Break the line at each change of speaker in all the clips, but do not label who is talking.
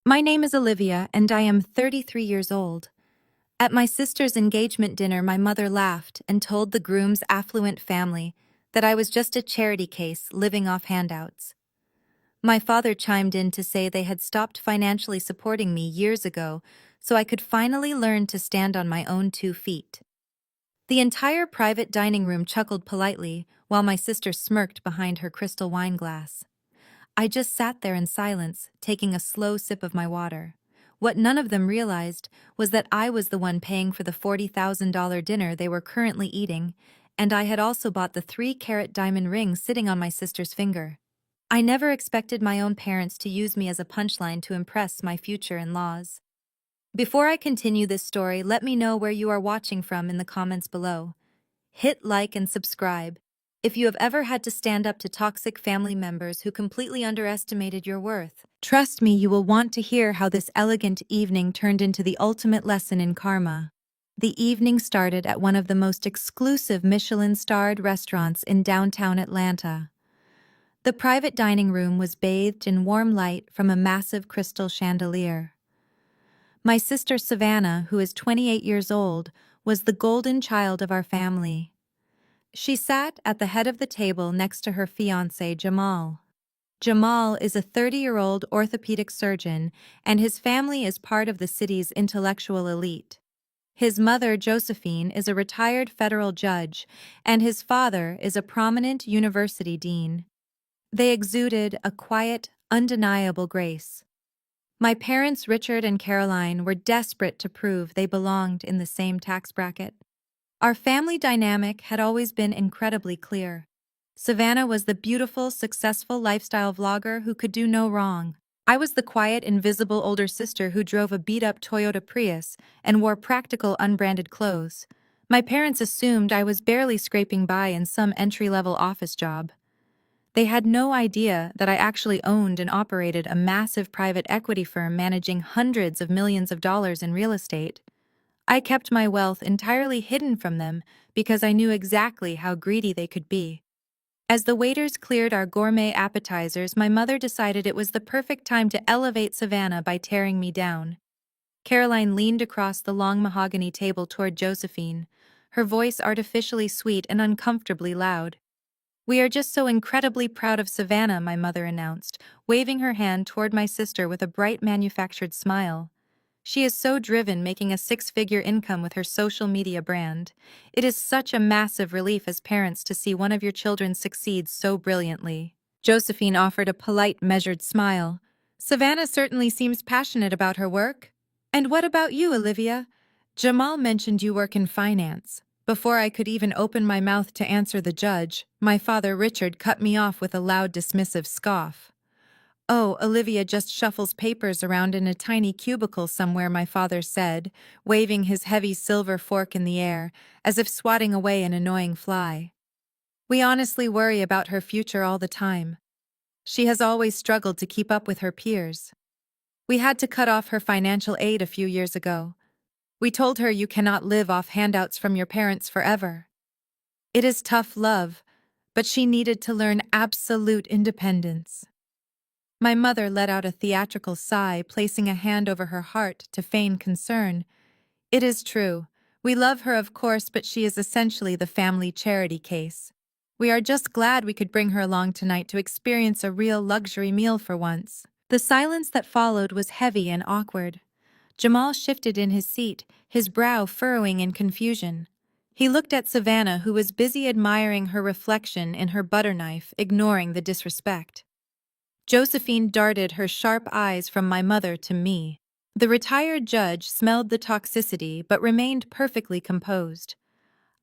My name is Olivia, and I am 33 years old. At my sister's engagement dinner, my mother laughed and told the groom's affluent family that I was just a charity case living off handouts. My father chimed in to say they had stopped financially supporting me years ago, so I could finally learn to stand on my own 2 feet. The entire private dining room chuckled politely, while my sister smirked behind her crystal wine glass. I just sat there in silence, taking a slow sip of my water. What none of them realized was that I was the one paying for the $40,000 dinner they were currently eating, and I had also bought the 3-carat diamond ring sitting on my sister's finger. I never expected my own parents to use me as a punchline to impress my future in-laws. Before I continue this story, let me know where you are watching from in the comments below. Hit like and subscribe if you have ever had to stand up to toxic family members who completely underestimated your worth. Trust me, you will want to hear how this elegant evening turned into the ultimate lesson in karma. The evening started at one of the most exclusive Michelin-starred restaurants in downtown Atlanta. The private dining room was bathed in warm light from a massive crystal chandelier. My sister Savannah, who is 28 years old, was the golden child of our family. She sat at the head of the table next to her fiancé, Jamal. Jamal is a 30-year-old orthopedic surgeon, and his family is part of the city's intellectual elite. His mother, Josephine, is a retired federal judge, and his father is a prominent university dean. They exuded a quiet, undeniable grace. My parents, Richard and Caroline, were desperate to prove they belonged in the same tax bracket. Our family dynamic had always been incredibly clear. Savannah was the beautiful, successful lifestyle vlogger who could do no wrong. I was the quiet, invisible older sister who drove a beat-up Toyota Prius and wore practical, unbranded clothes. My parents assumed I was barely scraping by in some entry-level office job. They had no idea that I actually owned and operated a massive private equity firm managing hundreds of millions of dollars in real estate. I kept my wealth entirely hidden from them because I knew exactly how greedy they could be. As the waiters cleared our gourmet appetizers, my mother decided it was the perfect time to elevate Savannah by tearing me down. Caroline leaned across the long mahogany table toward Josephine, her voice artificially sweet and uncomfortably loud. "We are just so incredibly proud of Savannah," my mother announced, waving her hand toward my sister with a bright manufactured smile. "She is so driven, making a 6-figure income with her social media brand. It is such a massive relief as parents to see one of your children succeed so brilliantly." Josephine offered a polite, measured smile. "Savannah certainly seems passionate about her work. And what about you, Olivia? Jamal mentioned you work in finance." Before I could even open my mouth to answer the judge, my father Richard cut me off with a loud, dismissive scoff. "Oh, Olivia just shuffles papers around in a tiny cubicle somewhere," my father said, waving his heavy silver fork in the air, as if swatting away an annoying fly. "We honestly worry about her future all the time. She has always struggled to keep up with her peers. We had to cut off her financial aid a few years ago. We told her you cannot live off handouts from your parents forever. It is tough love, but she needed to learn absolute independence." My mother let out a theatrical sigh, placing a hand over her heart to feign concern. "It is true. We love her, of course, but she is essentially the family charity case. We are just glad we could bring her along tonight to experience a real luxury meal for once." The silence that followed was heavy and awkward. Jamal shifted in his seat, his brow furrowing in confusion. He looked at Savannah, who was busy admiring her reflection in her butter knife, ignoring the disrespect. Josephine darted her sharp eyes from my mother to me. The retired judge smelled the toxicity but remained perfectly composed.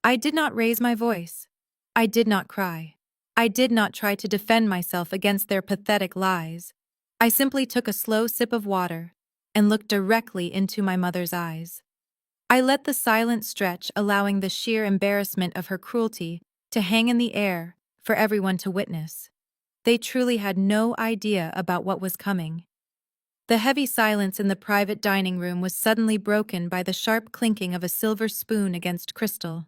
I did not raise my voice. I did not cry. I did not try to defend myself against their pathetic lies. I simply took a slow sip of water and looked directly into my mother's eyes. I let the silence stretch, allowing the sheer embarrassment of her cruelty to hang in the air for everyone to witness. They truly had no idea about what was coming. The heavy silence in the private dining room was suddenly broken by the sharp clinking of a silver spoon against crystal.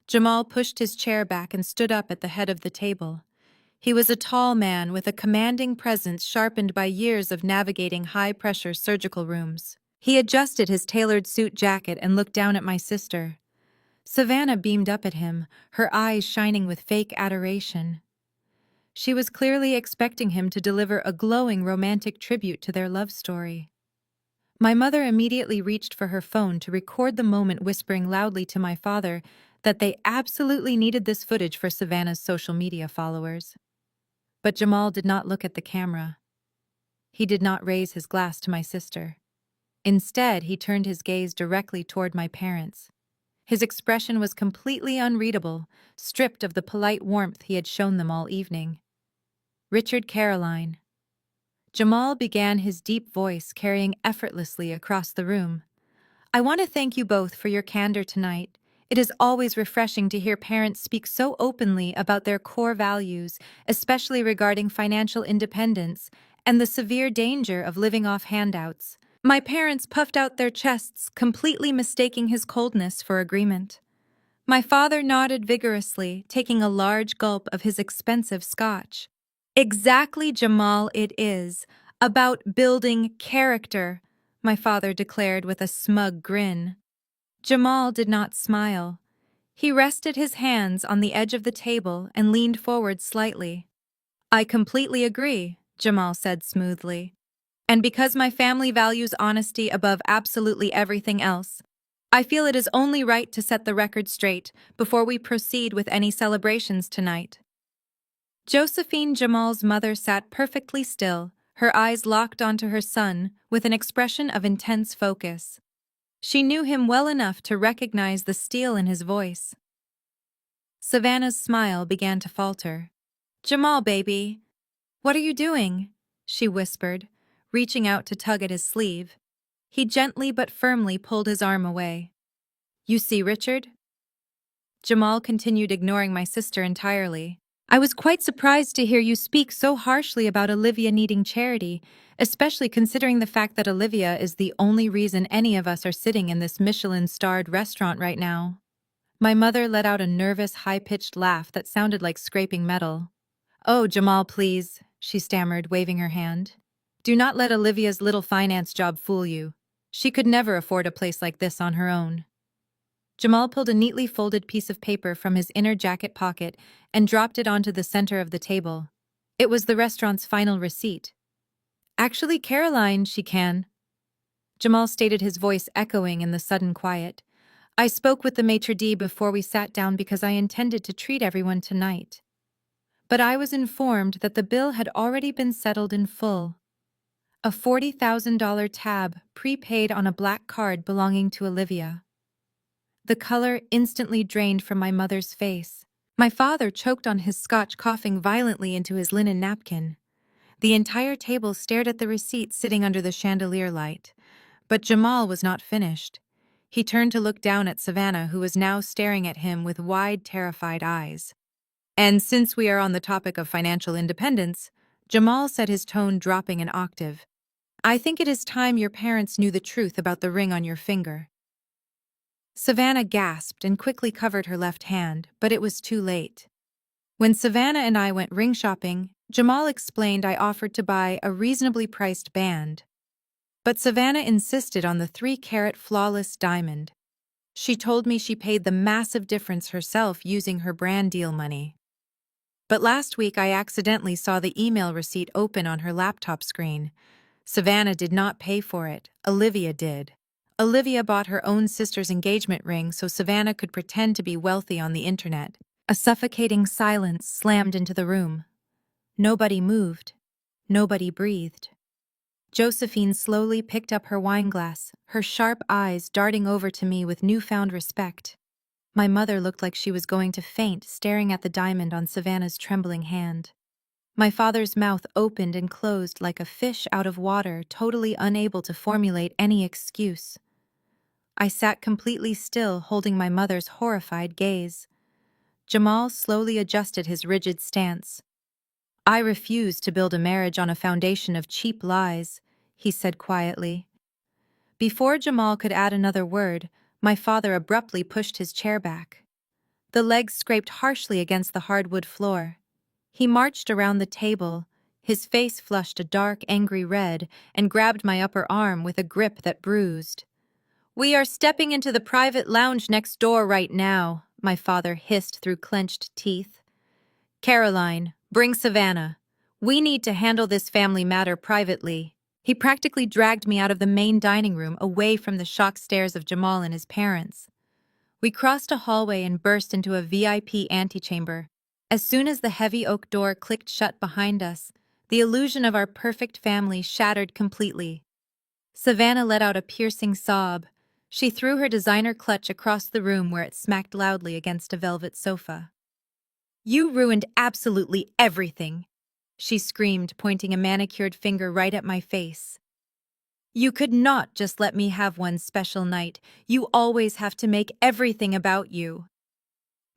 Jamal pushed his chair back and stood up at the head of the table. He was a tall man with a commanding presence sharpened by years of navigating high-pressure surgical rooms. He adjusted his tailored suit jacket and looked down at my sister. Savannah beamed up at him, her eyes shining with fake adoration. She was clearly expecting him to deliver a glowing romantic tribute to their love story. My mother immediately reached for her phone to record the moment, whispering loudly to my father that they absolutely needed this footage for Savannah's social media followers. But Jamal did not look at the camera. He did not raise his glass to my sister. Instead, he turned his gaze directly toward my parents. His expression was completely unreadable, stripped of the polite warmth he had shown them all evening. Richard, Caroline. Jamal began, his deep voice carrying effortlessly across the room. I want to thank you both for your candor tonight. It is always refreshing to hear parents speak so openly about their core values, especially regarding financial independence and the severe danger of living off handouts. My parents puffed out their chests, completely mistaking his coldness for agreement. My father nodded vigorously, taking a large gulp of his expensive scotch. Exactly, Jamal, it is. About building character, my father declared with a smug grin. Jamal did not smile. He rested his hands on the edge of the table and leaned forward slightly. I completely agree, Jamal said smoothly. And because my family values honesty above absolutely everything else, I feel it is only right to set the record straight before we proceed with any celebrations tonight. Josephine, Jamal's mother, sat perfectly still, her eyes locked onto her son with an expression of intense focus. She knew him well enough to recognize the steel in his voice. Savannah's smile began to falter. Jamal, baby, what are you doing? She whispered, reaching out to tug at his sleeve. He gently but firmly pulled his arm away. You see, Richard? Jamal continued, ignoring my sister entirely. I was quite surprised to hear you speak so harshly about Olivia needing charity, especially considering the fact that Olivia is the only reason any of us are sitting in this Michelin-starred restaurant right now. My mother let out a nervous, high-pitched laugh that sounded like scraping metal. Oh, Jamal, please, she stammered, waving her hand. Do not let Olivia's little finance job fool you. She could never afford a place like this on her own. Jamal pulled a neatly folded piece of paper from his inner jacket pocket and dropped it onto the center of the table. It was the restaurant's final receipt. Actually, Caroline, she can. Jamal stated, his voice echoing in the sudden quiet. I spoke with the maitre d' before we sat down because I intended to treat everyone tonight. But I was informed that the bill had already been settled in full. A $40,000 tab prepaid on a black card belonging to Olivia. The color instantly drained from my mother's face. My father choked on his scotch, coughing violently into his linen napkin. The entire table stared at the receipt sitting under the chandelier light. But Jamal was not finished. He turned to look down at Savannah, who was now staring at him with wide, terrified eyes. And since we are on the topic of financial independence, Jamal said, his tone dropping an octave, I think it is time your parents knew the truth about the ring on your finger. Savannah gasped and quickly covered her left hand, but it was too late. When Savannah and I went ring shopping, Jamal explained I offered to buy a reasonably priced band. But Savannah insisted on the 3-carat flawless diamond. She told me she paid the massive difference herself using her brand deal money. But last week I accidentally saw the email receipt open on her laptop screen. Savannah did not pay for it, Olivia did. Olivia bought her own sister's engagement ring so Savannah could pretend to be wealthy on the internet. A suffocating silence slammed into the room. Nobody moved. Nobody breathed. Josephine slowly picked up her wineglass, her sharp eyes darting over to me with newfound respect. My mother looked like she was going to faint, staring at the diamond on Savannah's trembling hand. My father's mouth opened and closed like a fish out of water, totally unable to formulate any excuse. I sat completely still, holding my mother's horrified gaze. Jamal slowly adjusted his rigid stance. I refuse to build a marriage on a foundation of cheap lies, he said quietly. Before Jamal could add another word, my father abruptly pushed his chair back. The legs scraped harshly against the hardwood floor. He marched around the table, his face flushed a dark, angry red, and grabbed my upper arm with a grip that bruised. "We are stepping into the private lounge next door right now," my father hissed through clenched teeth. "Caroline, bring Savannah. We need to handle this family matter privately." He practically dragged me out of the main dining room away from the shocked stares of Jamal and his parents. We crossed a hallway and burst into a VIP antechamber. As soon as the heavy oak door clicked shut behind us, the illusion of our perfect family shattered completely. Savannah let out a piercing sob. She threw her designer clutch across the room where it smacked loudly against a velvet sofa. "You ruined absolutely everything," she screamed, pointing a manicured finger right at my face. "You could not just let me have one special night. You always have to make everything about you."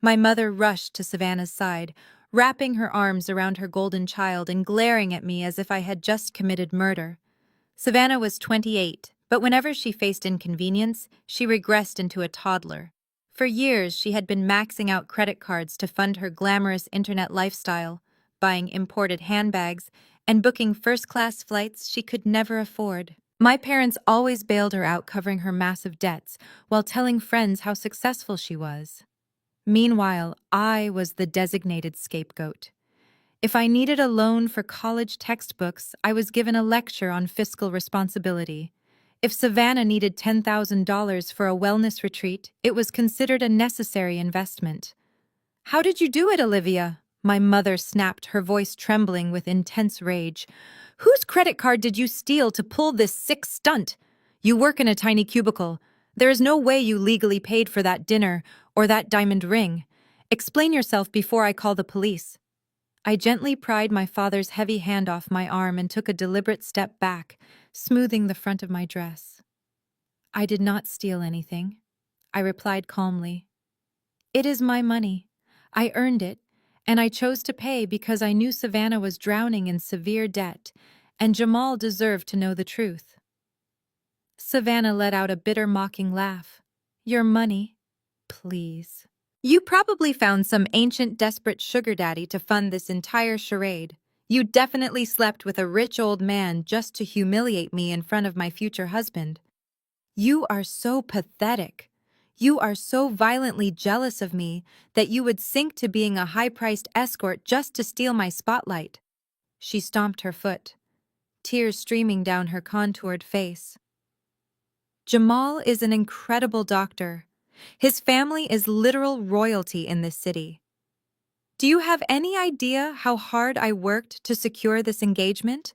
My mother rushed to Savannah's side, wrapping her arms around her golden child and glaring at me as if I had just committed murder. Savannah was 28, but whenever she faced inconvenience, she regressed into a toddler. For years, she had been maxing out credit cards to fund her glamorous internet lifestyle, buying imported handbags, and booking first-class flights she could never afford. My parents always bailed her out, covering her massive debts, while telling friends how successful she was. Meanwhile, I was the designated scapegoat. If I needed a loan for college textbooks, I was given a lecture on fiscal responsibility. If Savannah needed $10,000 for a wellness retreat, it was considered a necessary investment. "How did you do it, Olivia?" My mother snapped, her voice trembling with intense rage. "Whose credit card did you steal to pull this sick stunt? You work in a tiny cubicle. There is no way you legally paid for that dinner or that diamond ring. Explain yourself before I call the police." I gently pried my father's heavy hand off my arm and took a deliberate step back, smoothing the front of my dress. "I did not steal anything," I replied calmly. "It is my money. I earned it, and I chose to pay because I knew Savannah was drowning in severe debt, and Jamal deserved to know the truth." Savannah let out a bitter, mocking laugh. "Your money? Please. You probably found some ancient, desperate sugar daddy to fund this entire charade. You definitely slept with a rich old man just to humiliate me in front of my future husband. You are so pathetic. You are so violently jealous of me that you would sink to being a high-priced escort just to steal my spotlight." She stomped her foot, tears streaming down her contoured face. "Jamal is an incredible doctor. His family is literal royalty in this city. Do you have any idea how hard I worked to secure this engagement?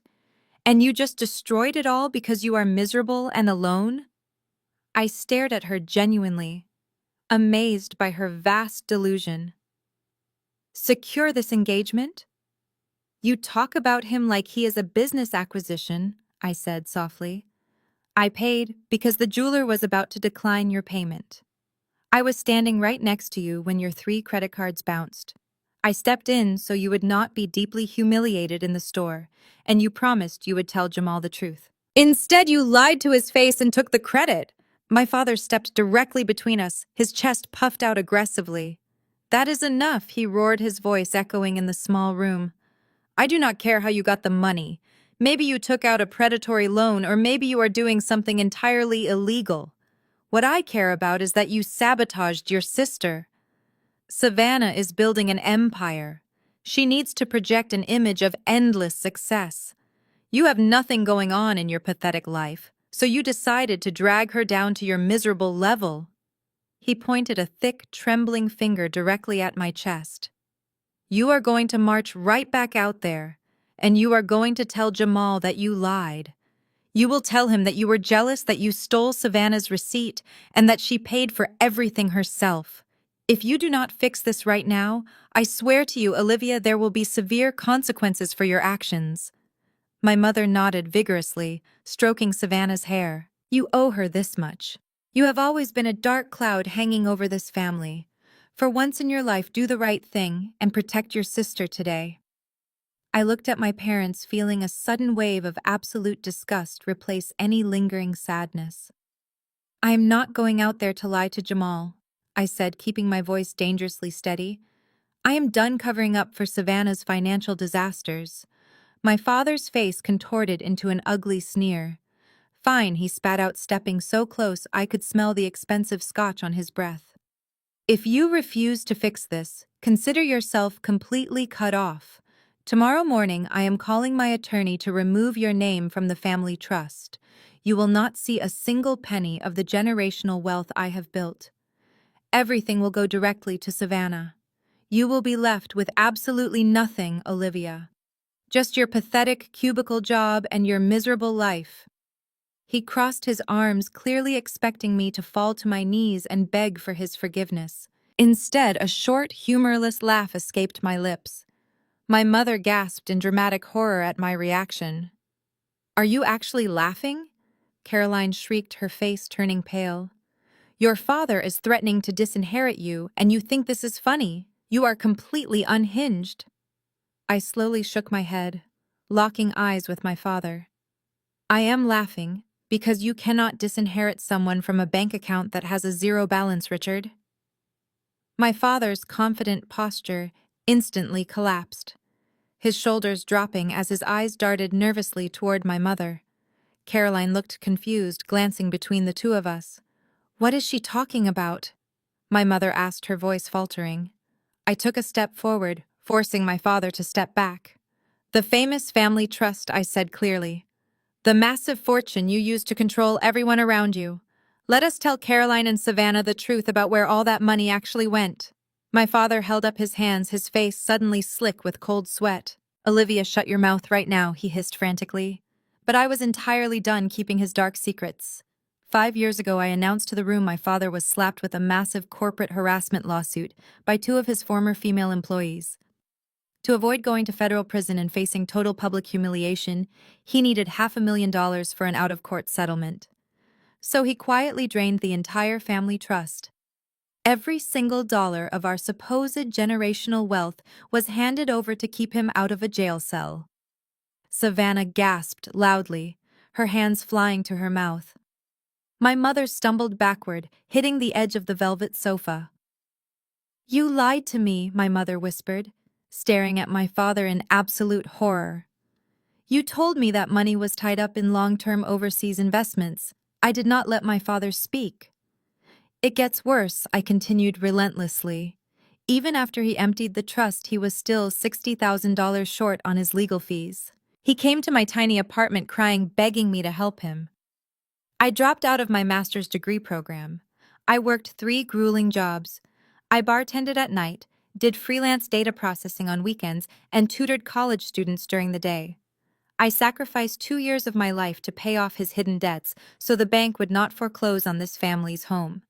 And you just destroyed it all because you are miserable and alone?" I stared at her genuinely, amazed by her vast delusion. "Secure this engagement? You talk about him like he is a business acquisition," I said softly. "I paid because the jeweler was about to decline your payment. I was standing right next to you when your 3 credit cards bounced. I stepped in so you would not be deeply humiliated in the store, and you promised you would tell Jamal the truth. Instead, you lied to his face and took the credit." My father stepped directly between us, his chest puffed out aggressively. "That is enough," he roared, his voice echoing in the small room. "I do not care how you got the money. Maybe you took out a predatory loan, or maybe you are doing something entirely illegal. What I care about is that you sabotaged your sister. Savannah is building an empire. She needs to project an image of endless success. You have nothing going on in your pathetic life, so you decided to drag her down to your miserable level." He pointed a thick, trembling finger directly at my chest. "You are going to march right back out there, and you are going to tell Jamal that you lied. You will tell him that you were jealous that you stole Savannah's receipt and that she paid for everything herself. If you do not fix this right now, I swear to you, Olivia, there will be severe consequences for your actions." My mother nodded vigorously, stroking Savannah's hair. "You owe her this much. You have always been a dark cloud hanging over this family. For once in your life, do the right thing and protect your sister today." I looked at my parents, feeling a sudden wave of absolute disgust replace any lingering sadness. "I am not going out there to lie to Jamal," I said, keeping my voice dangerously steady. I am done covering up for Savannah's financial disasters. My father's face contorted into an ugly sneer. Fine, he spat out, stepping so close I could smell the expensive scotch on his breath. If you refuse to fix this, consider yourself completely cut off. Tomorrow morning, I am calling my attorney to remove your name from the family trust. You will not see a single penny of the generational wealth I have built. Everything will go directly to Savannah. You will be left with absolutely nothing, Olivia. Just your pathetic cubicle job and your miserable life. He crossed his arms, clearly expecting me to fall to my knees and beg for his forgiveness. Instead, a short, humorless laugh escaped my lips. My mother gasped in dramatic horror at my reaction. "Are you actually laughing?" Caroline shrieked, her face turning pale. "Your father is threatening to disinherit you, and you think this is funny. You are completely unhinged." I slowly shook my head, locking eyes with my father. "I am laughing, because you cannot disinherit someone from a bank account that has a zero balance, Richard." My father's confident posture instantly collapsed, his shoulders dropping as his eyes darted nervously toward my mother. Caroline looked confused, glancing between the two of us. "What is she talking about?" my mother asked, her voice faltering. I took a step forward, forcing my father to step back. "The famous family trust," I said clearly. "The massive fortune you used to control everyone around you. Let us tell Caroline and Savannah the truth about where all that money actually went." My father held up his hands, his face suddenly slick with cold sweat. "Olivia, shut your mouth right now," he hissed frantically. But I was entirely done keeping his dark secrets. 5 years ago, I announced to the room my father was slapped with a massive corporate harassment lawsuit by two of his former female employees. To avoid going to federal prison and facing total public humiliation, he needed $500,000 for an out-of-court settlement. So he quietly drained the entire family trust. Every single dollar of our supposed generational wealth was handed over to keep him out of a jail cell. Savannah gasped loudly, her hands flying to her mouth. My mother stumbled backward, hitting the edge of the velvet sofa. "You lied to me," my mother whispered, staring at my father in absolute horror. "You told me that money was tied up in long-term overseas investments. I did not let my father speak." "It gets worse," I continued relentlessly. "Even after he emptied the trust, he was still $60,000 short on his legal fees. He came to my tiny apartment crying, begging me to help him. I dropped out of my master's degree program. I worked 3 grueling jobs. I bartended at night, did freelance data processing on weekends, and tutored college students during the day. I sacrificed 2 years of my life to pay off his hidden debts so the bank would not foreclose on this family's home.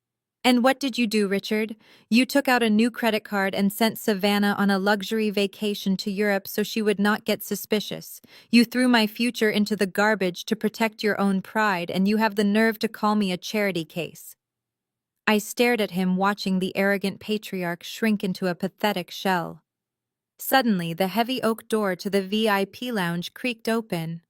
And what did you do, Richard? You took out a new credit card and sent Savannah on a luxury vacation to Europe so she would not get suspicious. You threw my future into the garbage to protect your own pride, and you have the nerve to call me a charity case." I stared at him, watching the arrogant patriarch shrink into a pathetic shell. Suddenly, the heavy oak door to the VIP lounge creaked open.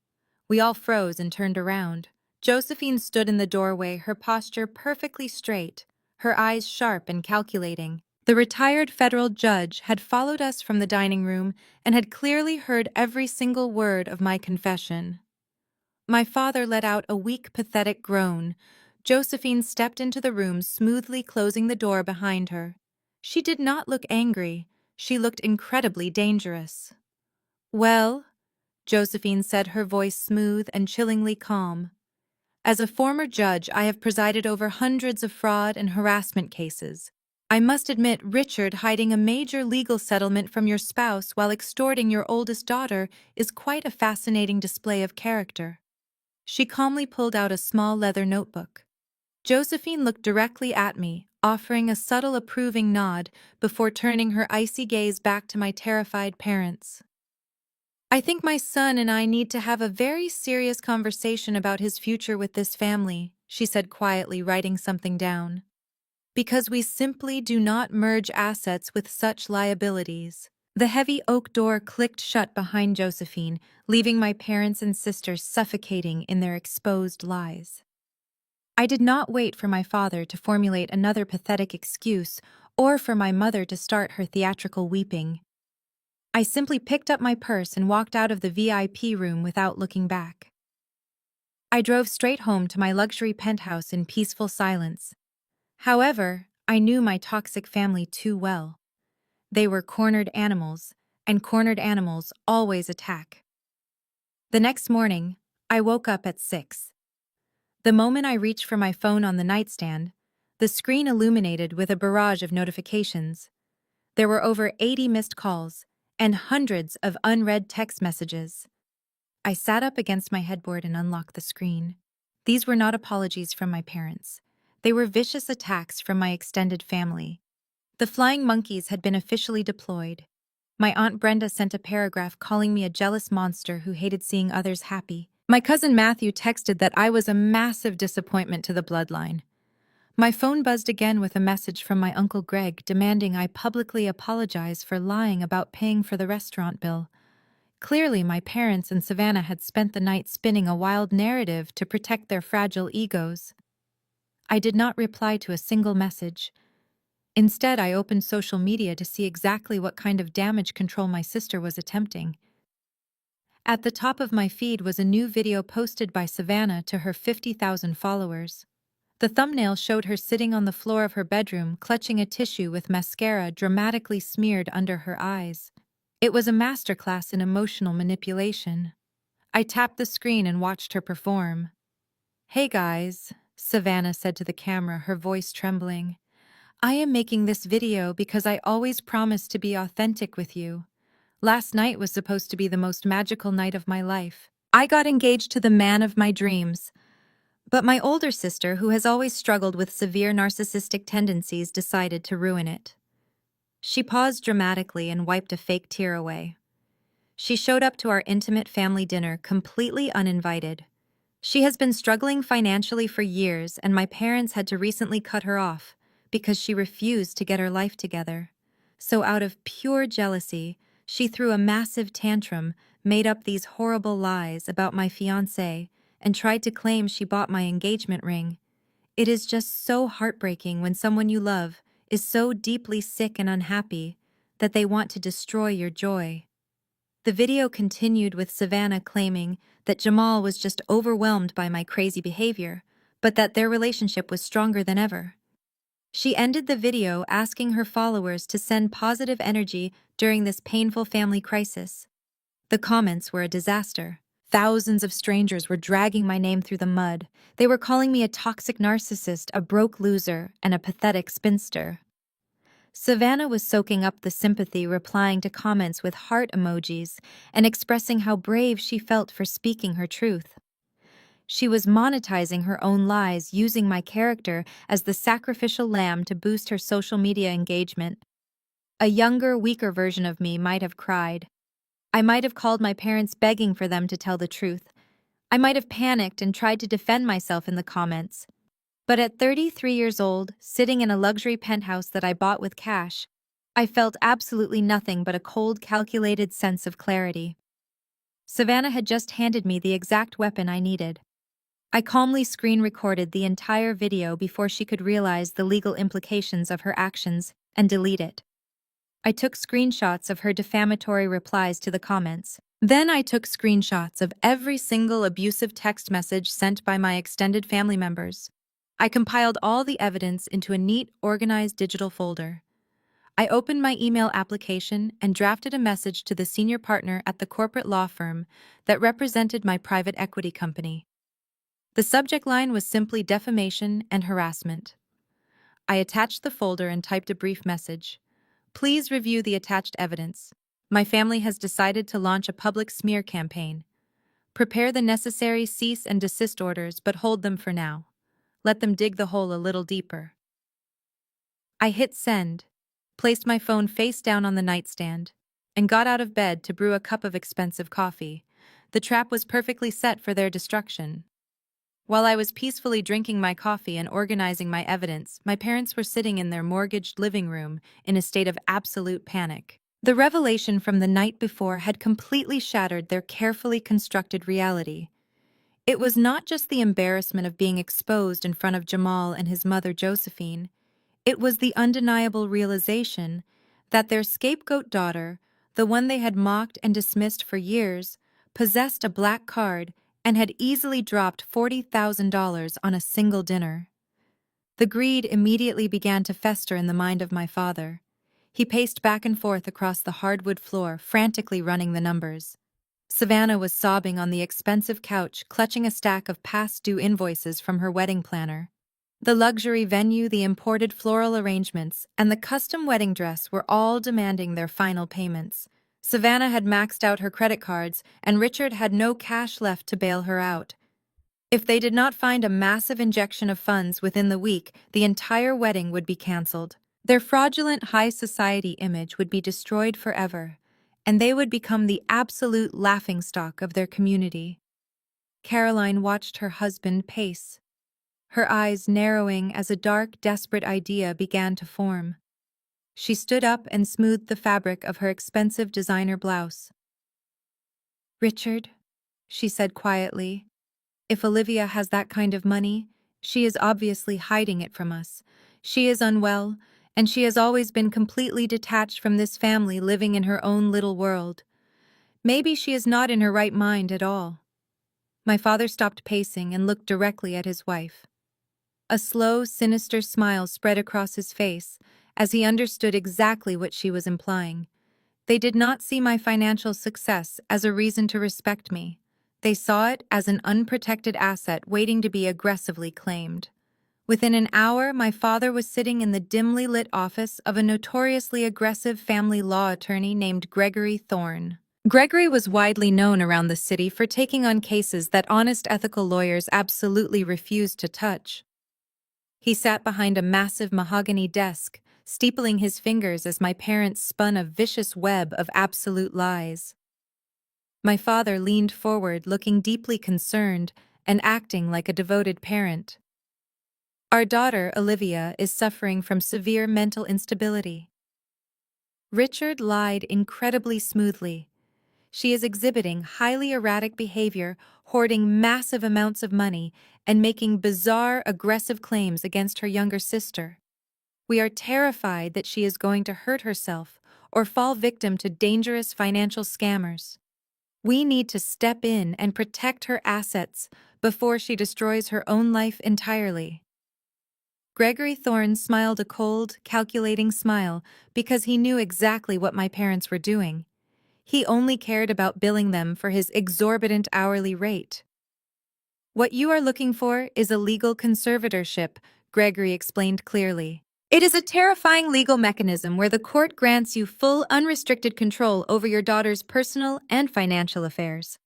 We all froze and turned around. Josephine stood in the doorway, her posture perfectly straight, her eyes sharp and calculating. The retired federal judge had followed us from the dining room and had clearly heard every single word of my confession. My father let out a weak, pathetic groan. Josephine stepped into the room, smoothly closing the door behind her. She did not look angry. She looked incredibly dangerous. "Well," Josephine said, her voice smooth and chillingly calm. "As a former judge, I have presided over hundreds of fraud and harassment cases. I must admit, Richard hiding a major legal settlement from your spouse while extorting your oldest daughter is quite a fascinating display of character." She calmly pulled out a small leather notebook. Josephine looked directly at me, offering a subtle approving nod before turning her icy gaze back to my terrified parents. "I think my son and I need to have a very serious conversation about his future with this family," she said quietly, writing something down. "Because we simply do not merge assets with such liabilities." The heavy oak door clicked shut behind Josephine, leaving my parents and sisters suffocating in their exposed lies. I did not wait for my father to formulate another pathetic excuse or for my mother to start her theatrical weeping. I simply picked up my purse and walked out of the VIP room without looking back. I drove straight home to my luxury penthouse in peaceful silence. However, I knew my toxic family too well. They were cornered animals, and cornered animals always attack. The next morning, I woke up at 6. The moment I reached for my phone on the nightstand, the screen illuminated with a barrage of notifications. There were over 80 missed calls and hundreds of unread text messages. I sat up against my headboard and unlocked the screen. These were not apologies from my parents. They were vicious attacks from my extended family. The flying monkeys had been officially deployed. My Aunt Brenda sent a paragraph calling me a jealous monster who hated seeing others happy. My cousin Matthew texted that I was a massive disappointment to the bloodline. My phone buzzed again with a message from my Uncle Greg demanding I publicly apologize for lying about paying for the restaurant bill. Clearly, my parents and Savannah had spent the night spinning a wild narrative to protect their fragile egos. I did not reply to a single message. Instead, I opened social media to see exactly what kind of damage control my sister was attempting. At the top of my feed was a new video posted by Savannah to her 50,000 followers. The thumbnail showed her sitting on the floor of her bedroom, clutching a tissue with mascara dramatically smeared under her eyes. It was a masterclass in emotional manipulation. I tapped the screen and watched her perform. "Hey guys," Savannah said to the camera, her voice trembling. "I am making this video because I always promised to be authentic with you. Last night was supposed to be the most magical night of my life. I got engaged to the man of my dreams. But my older sister, who has always struggled with severe narcissistic tendencies, decided to ruin it." She paused dramatically and wiped a fake tear away. She showed up to our intimate family dinner completely uninvited. She has been struggling financially for years, and my parents had to recently cut her off because she refused to get her life together. So out of pure jealousy, she threw a massive tantrum, made up these horrible lies about my fiancé, and tried to claim she bought my engagement ring. It is just so heartbreaking when someone you love is so deeply sick and unhappy that they want to destroy your joy. The video continued with Savannah claiming that Jamal was just overwhelmed by my crazy behavior, but that their relationship was stronger than ever. She ended the video asking her followers to send positive energy during this painful family crisis. The comments were a disaster. Thousands of strangers were dragging my name through the mud. They were calling me a toxic narcissist, a broke loser, and a pathetic spinster. Savannah was soaking up the sympathy, replying to comments with heart emojis and expressing how brave she felt for speaking her truth. She was monetizing her own lies, using my character as the sacrificial lamb to boost her social media engagement. A younger, weaker version of me might have cried. I might have called my parents begging for them to tell the truth. I might have panicked and tried to defend myself in the comments. But at 33 years old, sitting in a luxury penthouse that I bought with cash, I felt absolutely nothing but a cold, calculated sense of clarity. Savannah had just handed me the exact weapon I needed. I calmly screen-recorded the entire video before she could realize the legal implications of her actions and delete it. I took screenshots of her defamatory replies to the comments. Then I took screenshots of every single abusive text message sent by my extended family members. I compiled all the evidence into a neat, organized digital folder. I opened my email application and drafted a message to the senior partner at the corporate law firm that represented my private equity company. The subject line was simply defamation and harassment. I attached the folder and typed a brief message. "Please review the attached evidence. My family has decided to launch a public smear campaign. Prepare the necessary cease and desist orders, but hold them for now. Let them dig the hole a little deeper." I hit send, placed my phone face down on the nightstand, and got out of bed to brew a cup of expensive coffee. The trap was perfectly set for their destruction. While I was peacefully drinking my coffee and organizing my evidence, my parents were sitting in their mortgaged living room in a state of absolute panic. The revelation from the night before had completely shattered their carefully constructed reality. It was not just the embarrassment of being exposed in front of Jamal and his mother Josephine. It was the undeniable realization that their scapegoat daughter, the one they had mocked and dismissed for years, possessed a black card and had easily dropped $40,000 on a single dinner. The greed immediately began to fester in the mind of my father. He paced back and forth across the hardwood floor, frantically running the numbers. Savannah was sobbing on the expensive couch, clutching a stack of past-due invoices from her wedding planner. The luxury venue, the imported floral arrangements, and the custom wedding dress were all demanding their final payments. Savannah had maxed out her credit cards, and Richard had no cash left to bail her out. If they did not find a massive injection of funds within the week, the entire wedding would be canceled. Their fraudulent high society image would be destroyed forever, and they would become the absolute laughingstock of their community. Caroline watched her husband pace, her eyes narrowing as a dark, desperate idea began to form. She stood up and smoothed the fabric of her expensive designer blouse. "Richard," she said quietly, "if Olivia has that kind of money, she is obviously hiding it from us. She is unwell, and she has always been completely detached from this family, living in her own little world. Maybe she is not in her right mind at all." My father stopped pacing and looked directly at his wife. A slow, sinister smile spread across his face as he understood exactly what she was implying. They did not see my financial success as a reason to respect me. They saw it as an unprotected asset waiting to be aggressively claimed. Within an hour, my father was sitting in the dimly lit office of a notoriously aggressive family law attorney named Gregory Thorne. Gregory was widely known around the city for taking on cases that honest ethical lawyers absolutely refused to touch. He sat behind a massive mahogany desk, steepling his fingers as my parents spun a vicious web of absolute lies. My father leaned forward, looking deeply concerned and acting like a devoted parent. "Our daughter, Olivia, is suffering from severe mental instability." Richard lied incredibly smoothly. "She is exhibiting highly erratic behavior, hoarding massive amounts of money, and making bizarre, aggressive claims against her younger sister. We are terrified that she is going to hurt herself or fall victim to dangerous financial scammers. We need to step in and protect her assets before she destroys her own life entirely." Gregory Thorne smiled a cold, calculating smile because he knew exactly what my parents were doing. He only cared about billing them for his exorbitant hourly rate. "What you are looking for is a legal conservatorship," Gregory explained clearly. "It is a terrifying legal mechanism where the court grants you full, unrestricted control over your daughter's personal and financial affairs.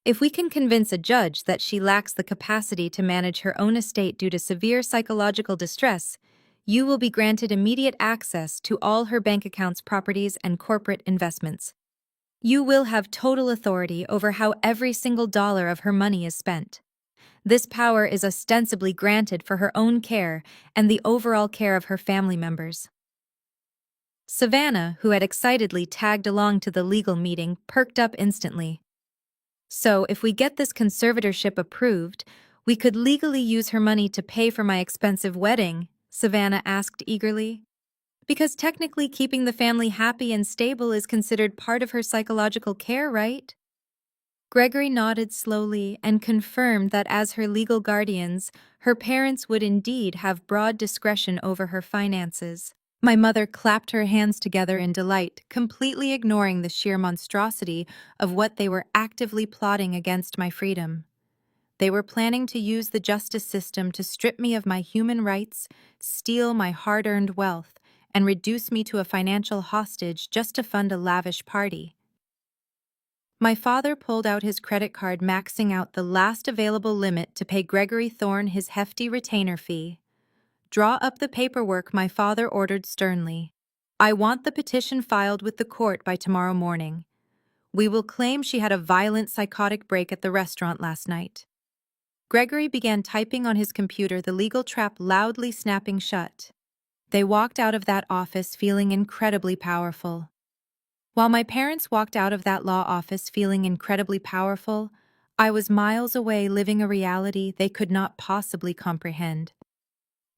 If we can convince a judge that she lacks the capacity to manage her own estate due to severe psychological distress, you will be granted immediate access to all her bank accounts, properties, and corporate investments. You will have total authority over how every single dollar of her money is spent. This power is ostensibly granted for her own care and the overall care of her family members." Savannah, who had excitedly tagged along to the legal meeting, perked up instantly. "So, if we get this conservatorship approved, we could legally use her money to pay for my expensive wedding?" Savannah asked eagerly. "Because technically keeping the family happy and stable is considered part of her psychological care, right?" Gregory nodded slowly and confirmed that as her legal guardians, her parents would indeed have broad discretion over her finances. My mother clapped her hands together in delight, completely ignoring the sheer monstrosity of what they were actively plotting against my freedom. They were planning to use the justice system to strip me of my human rights, steal my hard-earned wealth, and reduce me to a financial hostage just to fund a lavish party. My father pulled out his credit card, maxing out the last available limit to pay Gregory Thorne his hefty retainer fee. "Draw up the paperwork," my father ordered sternly. "I want the petition filed with the court by tomorrow morning. We will claim she had a violent psychotic break at the restaurant last night." Gregory began typing on his computer, the legal trap loudly snapping shut. They walked out of that office feeling incredibly powerful. While my parents walked out of that law office feeling incredibly powerful, I was miles away living a reality they could not possibly comprehend.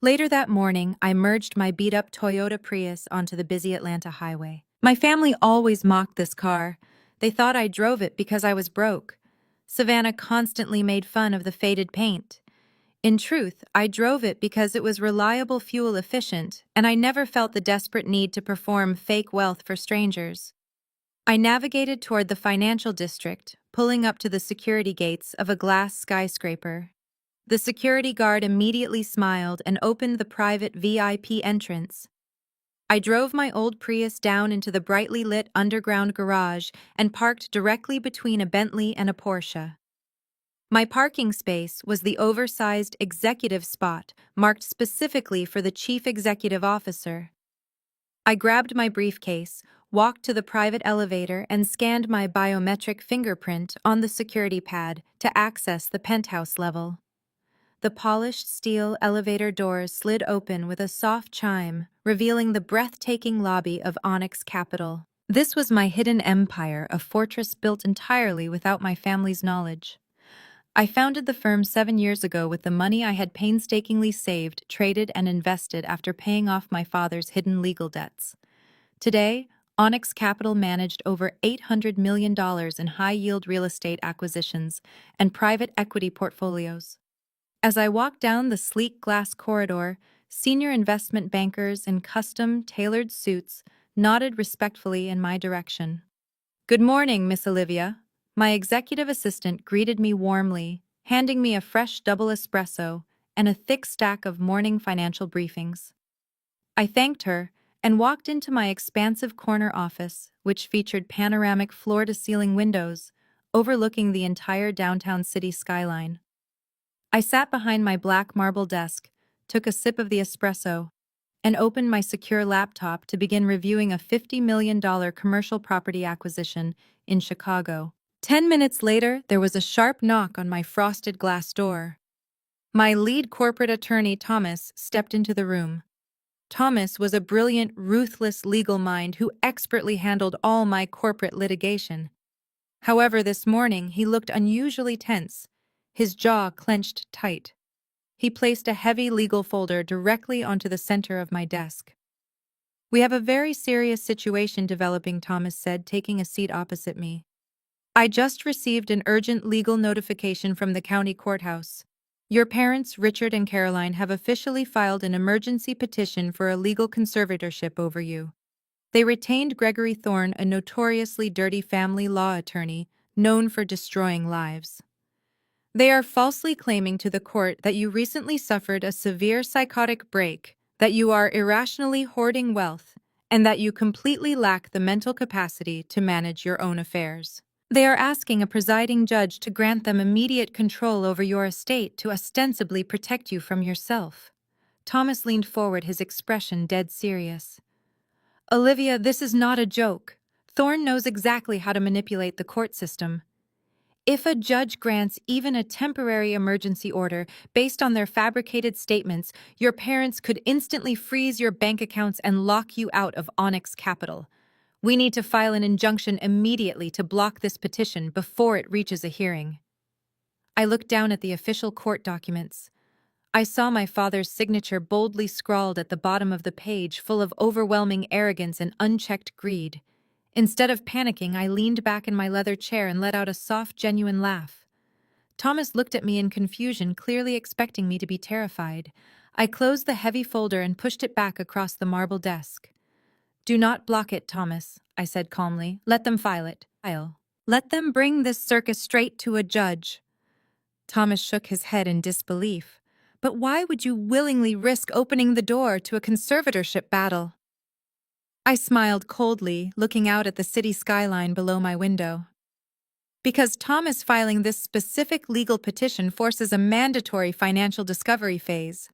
Later that morning, I merged my beat-up Toyota Prius onto the busy Atlanta highway. My family always mocked this car. They thought I drove it because I was broke. Savannah constantly made fun of the faded paint. In truth, I drove it because it was reliable, fuel efficient, and I never felt the desperate need to perform fake wealth for strangers. I navigated toward the financial district, pulling up to the security gates of a glass skyscraper. The security guard immediately smiled and opened the private VIP entrance. I drove my old Prius down into the brightly lit underground garage and parked directly between a Bentley and a Porsche. My parking space was the oversized executive spot marked specifically for the chief executive officer. I grabbed my briefcase, walked to the private elevator, and scanned my biometric fingerprint on the security pad to access the penthouse level. The polished steel elevator doors slid open with a soft chime, revealing the breathtaking lobby of Onyx Capital. This was my hidden empire, a fortress built entirely without my family's knowledge. I founded the firm 7 years ago with the money I had painstakingly saved, traded, and invested after paying off my father's hidden legal debts. Today, Onyx Capital managed over $800 million in high-yield real estate acquisitions and private equity portfolios. As I walked down the sleek glass corridor, senior investment bankers in custom, tailored suits nodded respectfully in my direction. "Good morning, Miss Olivia." My executive assistant greeted me warmly, handing me a fresh double espresso and a thick stack of morning financial briefings. I thanked her and walked into my expansive corner office, which featured panoramic floor-to-ceiling windows overlooking the entire downtown city skyline. I sat behind my black marble desk, took a sip of the espresso, and opened my secure laptop to begin reviewing a $50 million commercial property acquisition in Chicago. 10 minutes later, there was a sharp knock on my frosted glass door. My lead corporate attorney, Thomas, stepped into the room. Thomas was a brilliant, ruthless legal mind who expertly handled all my corporate litigation. However, this morning he looked unusually tense, his jaw clenched tight. He placed a heavy legal folder directly onto the center of my desk. "We have a very serious situation developing," Thomas said, taking a seat opposite me. "I just received an urgent legal notification from the county courthouse. Your parents, Richard and Caroline, have officially filed an emergency petition for a legal conservatorship over you. They retained Gregory Thorne, a notoriously dirty family law attorney, known for destroying lives. They are falsely claiming to the court that you recently suffered a severe psychotic break, that you are irrationally hoarding wealth, and that you completely lack the mental capacity to manage your own affairs. They are asking a presiding judge to grant them immediate control over your estate to ostensibly protect you from yourself." Thomas leaned forward, his expression dead serious. "Olivia, this is not a joke. Thorne knows exactly how to manipulate the court system. If a judge grants even a temporary emergency order based on their fabricated statements, your parents could instantly freeze your bank accounts and lock you out of Onyx Capital. We need to file an injunction immediately to block this petition before it reaches a hearing." I looked down at the official court documents. I saw my father's signature boldly scrawled at the bottom of the page, full of overwhelming arrogance and unchecked greed. Instead of panicking, I leaned back in my leather chair and let out a soft, genuine laugh. Thomas looked at me in confusion, clearly expecting me to be terrified. I closed the heavy folder and pushed it back across the marble desk. "Do not block it, Thomas," I said calmly. "Let them file it. Let them bring this circus straight to a judge." Thomas shook his head in disbelief. "But why would you willingly risk opening the door to a conservatorship battle?" I smiled coldly, looking out at the city skyline below my window. "Because Thomas filing this specific legal petition forces a mandatory financial discovery phase.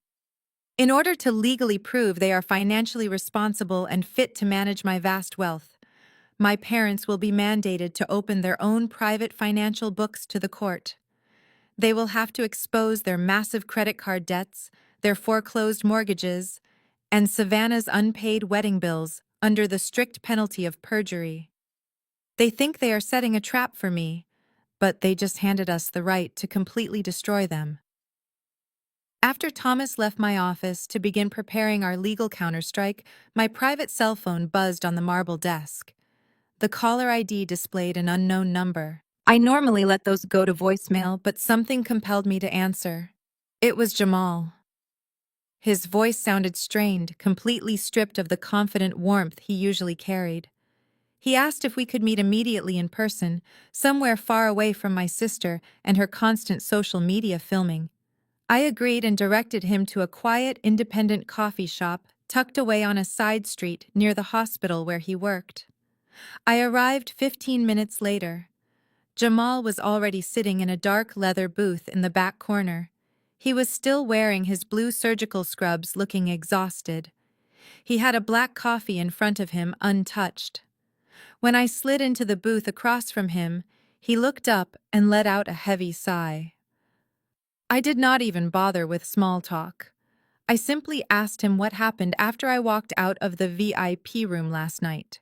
In order to legally prove they are financially responsible and fit to manage my vast wealth, my parents will be mandated to open their own private financial books to the court. They will have to expose their massive credit card debts, their foreclosed mortgages, and Savannah's unpaid wedding bills under the strict penalty of perjury. They think they are setting a trap for me, but they just handed us the right to completely destroy them." After After Thomas left my office to begin preparing our legal counterstrike, my private cell phone buzzed on the marble desk. The caller ID displayed an unknown number. I normally let those go to voicemail, but something compelled me to answer. It was Jamal. His voice sounded strained, completely stripped of the confident warmth he usually carried. He asked if we could meet immediately in person, somewhere far away from my sister and her constant social media filming. I agreed and directed him to a quiet, independent coffee shop tucked away on a side street near the hospital where he worked. I arrived 15 minutes later. Jamal was already sitting in a dark leather booth in the back corner. He was still wearing his blue surgical scrubs, looking exhausted. He had a black coffee in front of him, untouched. When I slid into the booth across from him, he looked up and let out a heavy sigh. I did not even bother with small talk. I simply asked him what happened after I walked out of the VIP room last night.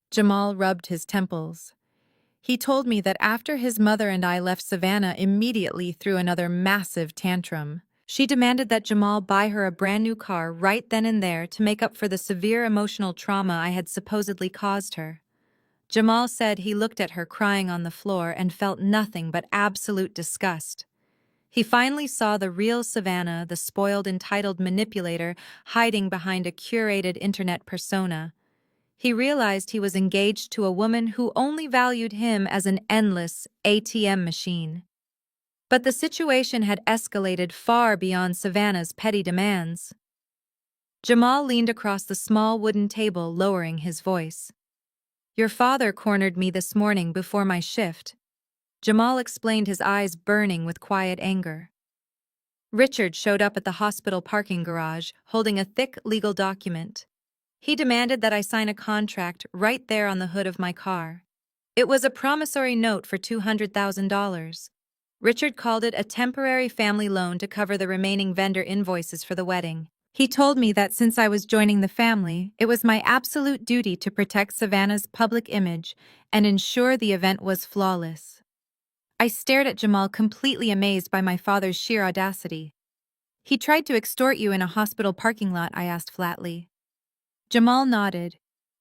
Jamal rubbed his temples. He told me that after his mother and I left Savannah, immediately threw another massive tantrum. She demanded that Jamal buy her a brand new car right then and there to make up for the severe emotional trauma I had supposedly caused her. Jamal said he looked at her crying on the floor and felt nothing but absolute disgust. He finally saw the real Savannah, the spoiled, entitled manipulator, hiding behind a curated internet persona. He realized he was engaged to a woman who only valued him as an endless ATM machine. But the situation had escalated far beyond Savannah's petty demands. Jamal leaned across the small wooden table, lowering his voice. "Your father cornered me this morning before my shift." Jamal explained, his eyes burning with quiet anger. Richard showed up at the hospital parking garage, holding a thick legal document. He demanded that I sign a contract right there on the hood of my car. It was a promissory note for $200,000. Richard called it a temporary family loan to cover the remaining vendor invoices for the wedding. He told me that since I was joining the family, it was my absolute duty to protect Savannah's public image and ensure the event was flawless. I stared at Jamal, completely amazed by my father's sheer audacity. "He tried to extort you in a hospital parking lot?" I asked flatly. Jamal nodded.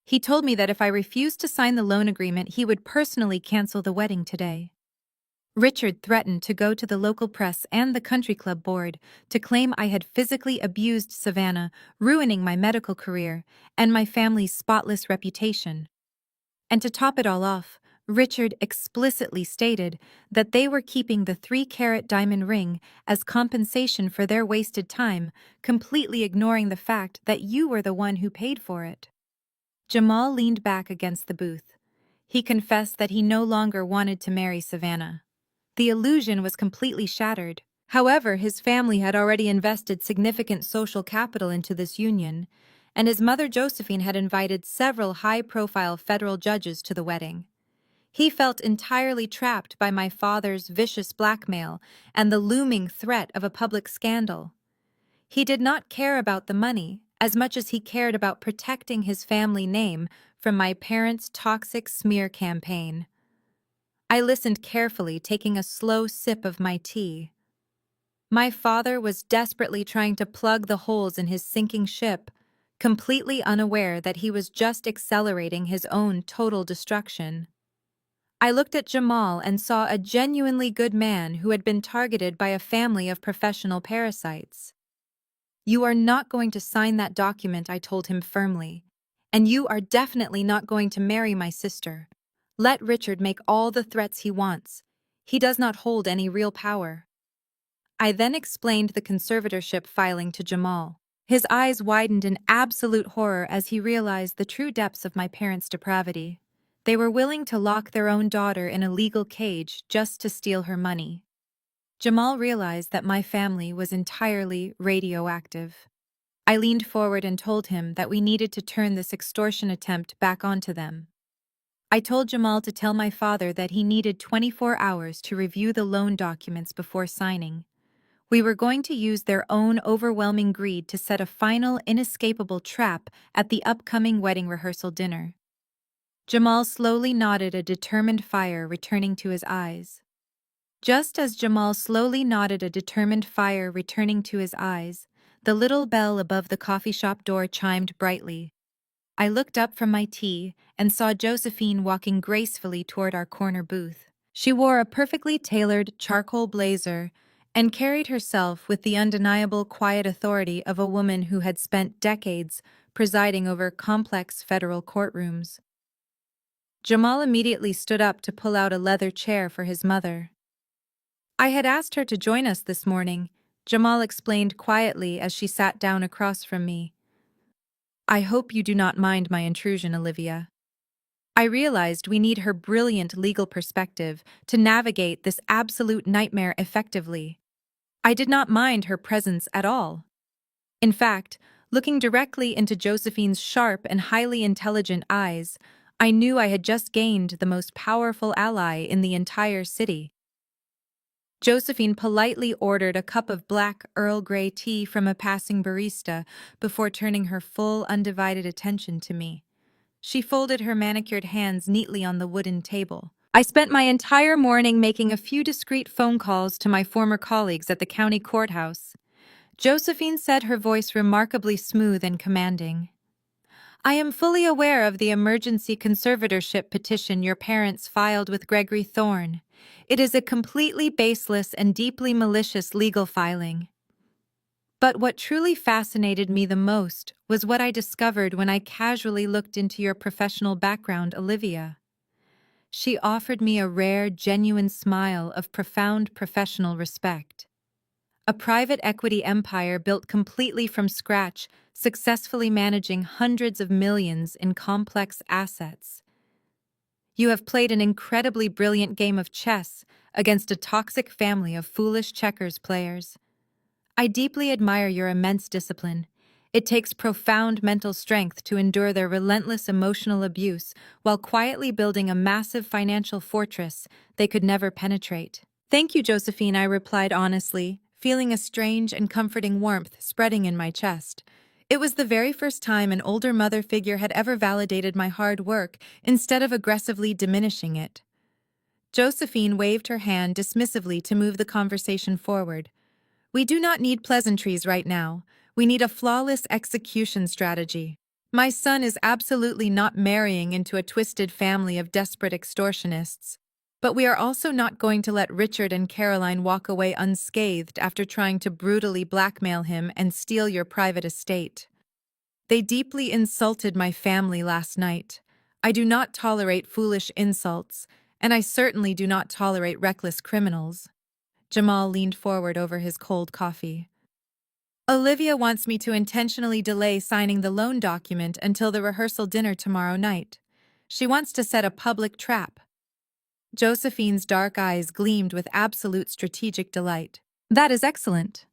"He told me that if I refused to sign the loan agreement, he would personally cancel the wedding today." Richard threatened to go to the local press and the country club board to claim I had physically abused Savannah, ruining my medical career and my family's spotless reputation. And to top it all off, Richard explicitly stated that they were keeping the 3-carat diamond ring as compensation for their wasted time, completely ignoring the fact that you were the one who paid for it. Jamal leaned back against the booth. He confessed that he no longer wanted to marry Savannah. The illusion was completely shattered. However, his family had already invested significant social capital into this union, and his mother Josephine had invited several high-profile federal judges to the wedding. He felt entirely trapped by my father's vicious blackmail and the looming threat of a public scandal. He did not care about the money as much as he cared about protecting his family name from my parents' toxic smear campaign. I listened carefully, taking a slow sip of my tea. My father was desperately trying to plug the holes in his sinking ship, completely unaware that he was just accelerating his own total destruction. I looked at Jamal and saw a genuinely good man who had been targeted by a family of professional parasites. "You are not going to sign that document," I told him firmly. "And you are definitely not going to marry my sister. Let Richard make all the threats he wants. He does not hold any real power." I then explained the conservatorship filing to Jamal. His eyes widened in absolute horror as he realized the true depths of my parents' depravity. They were willing to lock their own daughter in a legal cage just to steal her money. Jamal realized that my family was entirely radioactive. I leaned forward and told him that we needed to turn this extortion attempt back onto them. I told Jamal to tell my father that he needed 24 hours to review the loan documents before signing. We were going to use their own overwhelming greed to set a final, inescapable trap at the upcoming wedding rehearsal dinner. Jamal slowly nodded, a determined fire returning to his eyes. Just as Jamal slowly nodded, a determined fire returning to his eyes, the little bell above the coffee shop door chimed brightly. I looked up from my tea and saw Josephine walking gracefully toward our corner booth. She wore a perfectly tailored charcoal blazer and carried herself with the undeniable quiet authority of a woman who had spent decades presiding over complex federal courtrooms. Jamal immediately stood up to pull out a leather chair for his mother. I had asked her to join us this morning, Jamal explained quietly as she sat down across from me. I hope you do not mind my intrusion, Olivia. I realized we need her brilliant legal perspective to navigate this absolute nightmare effectively. I did not mind her presence at all. In fact, looking directly into Josephine's sharp and highly intelligent eyes, I knew I had just gained the most powerful ally in the entire city. Josephine politely ordered a cup of black Earl Grey tea from a passing barista before turning her full, undivided attention to me. She folded her manicured hands neatly on the wooden table. I spent my entire morning making a few discreet phone calls to my former colleagues at the county courthouse. Josephine said, her voice remarkably smooth and commanding. I am fully aware of the emergency conservatorship petition your parents filed with Gregory Thorne. It is a completely baseless and deeply malicious legal filing. But what truly fascinated me the most was what I discovered when I casually looked into your professional background, Olivia. She offered me a rare, genuine smile of profound professional respect. A private equity empire built completely from scratch, successfully managing hundreds of millions in complex assets. You have played an incredibly brilliant game of chess against a toxic family of foolish checkers players. I deeply admire your immense discipline. It takes profound mental strength to endure their relentless emotional abuse while quietly building a massive financial fortress they could never penetrate. Thank you, Josephine, I replied honestly, feeling a strange and comforting warmth spreading in my chest. It was the very first time an older mother figure had ever validated my hard work instead of aggressively diminishing it. Josephine waved her hand dismissively to move the conversation forward. We do not need pleasantries right now. We need a flawless execution strategy. My son is absolutely not marrying into a twisted family of desperate extortionists. But we are also not going to let Richard and Caroline walk away unscathed after trying to brutally blackmail him and steal your private estate. They deeply insulted my family last night. I do not tolerate foolish insults, and I certainly do not tolerate reckless criminals. Jamal leaned forward over his cold coffee. Olivia wants me to intentionally delay signing the loan document until the rehearsal dinner tomorrow night. She wants to set a public trap. Josephine's dark eyes gleamed with absolute strategic delight. That is excellent.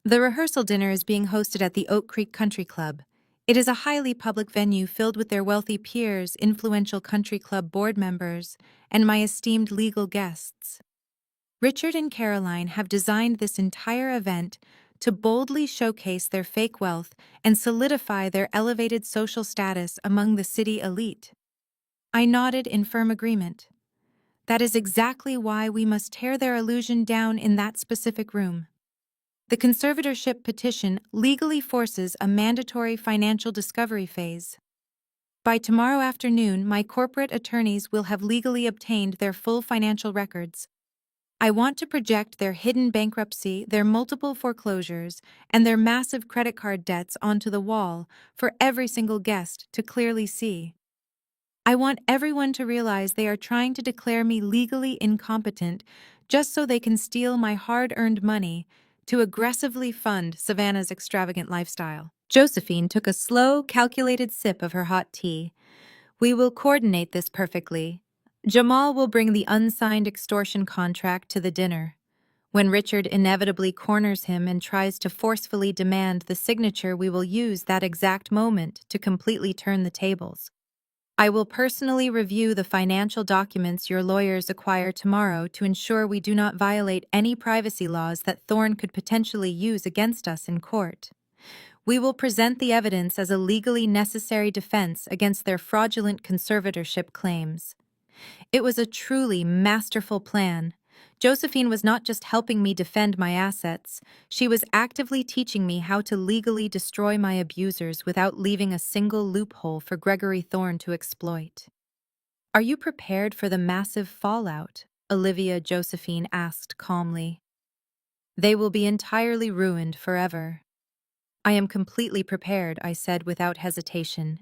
The rehearsal dinner is being hosted at the Oak Creek Country Club. It is a highly public venue filled with their wealthy peers, influential country club board members, and my esteemed legal guests. Richard and Caroline have designed this entire event to boldly showcase their fake wealth and solidify their elevated social status among the city elite. I nodded in firm agreement. That is exactly why we must tear their illusion down in that specific room. The conservatorship petition legally forces a mandatory financial discovery phase. By tomorrow afternoon, my corporate attorneys will have legally obtained their full financial records. I want to project their hidden bankruptcy, their multiple foreclosures, and their massive credit card debts onto the wall for every single guest to clearly see. I want everyone to realize they are trying to declare me legally incompetent just so they can steal my hard-earned money to aggressively fund Savannah's extravagant lifestyle. Josephine took a slow, calculated sip of her hot tea. We will coordinate this perfectly. Jamal will bring the unsigned extortion contract to the dinner. When Richard inevitably corners him and tries to forcefully demand the signature, we will use that exact moment to completely turn the tables. I will personally review the financial documents your lawyers acquire tomorrow to ensure we do not violate any privacy laws that Thorne could potentially use against us in court. We will present the evidence as a legally necessary defense against their fraudulent conservatorship claims. It was a truly masterful plan. Josephine was not just helping me defend my assets, she was actively teaching me how to legally destroy my abusers without leaving a single loophole for Gregory Thorne to exploit. "Are you prepared for the massive fallout?" Olivia Josephine asked calmly. "They will be entirely ruined forever." "I am completely prepared," I said without hesitation.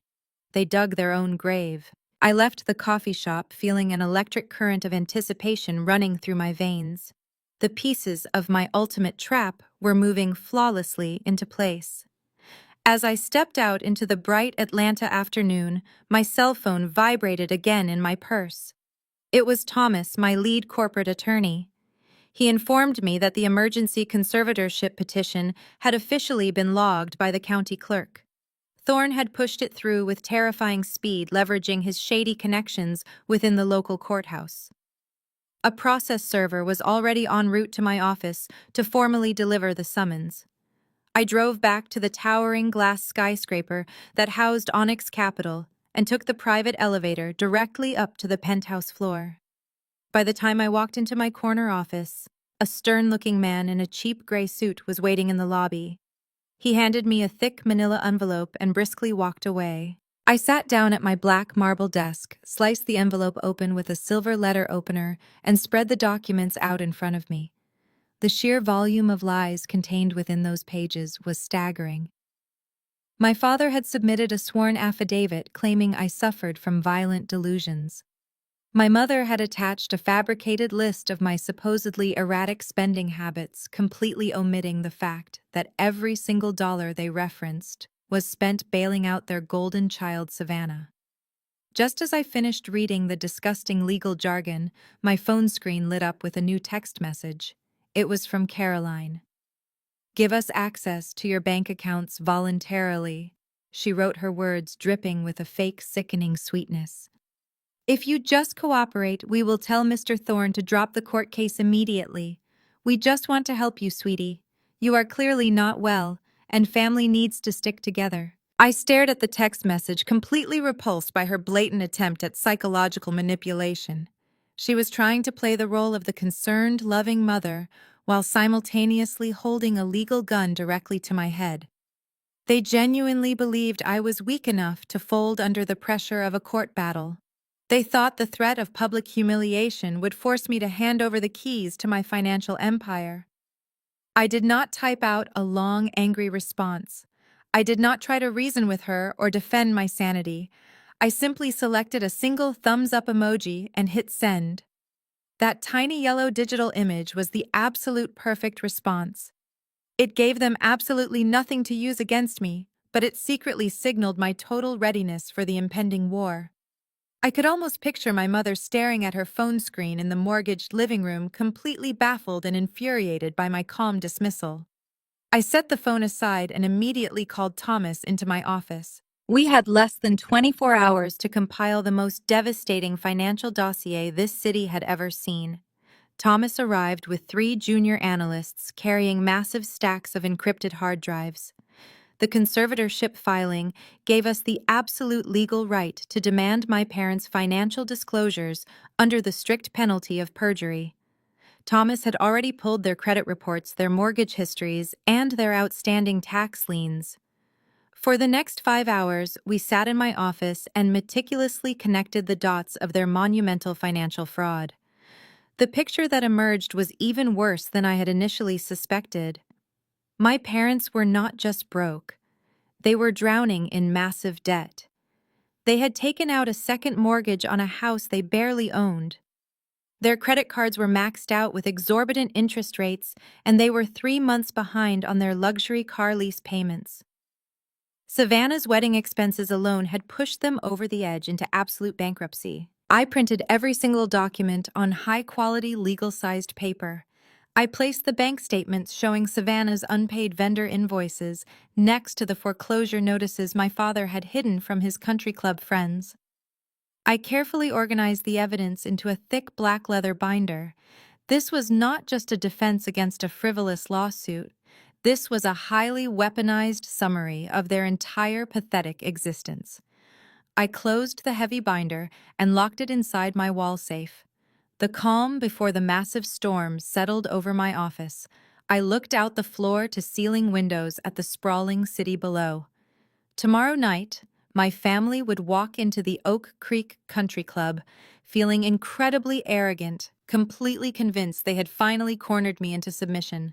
They dug their own grave. I left the coffee shop feeling an electric current of anticipation running through my veins. The pieces of my ultimate trap were moving flawlessly into place. As I stepped out into the bright Atlanta afternoon, my cell phone vibrated again in my purse. It was Thomas, my lead corporate attorney. He informed me that the emergency conservatorship petition had officially been logged by the county clerk. Thorne had pushed it through with terrifying speed, leveraging his shady connections within the local courthouse. A process server was already en route to my office to formally deliver the summons. I drove back to the towering glass skyscraper that housed Onyx Capital and took the private elevator directly up to the penthouse floor. By the time I walked into my corner office, a stern-looking man in a cheap gray suit was waiting in the lobby. He handed me a thick manila envelope and briskly walked away. I sat down at my black marble desk, sliced the envelope open with a silver letter opener, and spread the documents out in front of me. The sheer volume of lies contained within those pages was staggering. My father had submitted a sworn affidavit claiming I suffered from violent delusions. My mother had attached a fabricated list of my supposedly erratic spending habits, completely omitting the fact that every single dollar they referenced was spent bailing out their golden child Savannah. Just as I finished reading the disgusting legal jargon, my phone screen lit up with a new text message. It was from Caroline. "Give us access to your bank accounts voluntarily," she wrote, her words dripping with a fake sickening sweetness. "If you just cooperate, we will tell Mr. Thorne to drop the court case immediately. We just want to help you, sweetie. You are clearly not well, and family needs to stick together." I stared at the text message, completely repulsed by her blatant attempt at psychological manipulation. She was trying to play the role of the concerned, loving mother while simultaneously holding a legal gun directly to my head. They genuinely believed I was weak enough to fold under the pressure of a court battle. They thought the threat of public humiliation would force me to hand over the keys to my financial empire. I did not type out a long, angry response. I did not try to reason with her or defend my sanity. I simply selected a single thumbs-up emoji and hit send. That tiny yellow digital image was the absolute perfect response. It gave them absolutely nothing to use against me, but it secretly signaled my total readiness for the impending war. I could almost picture my mother staring at her phone screen in the mortgaged living room, completely baffled and infuriated by my calm dismissal. I set the phone aside and immediately called Thomas into my office. We had less than 24 hours to compile the most devastating financial dossier this city had ever seen. Thomas arrived with 3 junior analysts carrying massive stacks of encrypted hard drives. The conservatorship filing gave us the absolute legal right to demand my parents' financial disclosures under the strict penalty of perjury. Thomas had already pulled their credit reports, their mortgage histories, and their outstanding tax liens. For the next 5 hours, we sat in my office and meticulously connected the dots of their monumental financial fraud. The picture that emerged was even worse than I had initially suspected. My parents were not just broke. They were drowning in massive debt. They had taken out a second mortgage on a house they barely owned. Their credit cards were maxed out with exorbitant interest rates, and they were 3 months behind on their luxury car lease payments. Savannah's wedding expenses alone had pushed them over the edge into absolute bankruptcy. I printed every single document on high-quality, legal-sized paper. I placed the bank statements showing Savannah's unpaid vendor invoices next to the foreclosure notices my father had hidden from his country club friends. I carefully organized the evidence into a thick black leather binder. This was not just a defense against a frivolous lawsuit. This was a highly weaponized summary of their entire pathetic existence. I closed the heavy binder and locked it inside my wall safe. The calm before the massive storm settled over my office. I looked out the floor-to-ceiling windows at the sprawling city below. Tomorrow night, my family would walk into the Oak Creek Country Club, feeling incredibly arrogant, completely convinced they had finally cornered me into submission.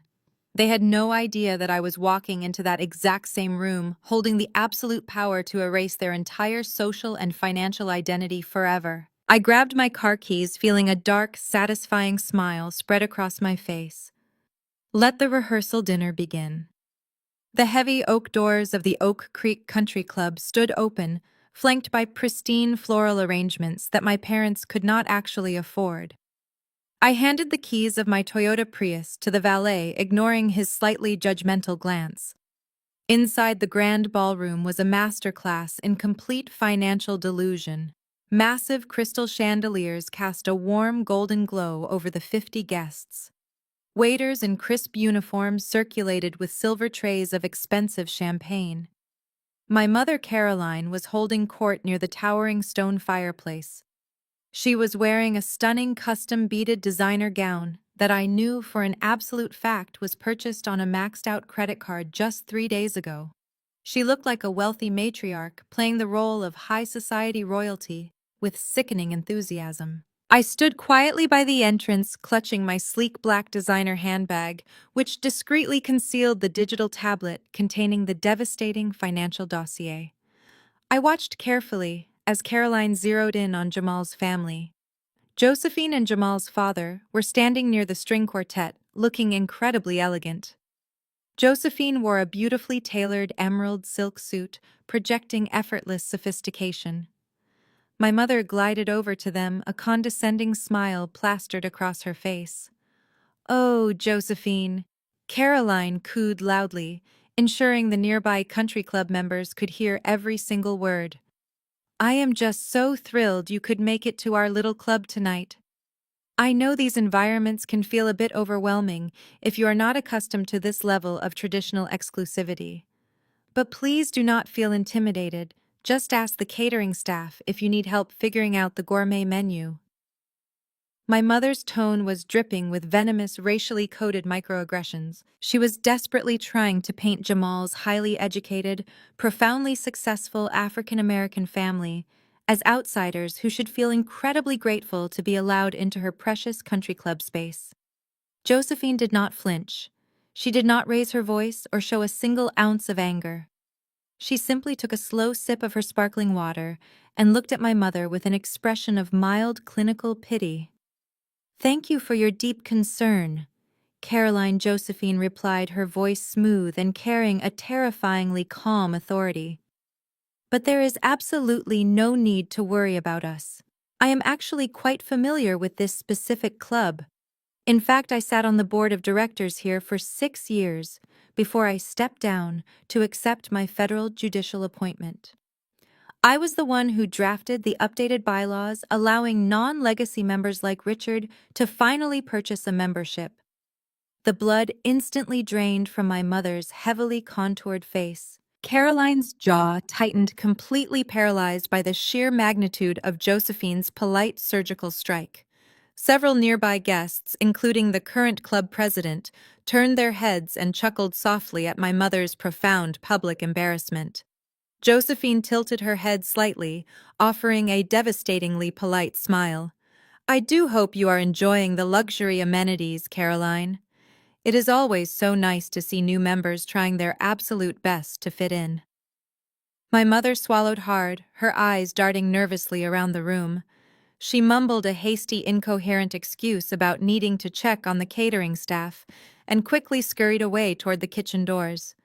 They had no idea that I was walking into that exact same room, holding the absolute power to erase their entire social and financial identity forever. I grabbed my car keys, feeling a dark, satisfying smile spread across my face. Let the rehearsal dinner begin. The heavy oak doors of the Oak Creek Country Club stood open, flanked by pristine floral arrangements that my parents could not actually afford. I handed the keys of my Toyota Prius to the valet, ignoring his slightly judgmental glance. Inside the grand ballroom was a masterclass in complete financial delusion. Massive crystal chandeliers cast a warm golden glow over the 50 guests. Waiters in crisp uniforms circulated with silver trays of expensive champagne. My mother, Caroline, was holding court near the towering stone fireplace. She was wearing a stunning custom-beaded designer gown that I knew for an absolute fact was purchased on a maxed-out credit card just 3 days ago. She looked like a wealthy matriarch playing the role of high society royalty with sickening enthusiasm. I stood quietly by the entrance, clutching my sleek black designer handbag, which discreetly concealed the digital tablet containing the devastating financial dossier. I watched carefully as Caroline zeroed in on Jamal's family. Josephine and Jamal's father were standing near the string quartet, looking incredibly elegant. Josephine wore a beautifully tailored emerald silk suit, projecting effortless sophistication. My mother glided over to them, a condescending smile plastered across her face. "Oh, Josephine," Caroline cooed loudly, ensuring the nearby country club members could hear every single word. "I am just so thrilled you could make it to our little club tonight. I know these environments can feel a bit overwhelming if you are not accustomed to this level of traditional exclusivity. But please do not feel intimidated. Just ask the catering staff if you need help figuring out the gourmet menu." My mother's tone was dripping with venomous, racially coded microaggressions. She was desperately trying to paint Jamal's highly educated, profoundly successful African-American family as outsiders who should feel incredibly grateful to be allowed into her precious country club space. Josephine did not flinch. She did not raise her voice or show a single ounce of anger. She simply took a slow sip of her sparkling water and looked at my mother with an expression of mild clinical pity. "Thank you for your deep concern," Caroline Josephine replied, her voice smooth and carrying a terrifyingly calm authority. "But there is absolutely no need to worry about us. I am actually quite familiar with this specific club. In fact, I sat on the board of directors here for 6 years before I stepped down to accept my federal judicial appointment. I was the one who drafted the updated bylaws allowing non-legacy members like Richard to finally purchase a membership." The blood instantly drained from my mother's heavily contoured face. Caroline's jaw tightened, completely paralyzed by the sheer magnitude of Josephine's polite surgical strike. Several nearby guests, including the current club president, turned their heads and chuckled softly at my mother's profound public embarrassment. Josephine tilted her head slightly, offering a devastatingly polite smile. "I do hope you are enjoying the luxury amenities, Caroline. It is always so nice to see new members trying their absolute best to fit in." My mother swallowed hard, her eyes darting nervously around the room. She mumbled a hasty, incoherent excuse about needing to check on the catering staff and quickly scurried away toward the kitchen doors.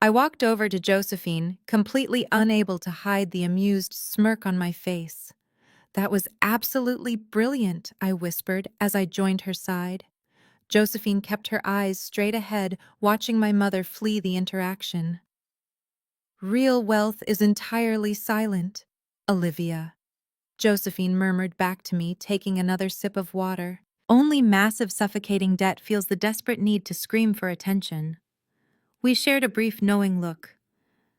I walked over to Josephine, completely unable to hide the amused smirk on my face. "That was absolutely brilliant," I whispered as I joined her side. Josephine kept her eyes straight ahead, watching my mother flee the interaction. "Real wealth is entirely silent, Olivia," Josephine murmured back to me, taking another sip of water. "Only massive suffocating debt feels the desperate need to scream for attention." We shared a brief knowing look.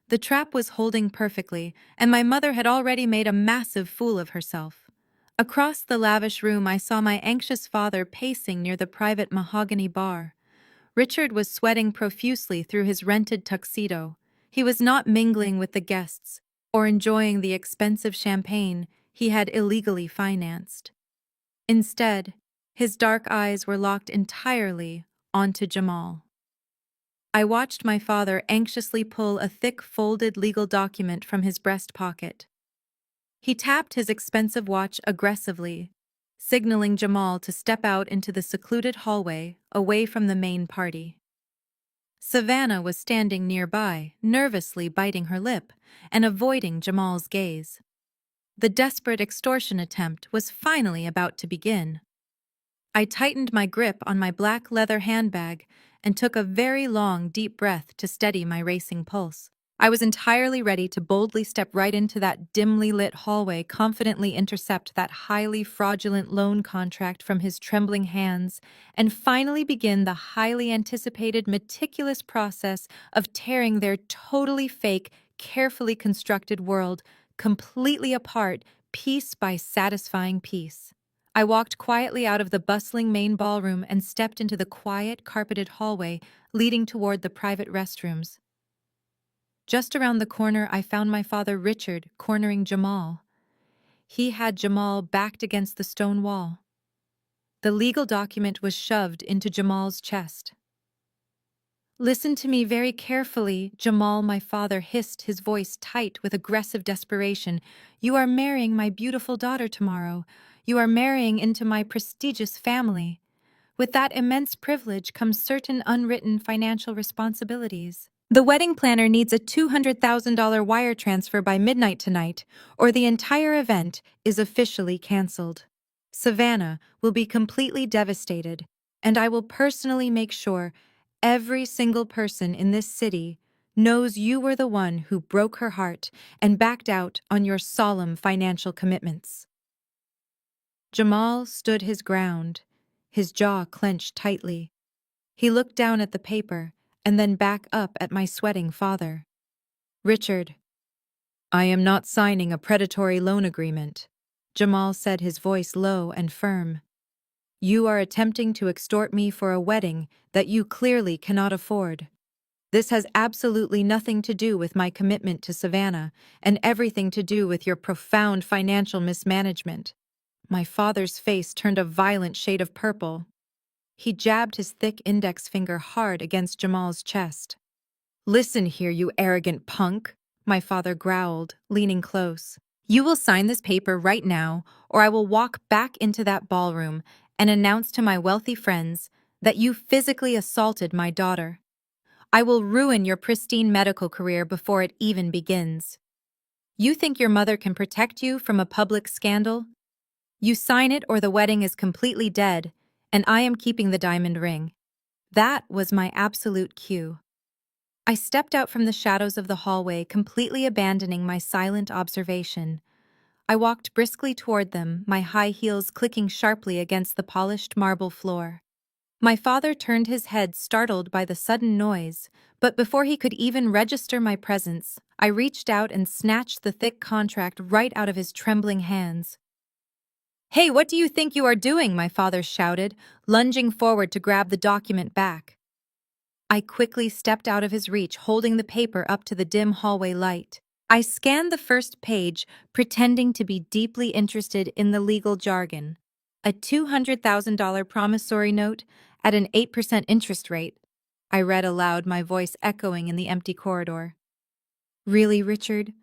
The trap was holding perfectly, and my mother had already made a massive fool of herself. Across the lavish room, I saw my anxious father pacing near the private mahogany bar. Richard was sweating profusely through his rented tuxedo. He was not mingling with the guests or enjoying the expensive champagne he had illegally financed. Instead, his dark eyes were locked entirely onto Jamal. I watched my father anxiously pull a thick folded legal document from his breast pocket. He tapped his expensive watch aggressively, signaling Jamal to step out into the secluded hallway away from the main party. Savannah was standing nearby, nervously biting her lip and avoiding Jamal's gaze. The desperate extortion attempt was finally about to begin. I tightened my grip on my black leather handbag and took a very long, deep breath to steady my racing pulse. I was entirely ready to boldly step right into that dimly lit hallway, confidently intercept that highly fraudulent loan contract from his trembling hands, and finally begin the highly anticipated, meticulous process of tearing their totally fake, carefully constructed world completely apart, piece by satisfying piece. I walked quietly out of the bustling main ballroom and stepped into the quiet, carpeted hallway leading toward the private restrooms. Just around the corner, I found my father Richard cornering Jamal. He had Jamal backed against the stone wall. The legal document was shoved into Jamal's chest. "Listen to me very carefully," Jamal, my father, hissed, his voice tight with aggressive desperation. "You are marrying my beautiful daughter tomorrow. You are marrying into my prestigious family. With that immense privilege comes certain unwritten financial responsibilities. The wedding planner needs a $200,000 wire transfer by midnight tonight, or the entire event is officially canceled. Savannah will be completely devastated, and I will personally make sure every single person in this city knows you were the one who broke her heart and backed out on your solemn financial commitments." Jamal stood his ground, his jaw clenched tightly. He looked down at the paper and then back up at my sweating father. "Richard, I am not signing a predatory loan agreement," Jamal said, his voice low and firm. "You are attempting to extort me for a wedding that you clearly cannot afford. This has absolutely nothing to do with my commitment to Savannah and everything to do with your profound financial mismanagement." My father's face turned a violent shade of purple. He jabbed his thick index finger hard against Jamal's chest. "Listen here, you arrogant punk," my father growled, leaning close. "You will sign this paper right now, or I will walk back into that ballroom and announce to my wealthy friends that you physically assaulted my daughter. I will ruin your pristine medical career before it even begins. You think your mother can protect you from a public scandal? You sign it or the wedding is completely dead, and I am keeping the diamond ring." That was my absolute cue. I stepped out from the shadows of the hallway, completely abandoning my silent observation. I walked briskly toward them, my high heels clicking sharply against the polished marble floor. My father turned his head, startled by the sudden noise, but before he could even register my presence, I reached out and snatched the thick contract right out of his trembling hands. "Hey, what do you think you are doing?" my father shouted, lunging forward to grab the document back. I quickly stepped out of his reach, holding the paper up to the dim hallway light. I scanned the first page, pretending to be deeply interested in the legal jargon. "A $200,000 promissory note at an 8% interest rate," I read aloud, my voice echoing in the empty corridor. "Really, Richard?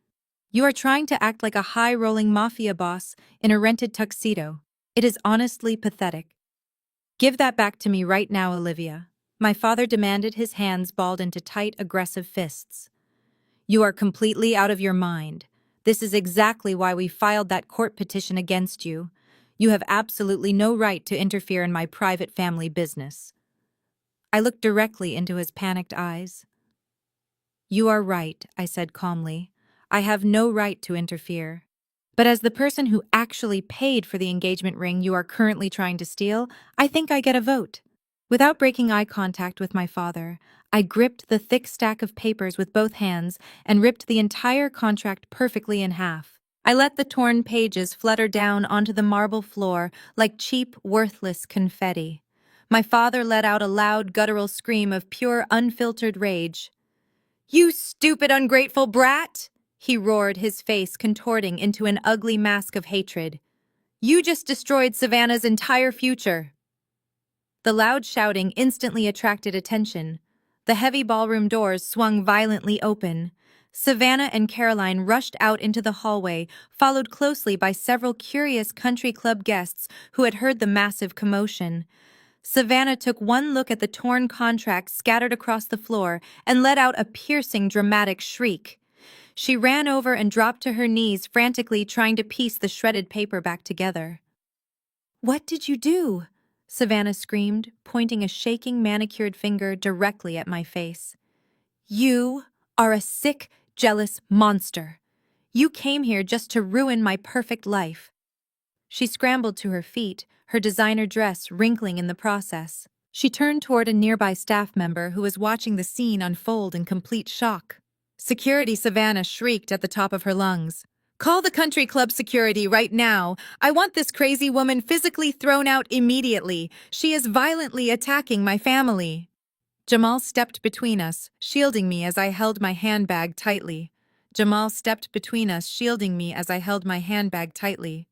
You are trying to act like a high-rolling mafia boss in a rented tuxedo. It is honestly pathetic. Give that back to me right now, Olivia," my father demanded, his hands balled into tight, aggressive fists. "You are completely out of your mind. This is exactly why we filed that court petition against you. You have absolutely no right to interfere in my private family business." I looked directly into his panicked eyes. "You are right," I said calmly. "I have no right to interfere. But as the person who actually paid for the engagement ring you are currently trying to steal, I think I get a vote." Without breaking eye contact with my father, I gripped the thick stack of papers with both hands and ripped the entire contract perfectly in half. I let the torn pages flutter down onto the marble floor like cheap, worthless confetti. My father let out a loud, guttural scream of pure, unfiltered rage. "You stupid, ungrateful brat!" he roared, his face contorting into an ugly mask of hatred. "You just destroyed Savannah's entire future." The loud shouting instantly attracted attention. The heavy ballroom doors swung violently open. Savannah and Caroline rushed out into the hallway, followed closely by several curious country club guests who had heard the massive commotion. Savannah took one look at the torn contracts scattered across the floor and let out a piercing, dramatic shriek. She ran over and dropped to her knees, frantically trying to piece the shredded paper back together. "What did you do?" Savannah screamed, pointing a shaking, manicured finger directly at my face. "You are a sick, jealous monster. You came here just to ruin my perfect life." She scrambled to her feet, her designer dress wrinkling in the process. She turned toward a nearby staff member who was watching the scene unfold in complete shock. "Security!" Savannah shrieked at the top of her lungs. "Call the country club security right now. I want this crazy woman physically thrown out immediately. She is violently attacking my family." Jamal stepped between us, shielding me as I held my handbag tightly. Jamal stepped between us, shielding me as I held my handbag tightly.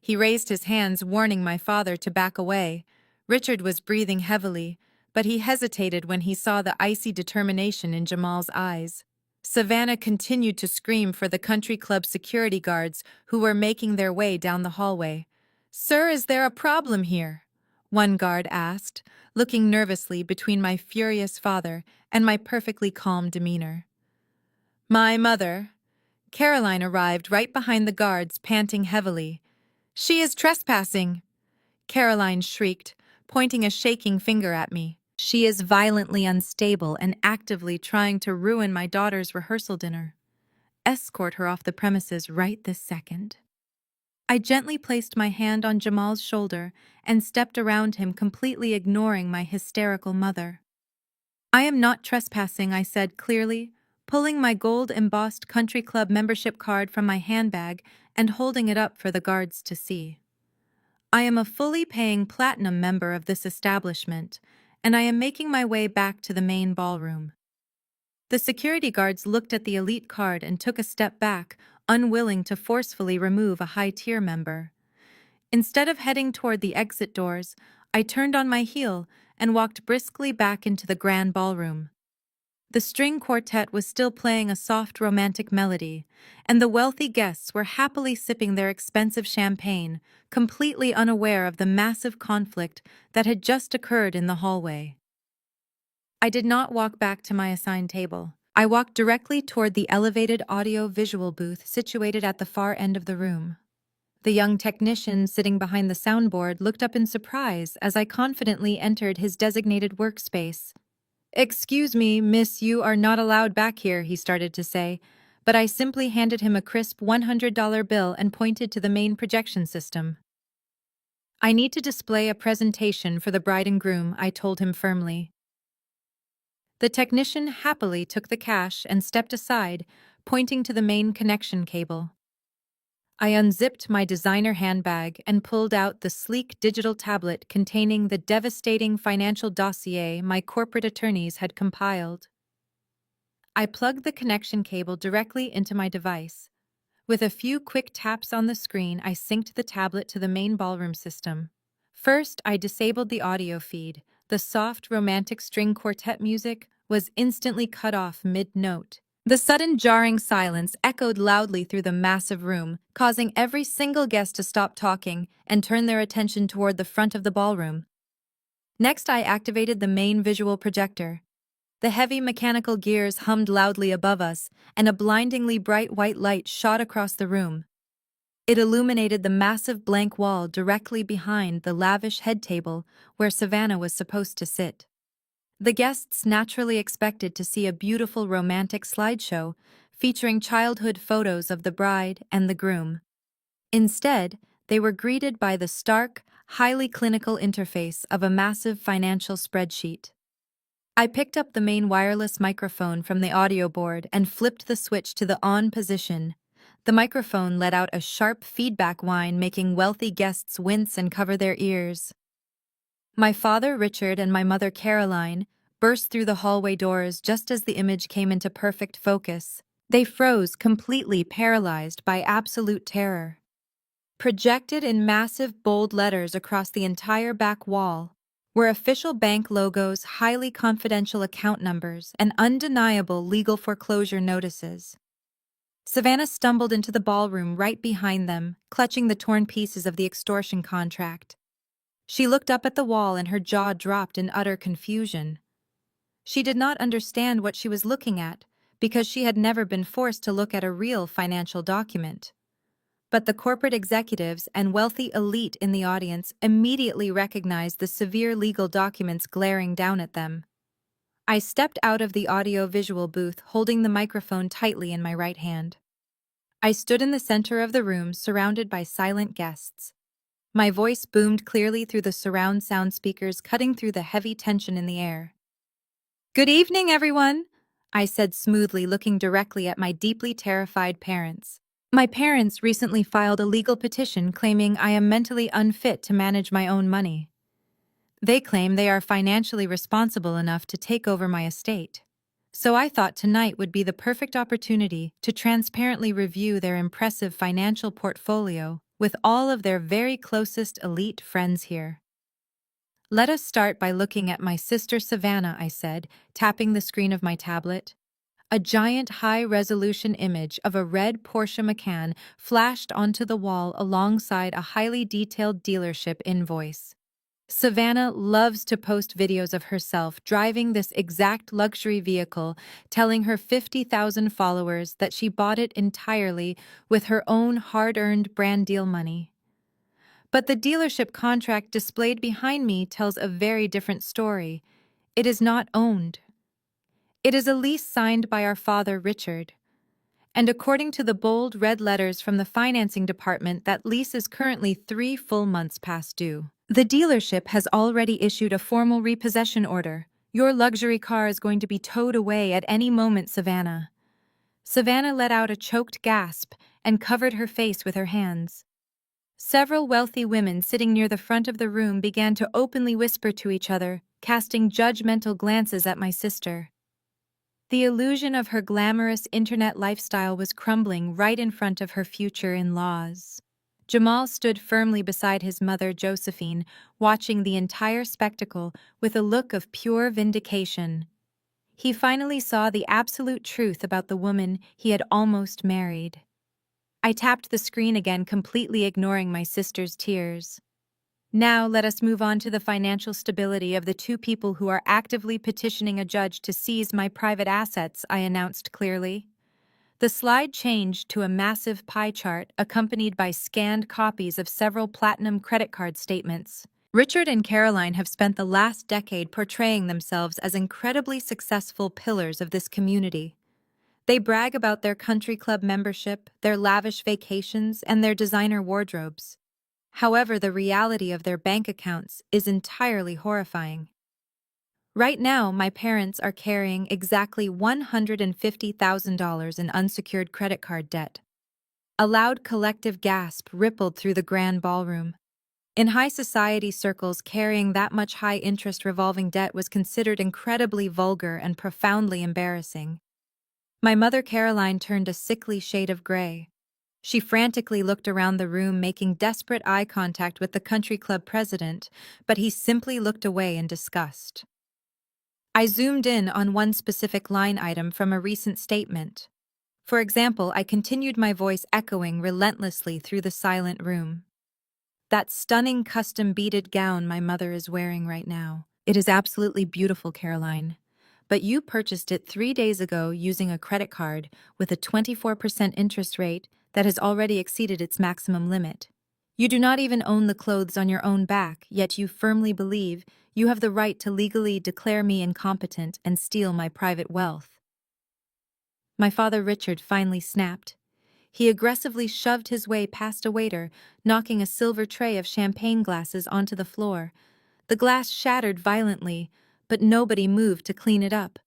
He raised his hands, warning my father to back away. Richard was breathing heavily, but he hesitated when he saw the icy determination in Jamal's eyes. Savannah continued to scream for the country club security guards who were making their way down the hallway. "Sir, is there a problem here?" one guard asked, looking nervously between my furious father and my perfectly calm demeanor. My mother, Caroline, arrived right behind the guards, panting heavily. "She is trespassing!" Caroline shrieked, pointing a shaking finger at me. "She is violently unstable and actively trying to ruin my daughter's rehearsal dinner. Escort her off the premises right this second." I gently placed my hand on Jamal's shoulder and stepped around him, completely ignoring my hysterical mother. "I am not trespassing," I said clearly, pulling my gold-embossed country club membership card from my handbag and holding it up for the guards to see. "I am a fully paying platinum member of this establishment, and I am making my way back to the main ballroom." The security guards looked at the elite card and took a step back, unwilling to forcefully remove a high-tier member. Instead of heading toward the exit doors, I turned on my heel and walked briskly back into the grand ballroom. The string quartet was still playing a soft romantic melody, and the wealthy guests were happily sipping their expensive champagne, completely unaware of the massive conflict that had just occurred in the hallway. I did not walk back to my assigned table. I walked directly toward the elevated audio-visual booth situated at the far end of the room. The young technician sitting behind the soundboard looked up in surprise as I confidently entered his designated workspace. "Excuse me, miss, you are not allowed back here," he started to say, but I simply handed him a crisp $100 bill and pointed to the main projection system. "I need to display a presentation for the bride and groom," I told him firmly. The technician happily took the cash and stepped aside, pointing to the main connection cable. I unzipped my designer handbag and pulled out the sleek digital tablet containing the devastating financial dossier my corporate attorneys had compiled. I plugged the connection cable directly into my device. With a few quick taps on the screen, I synced the tablet to the main ballroom system. First, I disabled the audio feed. The soft, romantic string quartet music was instantly cut off mid-note. The sudden jarring silence echoed loudly through the massive room, causing every single guest to stop talking and turn their attention toward the front of the ballroom. Next, I activated the main visual projector. The heavy mechanical gears hummed loudly above us, and a blindingly bright white light shot across the room. It illuminated the massive blank wall directly behind the lavish head table where Savannah was supposed to sit. The guests naturally expected to see a beautiful romantic slideshow featuring childhood photos of the bride and the groom. Instead, they were greeted by the stark, highly clinical interface of a massive financial spreadsheet. I picked up the main wireless microphone from the audio board and flipped the switch to the on position. The microphone let out a sharp feedback whine, making wealthy guests wince and cover their ears. My father, Richard, and my mother, Caroline, burst through the hallway doors just as the image came into perfect focus. They froze, completely paralyzed by absolute terror. Projected in massive, bold letters across the entire back wall were official bank logos, highly confidential account numbers, and undeniable legal foreclosure notices. Savannah stumbled into the ballroom right behind them, clutching the torn pieces of the extortion contract. She looked up at the wall and her jaw dropped in utter confusion. She did not understand what she was looking at, because she had never been forced to look at a real financial document. But the corporate executives and wealthy elite in the audience immediately recognized the severe legal documents glaring down at them. I stepped out of the audio-visual booth, holding the microphone tightly in my right hand. I stood in the center of the room, surrounded by silent guests. My voice boomed clearly through the surround sound speakers, cutting through the heavy tension in the air. "Good evening, everyone," I said smoothly, looking directly at my deeply terrified parents. My parents recently filed a legal petition claiming I am mentally unfit to manage my own money. They claim they are financially responsible enough to take over my estate. So I thought tonight would be the perfect opportunity to transparently review their impressive financial portfolio with all of their very closest elite friends here. "Let us start by looking at my sister Savannah," I said, tapping the screen of my tablet. A giant high-resolution image of a red Porsche Macan flashed onto the wall alongside a highly detailed dealership invoice. Savannah loves to post videos of herself driving this exact luxury vehicle, telling her 50,000 followers that she bought it entirely with her own hard-earned brand deal money. But the dealership contract displayed behind me tells a very different story. It is not owned. It is a lease signed by our father, Richard. And according to the bold red letters from the financing department, that lease is currently 3 full months past due. The dealership has already issued a formal repossession order. Your luxury car is going to be towed away at any moment, Savannah. Savannah let out a choked gasp and covered her face with her hands. Several wealthy women sitting near the front of the room began to openly whisper to each other, casting judgmental glances at my sister. The illusion of her glamorous internet lifestyle was crumbling right in front of her future in-laws. Jamal stood firmly beside his mother, Josephine, watching the entire spectacle with a look of pure vindication. He finally saw the absolute truth about the woman he had almost married. I tapped the screen again, completely ignoring my sister's tears. "Now let us move on to the financial stability of the two people who are actively petitioning a judge to seize my private assets," I announced clearly. The slide changed to a massive pie chart accompanied by scanned copies of several platinum credit card statements. Richard and Caroline have spent the last decade portraying themselves as incredibly successful pillars of this community. They brag about their country club membership, their lavish vacations, and their designer wardrobes. However, the reality of their bank accounts is entirely horrifying. Right now, my parents are carrying exactly $150,000 in unsecured credit card debt. A loud collective gasp rippled through the grand ballroom. In high society circles, carrying that much high-interest revolving debt was considered incredibly vulgar and profoundly embarrassing. My mother Caroline turned a sickly shade of gray. She frantically looked around the room, making desperate eye contact with the country club president, but he simply looked away in disgust. I zoomed in on one specific line item from a recent statement. For example, I continued, my voice echoing relentlessly through the silent room. "That stunning custom beaded gown my mother is wearing right now. It is absolutely beautiful, Caroline. But you purchased it 3 days ago using a credit card with a 24% interest rate that has already exceeded its maximum limit. You do not even own the clothes on your own back, yet you firmly believe you have the right to legally declare me incompetent and steal my private wealth." My father Richard finally snapped. He aggressively shoved his way past a waiter, knocking a silver tray of champagne glasses onto the floor. The glass shattered violently, but nobody moved to clean it up.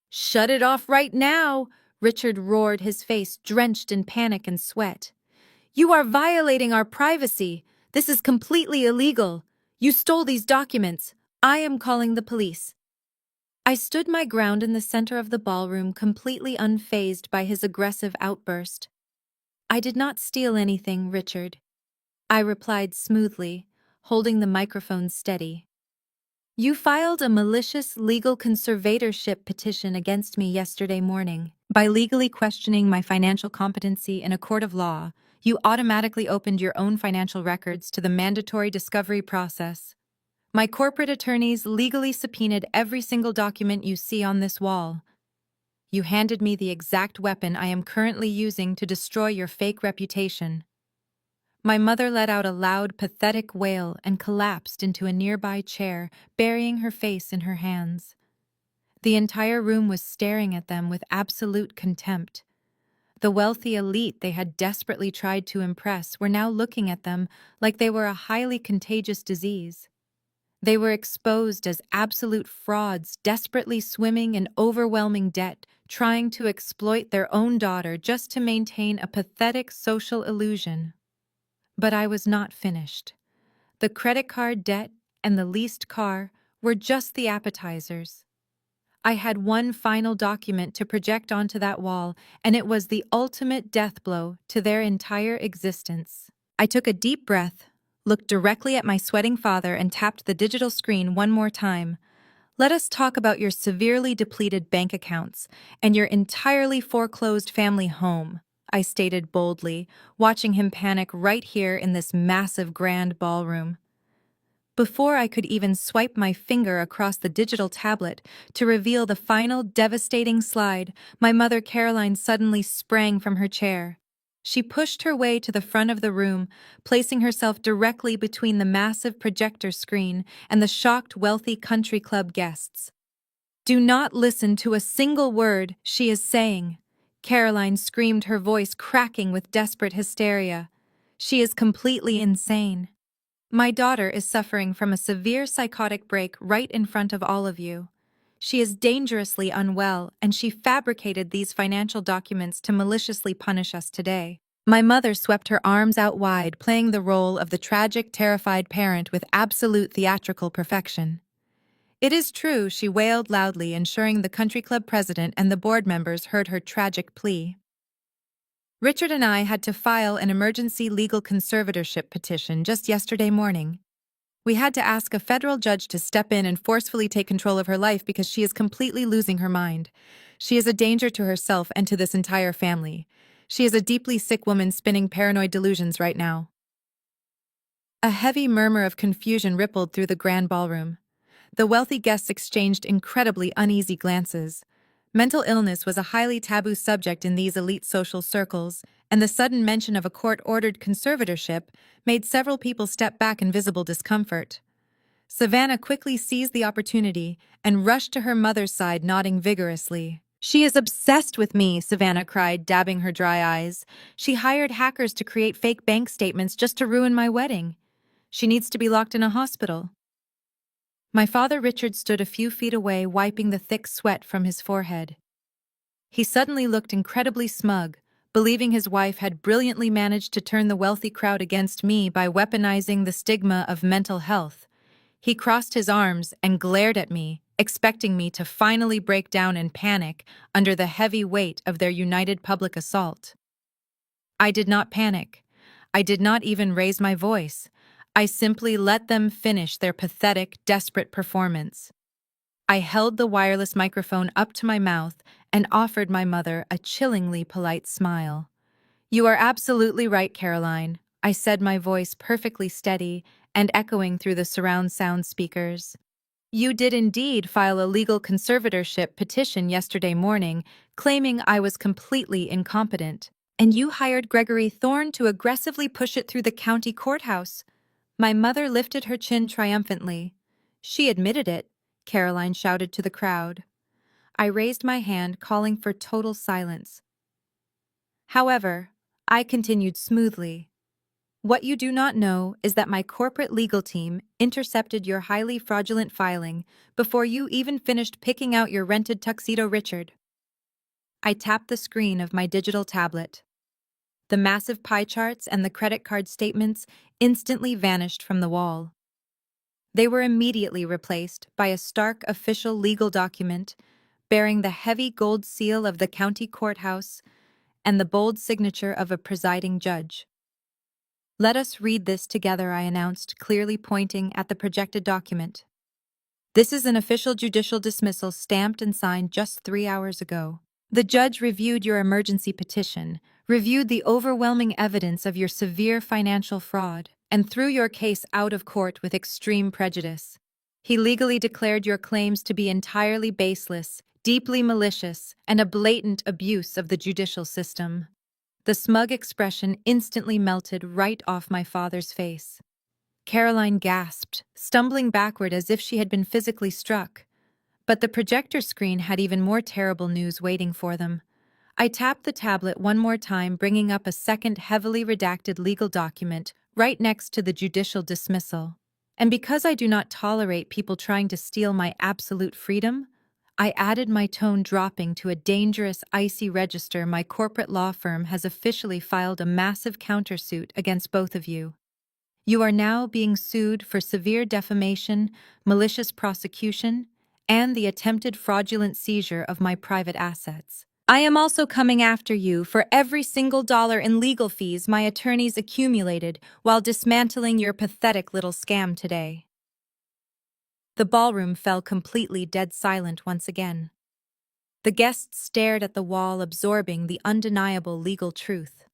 "Shut it off right now!" Richard roared, his face drenched in panic and sweat. "You are violating our privacy. This is completely illegal. You stole these documents. I am calling the police." I stood my ground in the center of the ballroom, completely unfazed by his aggressive outburst. "I did not steal anything, Richard," I replied smoothly, holding the microphone steady. "You filed a malicious legal conservatorship petition against me yesterday morning. By legally questioning my financial competency in a court of law, you automatically opened your own financial records to the mandatory discovery process. My corporate attorneys legally subpoenaed every single document you see on this wall. You handed me the exact weapon I am currently using to destroy your fake reputation." My mother let out a loud, pathetic wail and collapsed into a nearby chair, burying her face in her hands. The entire room was staring at them with absolute contempt. The wealthy elite they had desperately tried to impress were now looking at them like they were a highly contagious disease. They were exposed as absolute frauds, desperately swimming in overwhelming debt, trying to exploit their own daughter just to maintain a pathetic social illusion. But I was not finished. The credit card debt and the leased car were just the appetizers. I had one final document to project onto that wall, and it was the ultimate death blow to their entire existence. I took a deep breath, looked directly at my sweating father, and tapped the digital screen one more time. "Let us talk about your severely depleted bank accounts and your entirely foreclosed family home," I stated boldly, watching him panic right here in this massive grand ballroom. Before I could even swipe my finger across the digital tablet to reveal the final devastating slide, my mother Caroline suddenly sprang from her chair. She pushed her way to the front of the room, placing herself directly between the massive projector screen and the shocked wealthy country club guests. "Do not listen to a single word she is saying," Caroline screamed, her voice cracking with desperate hysteria. "She is completely insane. My daughter is suffering from a severe psychotic break right in front of all of you. She is dangerously unwell, and she fabricated these financial documents to maliciously punish us today." My mother swept her arms out wide, playing the role of the tragic, terrified parent with absolute theatrical perfection. "It is true," she wailed loudly, ensuring the country club president and the board members heard her tragic plea. "Richard and I had to file an emergency legal conservatorship petition just yesterday morning. We had to ask a federal judge to step in and forcefully take control of her life because she is completely losing her mind. She is a danger to herself and to this entire family. She is a deeply sick woman spinning paranoid delusions right now." A heavy murmur of confusion rippled through the grand ballroom. The wealthy guests exchanged incredibly uneasy glances. Mental illness was a highly taboo subject in these elite social circles, and the sudden mention of a court-ordered conservatorship made several people step back in visible discomfort. Savannah quickly seized the opportunity and rushed to her mother's side, nodding vigorously. "She is obsessed with me," Savannah cried, dabbing her dry eyes. "She hired hackers to create fake bank statements just to ruin my wedding. She needs to be locked in a hospital." My father Richard stood a few feet away, wiping the thick sweat from his forehead. He suddenly looked incredibly smug, believing his wife had brilliantly managed to turn the wealthy crowd against me by weaponizing the stigma of mental health. He crossed his arms and glared at me, expecting me to finally break down in panic under the heavy weight of their united public assault. I did not panic. I did not even raise my voice. I simply let them finish their pathetic, desperate performance. I held the wireless microphone up to my mouth and offered my mother a chillingly polite smile. "You are absolutely right, Caroline," I said, my voice perfectly steady and echoing through the surround sound speakers. "You did indeed file a legal conservatorship petition yesterday morning, claiming I was completely incompetent. And you hired Gregory Thorne to aggressively push it through the county courthouse." My mother lifted her chin triumphantly. "She admitted it," Caroline shouted to the crowd. I raised my hand, calling for total silence. "However," I continued smoothly, "what you do not know is that my corporate legal team intercepted your highly fraudulent filing before you even finished picking out your rented tuxedo, Richard." I tapped the screen of my digital tablet. The massive pie charts and the credit card statements instantly vanished from the wall. They were immediately replaced by a stark official legal document bearing the heavy gold seal of the county courthouse and the bold signature of a presiding judge. "Let us read this together," I announced, clearly pointing at the projected document. "This is an official judicial dismissal stamped and signed just 3 hours ago. The judge reviewed your emergency petition, reviewed the overwhelming evidence of your severe financial fraud, and threw your case out of court with extreme prejudice. He legally declared your claims to be entirely baseless, deeply malicious, and a blatant abuse of the judicial system." The smug expression instantly melted right off my father's face. Caroline gasped, stumbling backward as if she had been physically struck. But the projector screen had even more terrible news waiting for them. I tapped the tablet one more time, bringing up a second heavily redacted legal document right next to the judicial dismissal. And because I do not tolerate people trying to steal my absolute freedom, I added, my tone dropping to a dangerous, icy register. "My corporate law firm has officially filed a massive countersuit against both of you. You are now being sued for severe defamation, malicious prosecution, and the attempted fraudulent seizure of my private assets. I am also coming after you for every single dollar in legal fees my attorneys accumulated while dismantling your pathetic little scam today." The ballroom fell completely dead silent once again. The guests stared at the wall, absorbing the undeniable legal truth.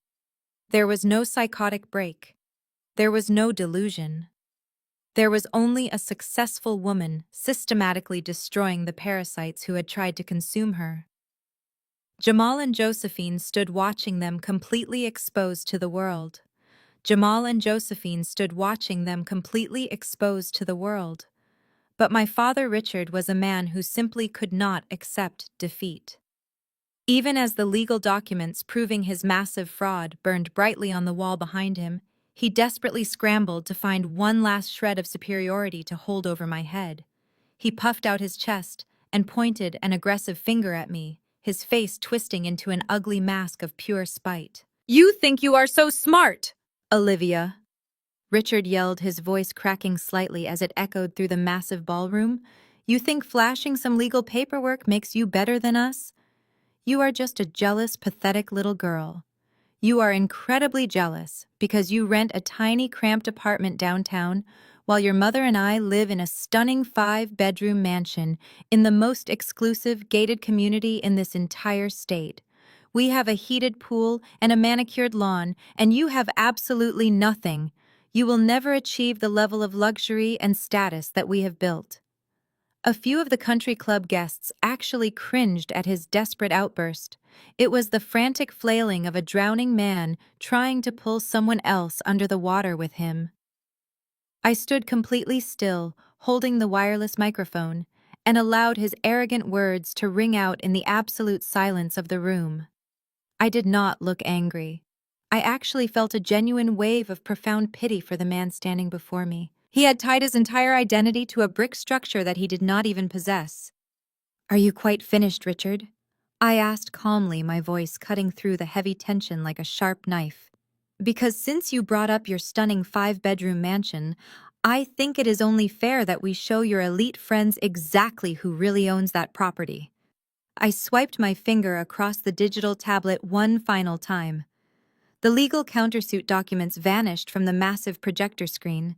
There was no psychotic break. There was no delusion. There was only a successful woman systematically destroying the parasites who had tried to consume her. Jamal and Josephine stood watching them, completely exposed to the world. Jamal and Josephine stood watching them, completely exposed to the world. But my father Richard was a man who simply could not accept defeat. Even as the legal documents proving his massive fraud burned brightly on the wall behind him, he desperately scrambled to find one last shred of superiority to hold over my head. He puffed out his chest and pointed an aggressive finger at me, his face twisting into an ugly mask of pure spite. "You think you are so smart, Olivia," Richard yelled, his voice cracking slightly as it echoed through the massive ballroom. "You think flashing some legal paperwork makes you better than us? You are just a jealous, pathetic little girl. You are incredibly jealous because you rent a tiny, cramped apartment downtown while your mother and I live in a stunning 5-bedroom mansion in the most exclusive, gated community in this entire state. We have a heated pool and a manicured lawn, and you have absolutely nothing. You will never achieve the level of luxury and status that we have built." A few of the country club guests actually cringed at his desperate outburst. It was the frantic flailing of a drowning man trying to pull someone else under the water with him. I stood completely still, holding the wireless microphone, and allowed his arrogant words to ring out in the absolute silence of the room. I did not look angry. I actually felt a genuine wave of profound pity for the man standing before me. He had tied his entire identity to a brick structure that he did not even possess. "Are you quite finished, Richard?" I asked calmly, my voice cutting through the heavy tension like a sharp knife. "Because since you brought up your stunning 5-bedroom mansion, I think it is only fair that we show your elite friends exactly who really owns that property." I swiped my finger across the digital tablet one final time. The legal countersuit documents vanished from the massive projector screen.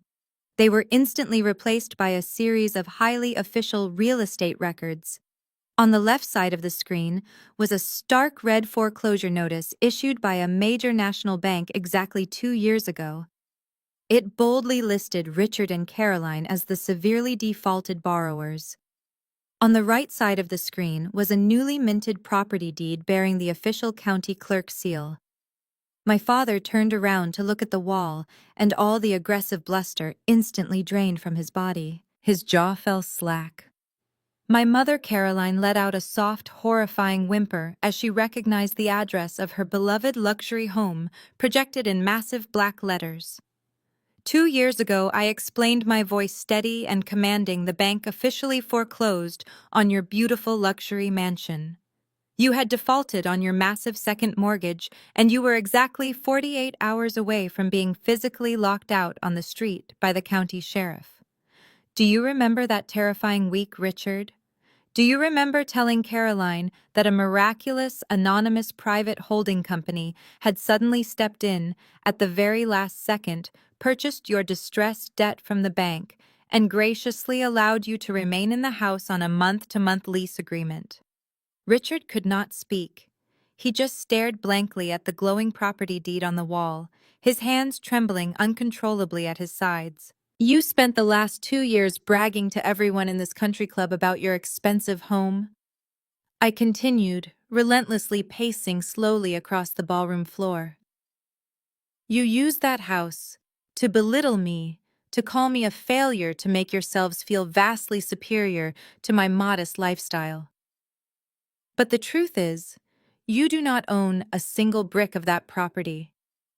They were instantly replaced by a series of highly official real estate records. On the left side of the screen was a stark red foreclosure notice issued by a major national bank exactly 2 years ago. It boldly listed Richard and Caroline as the severely defaulted borrowers. On the right side of the screen was a newly minted property deed bearing the official county clerk seal. My father turned around to look at the wall, and all the aggressive bluster instantly drained from his body. His jaw fell slack. My mother Caroline let out a soft, horrifying whimper as she recognized the address of her beloved luxury home projected in massive black letters. 2 years ago, I explained, my voice steady and commanding, the bank officially foreclosed on your beautiful luxury mansion. You had defaulted on your massive second mortgage, and you were exactly 48 hours away from being physically locked out on the street by the county sheriff. Do you remember that terrifying week, Richard? Do you remember telling Caroline that a miraculous, anonymous private holding company had suddenly stepped in at the very last second, purchased your distressed debt from the bank, and graciously allowed you to remain in the house on a month-to-month lease agreement? Richard could not speak. He just stared blankly at the glowing property deed on the wall, his hands trembling uncontrollably at his sides. You spent the last 2 years bragging to everyone in this country club about your expensive home. I continued, relentlessly pacing slowly across the ballroom floor. You used that house to belittle me, to call me a failure, to make yourselves feel vastly superior to my modest lifestyle. But the truth is, you do not own a single brick of that property.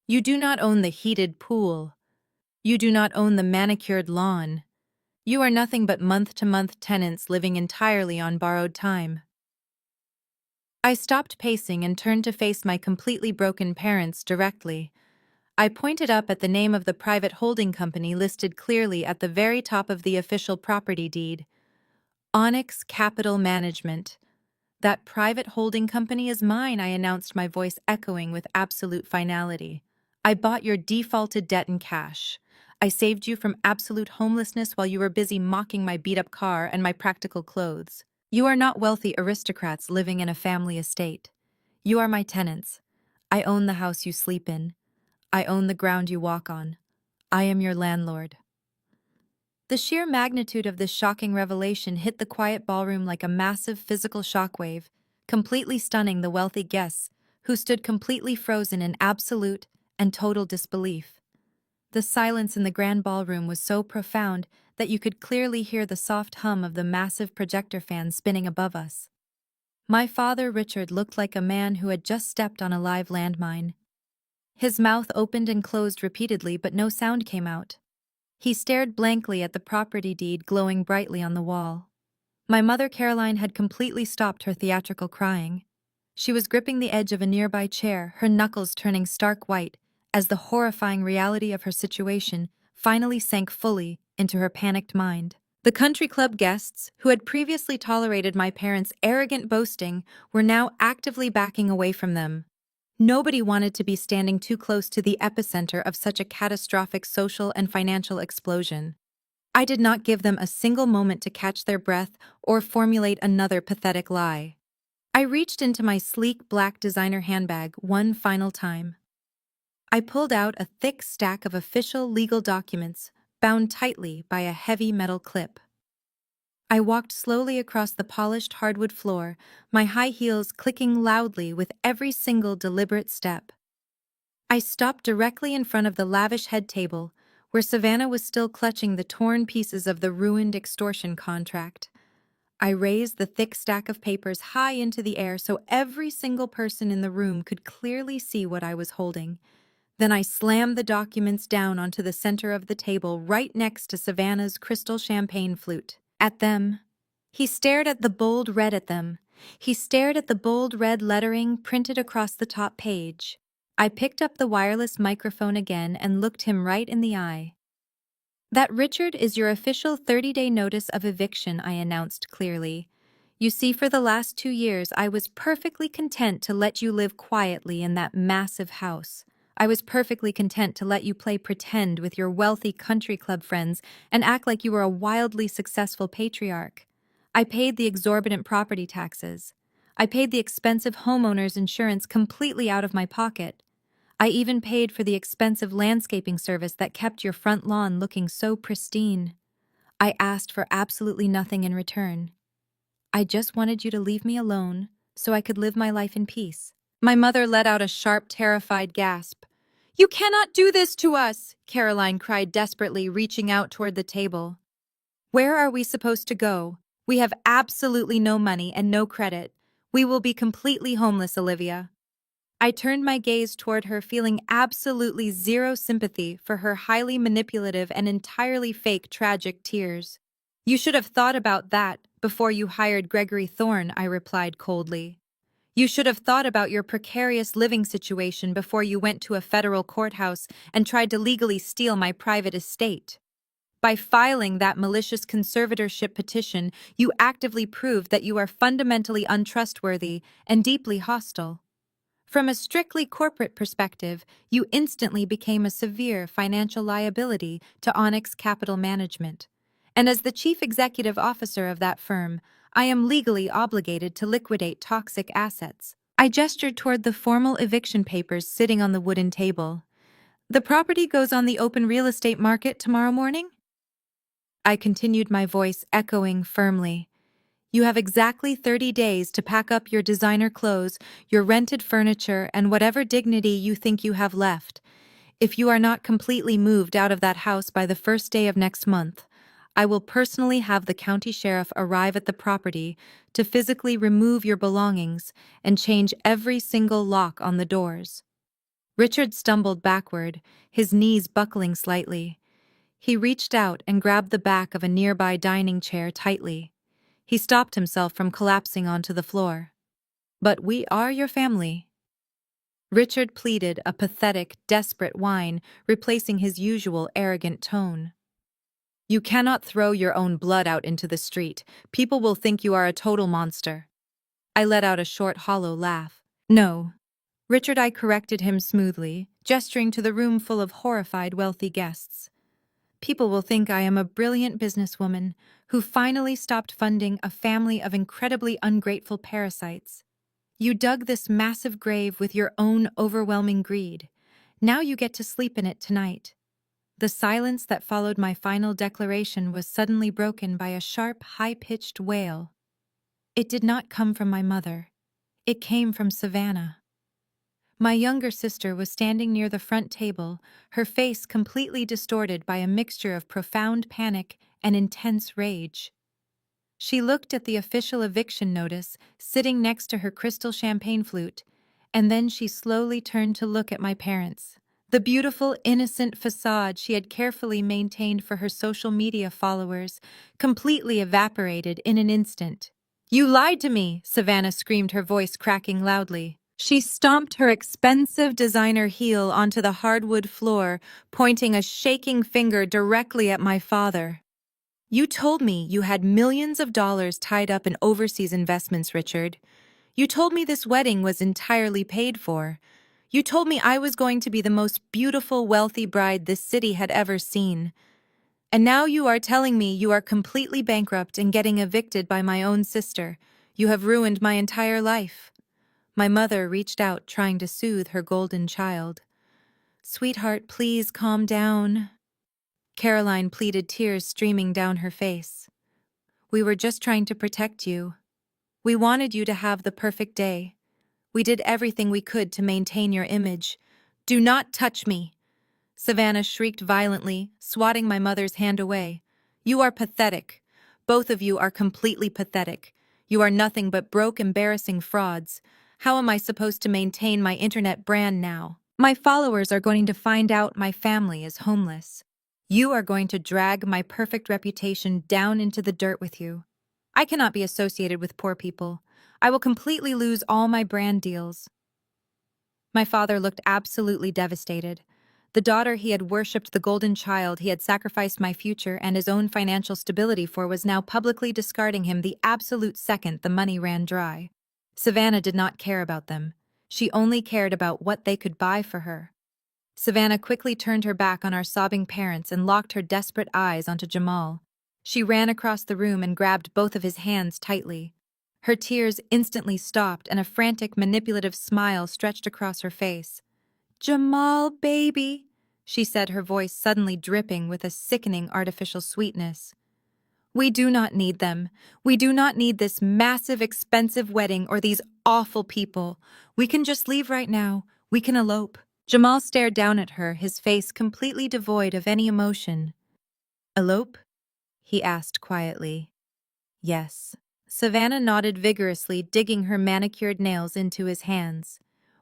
You do not own the heated pool. You do not own the manicured lawn. You are nothing but month-to-month tenants living entirely on borrowed time. I stopped pacing and turned to face my completely broken parents directly. I pointed up at the name of the private holding company listed clearly at the very top of the official property deed. Onyx Capital Management. That private holding company is mine, I announced, my voice echoing with absolute finality. I bought your defaulted debt in cash. I saved you from absolute homelessness while you were busy mocking my beat-up car and my practical clothes. You are not wealthy aristocrats living in a family estate. You are my tenants. I own the house you sleep in. I own the ground you walk on. I am your landlord. The sheer magnitude of this shocking revelation hit the quiet ballroom like a massive physical shockwave, completely stunning the wealthy guests, who stood completely frozen in absolute and total disbelief. The silence in the grand ballroom was so profound that you could clearly hear the soft hum of the massive projector fan spinning above us. My father, Richard, looked like a man who had just stepped on a live landmine. His mouth opened and closed repeatedly, but no sound came out. He stared blankly at the property deed glowing brightly on the wall. My mother, Caroline, had completely stopped her theatrical crying. She was gripping the edge of a nearby chair, her knuckles turning stark white, as the horrifying reality of her situation finally sank fully into her panicked mind. The country club guests, who had previously tolerated my parents' arrogant boasting, were now actively backing away from them. Nobody wanted to be standing too close to the epicenter of such a catastrophic social and financial explosion. I did not give them a single moment to catch their breath or formulate another pathetic lie. I reached into my sleek black designer handbag one final time. I pulled out a thick stack of official legal documents bound tightly by a heavy metal clip. I walked slowly across the polished hardwood floor, my high heels clicking loudly with every single deliberate step. I stopped directly in front of the lavish head table, where Savannah was still clutching the torn pieces of the ruined extortion contract. I raised the thick stack of papers high into the air so every single person in the room could clearly see what I was holding. Then I slammed the documents down onto the center of the table right next to Savannah's crystal champagne flute. At them. He stared at the bold red at them. He stared at the bold red lettering printed across the top page. I picked up the wireless microphone again and looked him right in the eye. That, Richard, is your official 30-day notice of eviction, I announced clearly. You see, for the last 2 years, I was perfectly content to let you live quietly in that massive house. I was perfectly content to let you play pretend with your wealthy country club friends and act like you were a wildly successful patriarch. I paid the exorbitant property taxes. I paid the expensive homeowner's insurance completely out of my pocket. I even paid for the expensive landscaping service that kept your front lawn looking so pristine. I asked for absolutely nothing in return. I just wanted you to leave me alone so I could live my life in peace. My mother let out a sharp, terrified gasp. "You cannot do this to us!" Caroline cried desperately, reaching out toward the table. "Where are we supposed to go? We have absolutely no money and no credit. We will be completely homeless, Olivia." I turned my gaze toward her, feeling absolutely zero sympathy for her highly manipulative and entirely fake tragic tears. "You should have thought about that before you hired Gregory Thorne," I replied coldly. You should have thought about your precarious living situation before you went to a federal courthouse and tried to legally steal my private estate. By filing that malicious conservatorship petition, you actively proved that you are fundamentally untrustworthy and deeply hostile. From a strictly corporate perspective, you instantly became a severe financial liability to Onyx Capital Management. And as the chief executive officer of that firm, I am legally obligated to liquidate toxic assets. I gestured toward the formal eviction papers sitting on the wooden table. The property goes on the open real estate market tomorrow morning? I continued, my voice echoing firmly. You have exactly 30 days to pack up your designer clothes, your rented furniture, and whatever dignity you think you have left. If you are not completely moved out of that house by the first day of next month, I will personally have the county sheriff arrive at the property to physically remove your belongings and change every single lock on the doors. Richard stumbled backward, his knees buckling slightly. He reached out and grabbed the back of a nearby dining chair tightly. He stopped himself from collapsing onto the floor. But we are your family. Richard pleaded, a pathetic, desperate whine, replacing his usual arrogant tone. You cannot throw your own blood out into the street. People will think you are a total monster. I let out a short, hollow laugh. No. Richard, I corrected him smoothly, gesturing to the room full of horrified, wealthy guests. People will think I am a brilliant businesswoman who finally stopped funding a family of incredibly ungrateful parasites. You dug this massive grave with your own overwhelming greed. Now you get to sleep in it tonight. The silence that followed my final declaration was suddenly broken by a sharp, high-pitched wail. It did not come from my mother. It came from Savannah. My younger sister was standing near the front table, her face completely distorted by a mixture of profound panic and intense rage. She looked at the official eviction notice sitting next to her crystal champagne flute, and then she slowly turned to look at my parents. The beautiful, innocent facade she had carefully maintained for her social media followers completely evaporated in an instant. You lied to me, Savannah screamed, her voice cracking loudly. She stomped her expensive designer heel onto the hardwood floor, pointing a shaking finger directly at my father. You told me you had millions of dollars tied up in overseas investments, Richard. You told me this wedding was entirely paid for. You told me I was going to be the most beautiful, wealthy bride this city had ever seen. And now you are telling me you are completely bankrupt and getting evicted by my own sister. You have ruined my entire life. My mother reached out, trying to soothe her golden child. Sweetheart, please calm down. Caroline pleaded, tears streaming down her face. We were just trying to protect you. We wanted you to have the perfect day. We did everything we could to maintain your image. Do not touch me! Savannah shrieked violently, swatting my mother's hand away. You are pathetic. Both of you are completely pathetic. You are nothing but broke, embarrassing frauds. How am I supposed to maintain my internet brand now? My followers are going to find out my family is homeless. You are going to drag my perfect reputation down into the dirt with you. I cannot be associated with poor people. I will completely lose all my brand deals. My father looked absolutely devastated. The daughter he had worshipped, the golden child he had sacrificed my future and his own financial stability for, was now publicly discarding him the absolute second the money ran dry. Savannah did not care about them. She only cared about what they could buy for her. Savannah quickly turned her back on our sobbing parents and locked her desperate eyes onto Jamal. She ran across the room and grabbed both of his hands tightly. Her tears instantly stopped and a frantic, manipulative smile stretched across her face. Jamal, baby, she said, her voice suddenly dripping with a sickening artificial sweetness. We do not need them. We do not need this massive, expensive wedding or these awful people. We can just leave right now. We can elope. Jamal stared down at her, his face completely devoid of any emotion. Elope? He asked quietly. Yes. Savannah nodded vigorously, digging her manicured nails into his hands.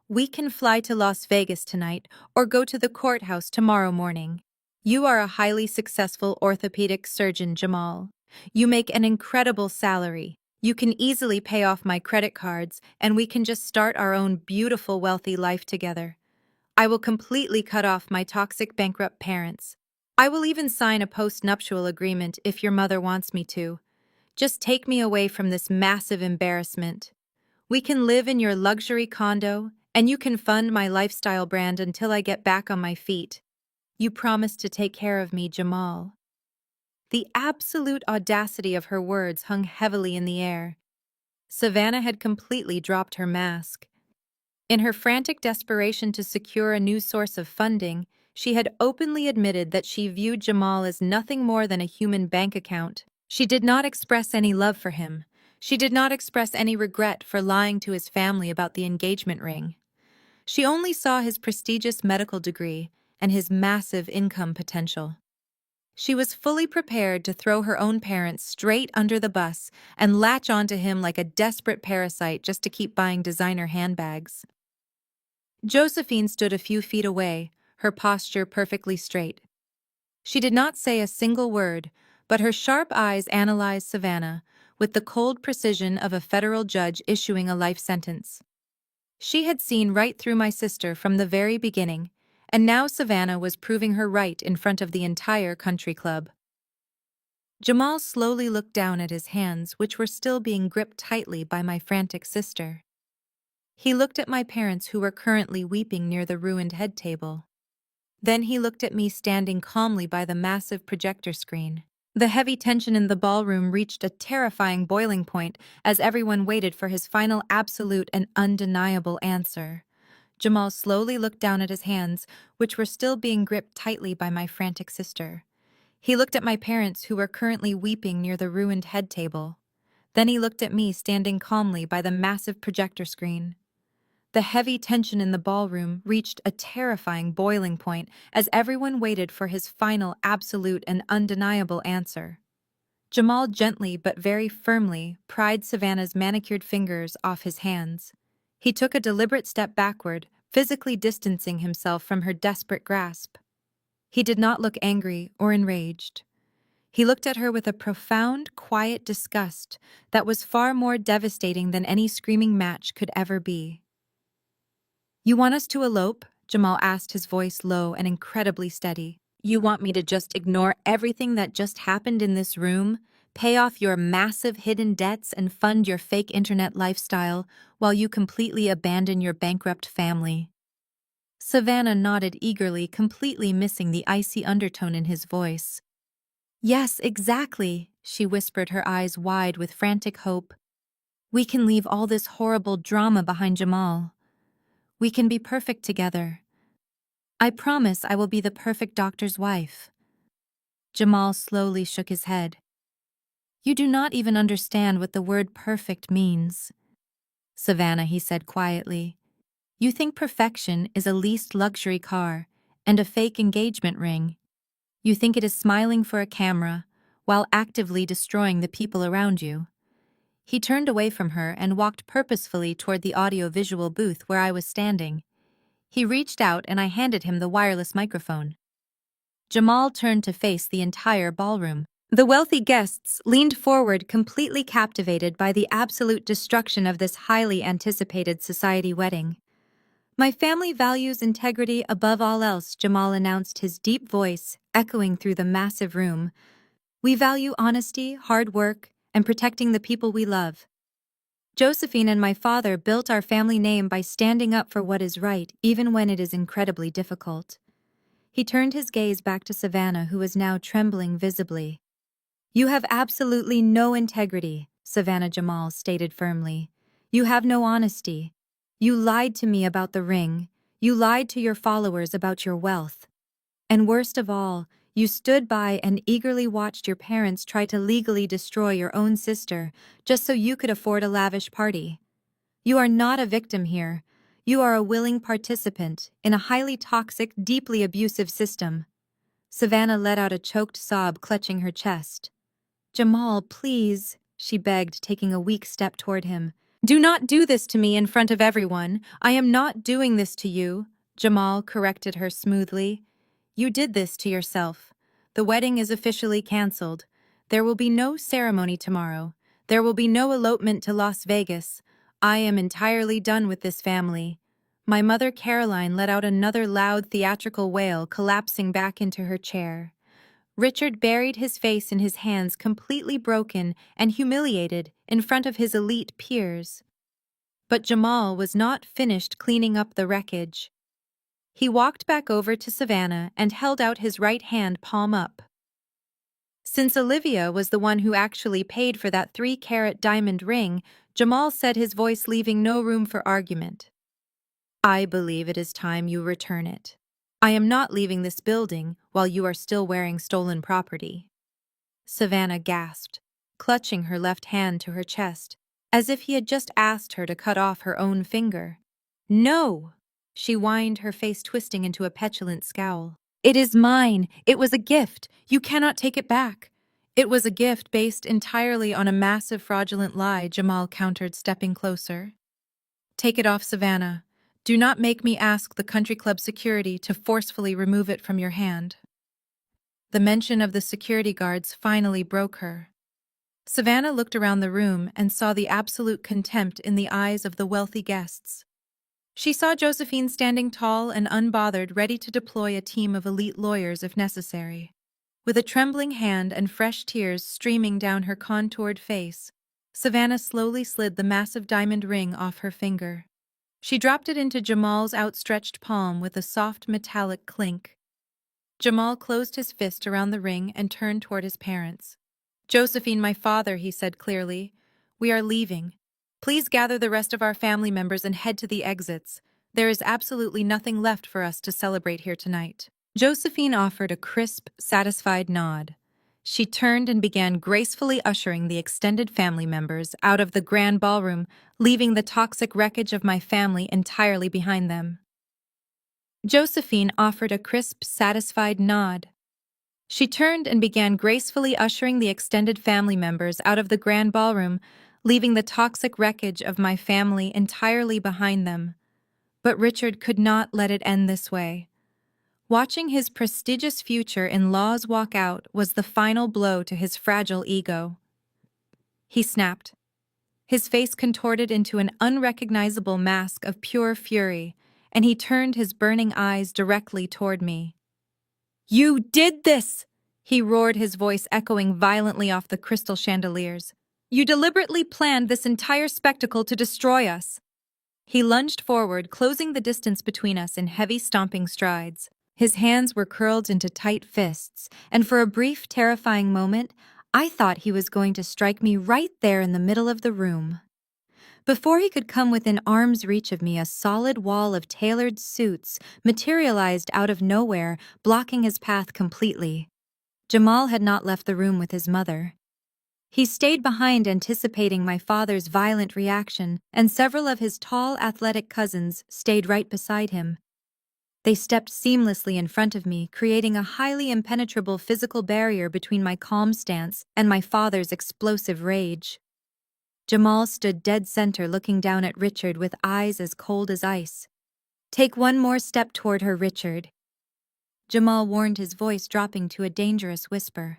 We can fly to Las Vegas tonight or go to the courthouse tomorrow morning. You are a highly successful orthopedic surgeon, Jamal. You make an incredible salary. You can easily pay off my credit cards, and we can just start our own beautiful, wealthy life together. I will completely cut off my toxic, bankrupt parents. I will even sign a post-nuptial agreement if your mother wants me to. Just take me away from this massive embarrassment. We can live in your luxury condo, and you can fund my lifestyle brand until I get back on my feet. You promised to take care of me, Jamal. The absolute audacity of her words hung heavily in the air. Savannah had completely dropped her mask. In her frantic desperation to secure a new source of funding, she had openly admitted that she viewed Jamal as nothing more than a human bank account. She did not express any love for him. She did not express any regret for lying to his family about the engagement ring. She only saw his prestigious medical degree and his massive income potential. She was fully prepared to throw her own parents straight under the bus and latch onto him like a desperate parasite just to keep buying designer handbags. Josephine stood a few feet away, her posture perfectly straight. She did not say a single word, but her sharp eyes analyzed Savannah with the cold precision of a federal judge issuing a life sentence. She had seen right through my sister from the very beginning, and now Savannah was proving her right in front of the entire country club. Jamal slowly looked down at his hands, which were still being gripped tightly by my frantic sister. He looked at my parents, who were currently weeping near the ruined head table. Then he looked at me standing calmly by the massive projector screen. The heavy tension in the ballroom reached a terrifying boiling point as everyone waited for his final absolute and undeniable answer. Jamal slowly looked down at his hands, which were still being gripped tightly by my frantic sister. He looked at my parents, who were currently weeping near the ruined head table. Then he looked at me standing calmly by the massive projector screen. The heavy tension in the ballroom reached a terrifying boiling point as everyone waited for his final, absolute, and undeniable answer. Jamal gently but very firmly pried Savannah's manicured fingers off his hands. He took a deliberate step backward, physically distancing himself from her desperate grasp. He did not look angry or enraged. He looked at her with a profound, quiet disgust that was far more devastating than any screaming match could ever be. "You want us to elope?" Jamal asked, his voice low and incredibly steady. "You want me to just ignore everything that just happened in this room, pay off your massive hidden debts, and fund your fake internet lifestyle while you completely abandon your bankrupt family?" Savannah nodded eagerly, completely missing the icy undertone in his voice. "Yes, exactly," she whispered, her eyes wide with frantic hope. "We can leave all this horrible drama behind, Jamal. We can be perfect together. I promise I will be the perfect doctor's wife." Jamal slowly shook his head. "You do not even understand what the word perfect means, Savannah," he said quietly. "You think perfection is a leased luxury car and a fake engagement ring. You think it is smiling for a camera while actively destroying the people around you." He turned away from her and walked purposefully toward the audio-visual booth where I was standing. He reached out and I handed him the wireless microphone. Jamal turned to face the entire ballroom. The wealthy guests leaned forward, completely captivated by the absolute destruction of this highly anticipated society wedding. "My family values integrity above all else," Jamal announced, his deep voice echoing through the massive room. "We value honesty, hard work, and protecting the people we love. Josephine and my father built our family name by standing up for what is right, even when it is incredibly difficult." He turned his gaze back to Savannah, who was now trembling visibly. "You have absolutely no integrity," Savannah, Jamal stated firmly. "You have no honesty. You lied to me about the ring. You lied to your followers about your wealth. And worst of all, you stood by and eagerly watched your parents try to legally destroy your own sister just so you could afford a lavish party. You are not a victim here. You are a willing participant in a highly toxic, deeply abusive system." Savannah let out a choked sob, clutching her chest. "Jamal, please," she begged, taking a weak step toward him. "Do not do this to me in front of everyone. I am not doing this to you," Jamal corrected her smoothly. "You did this to yourself. The wedding is officially canceled. There will be no ceremony tomorrow. There will be no elopement to Las Vegas. I am entirely done with this family." My mother Caroline let out another loud theatrical wail, collapsing back into her chair. Richard buried his face in his hands, completely broken and humiliated in front of his elite peers. But Jamal was not finished cleaning up the wreckage. He walked back over to Savannah and held out his right hand, palm up. Since Olivia was the one who actually paid for that 3-carat diamond ring, Jamal said, his voice leaving no room for argument. "I believe it is time you return it. I am not leaving this building while you are still wearing stolen property." Savannah gasped, clutching her left hand to her chest, as if he had just asked her to cut off her own finger. "No!" she whined, her face twisting into a petulant scowl. "It is mine. It was a gift. You cannot take it back." "It was a gift based entirely on a massive fraudulent lie," Jamal countered, stepping closer. "Take it off, Savannah. Do not make me ask the country club security to forcefully remove it from your hand." The mention of the security guards finally broke her. Savannah looked around the room and saw the absolute contempt in the eyes of the wealthy guests. She saw Josephine standing tall and unbothered, ready to deploy a team of elite lawyers if necessary. With a trembling hand and fresh tears streaming down her contoured face, Savannah slowly slid the massive diamond ring off her finger. She dropped it into Jamal's outstretched palm with a soft metallic clink. Jamal closed his fist around the ring and turned toward his parents. "Josephine, my father," he said clearly, "we are leaving. Please gather the rest of our family members and head to the exits. There is absolutely nothing left for us to celebrate here tonight." Josephine offered a crisp, satisfied nod. She turned and began gracefully ushering the extended family members out of the grand ballroom, leaving the toxic wreckage of my family entirely behind them. Josephine offered a crisp, satisfied nod. She turned and began gracefully ushering the extended family members out of the grand ballroom, leaving the toxic wreckage of my family entirely behind them. But Richard could not let it end this way. Watching his prestigious future-in-laws walk out was the final blow to his fragile ego. He snapped. His face contorted into an unrecognizable mask of pure fury, and he turned his burning eyes directly toward me. "You did this!" he roared, his voice echoing violently off the crystal chandeliers. "You deliberately planned this entire spectacle to destroy us." He lunged forward, closing the distance between us in heavy stomping strides. His hands were curled into tight fists, and for a brief, terrifying moment, I thought he was going to strike me right there in the middle of the room. Before he could come within arm's reach of me, a solid wall of tailored suits materialized out of nowhere, blocking his path completely. Jamal had not left the room with his mother. He stayed behind, anticipating my father's violent reaction, and several of his tall, athletic cousins stayed right beside him. They stepped seamlessly in front of me, creating a highly impenetrable physical barrier between my calm stance and my father's explosive rage. Jamal stood dead center, looking down at Richard with eyes as cold as ice. "Take one more step toward her, Richard," Jamal warned, his voice dropping to a dangerous whisper.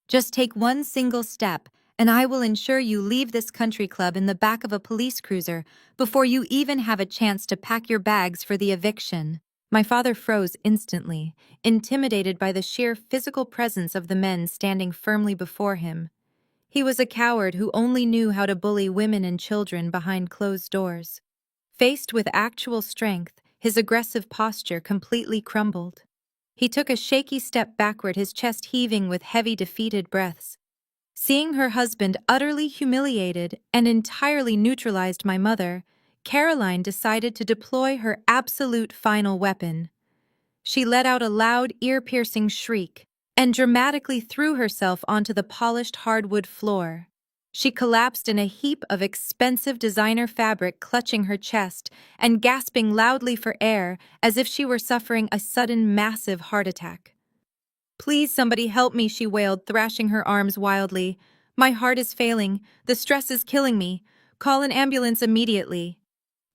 "Just take one single step, and I will ensure you leave this country club in the back of a police cruiser before you even have a chance to pack your bags for the eviction." My father froze instantly, intimidated by the sheer physical presence of the men standing firmly before him. He was a coward who only knew how to bully women and children behind closed doors. Faced with actual strength, his aggressive posture completely crumbled. He took a shaky step backward, his chest heaving with heavy, defeated breaths. Seeing her husband utterly humiliated and entirely neutralized my mother, Caroline decided to deploy her absolute final weapon. She let out a loud, ear-piercing shriek and dramatically threw herself onto the polished hardwood floor. She collapsed in a heap of expensive designer fabric, clutching her chest and gasping loudly for air as if she were suffering a sudden, massive heart attack. "Please, somebody help me," she wailed, thrashing her arms wildly. "My heart is failing. The stress is killing me. Call an ambulance immediately."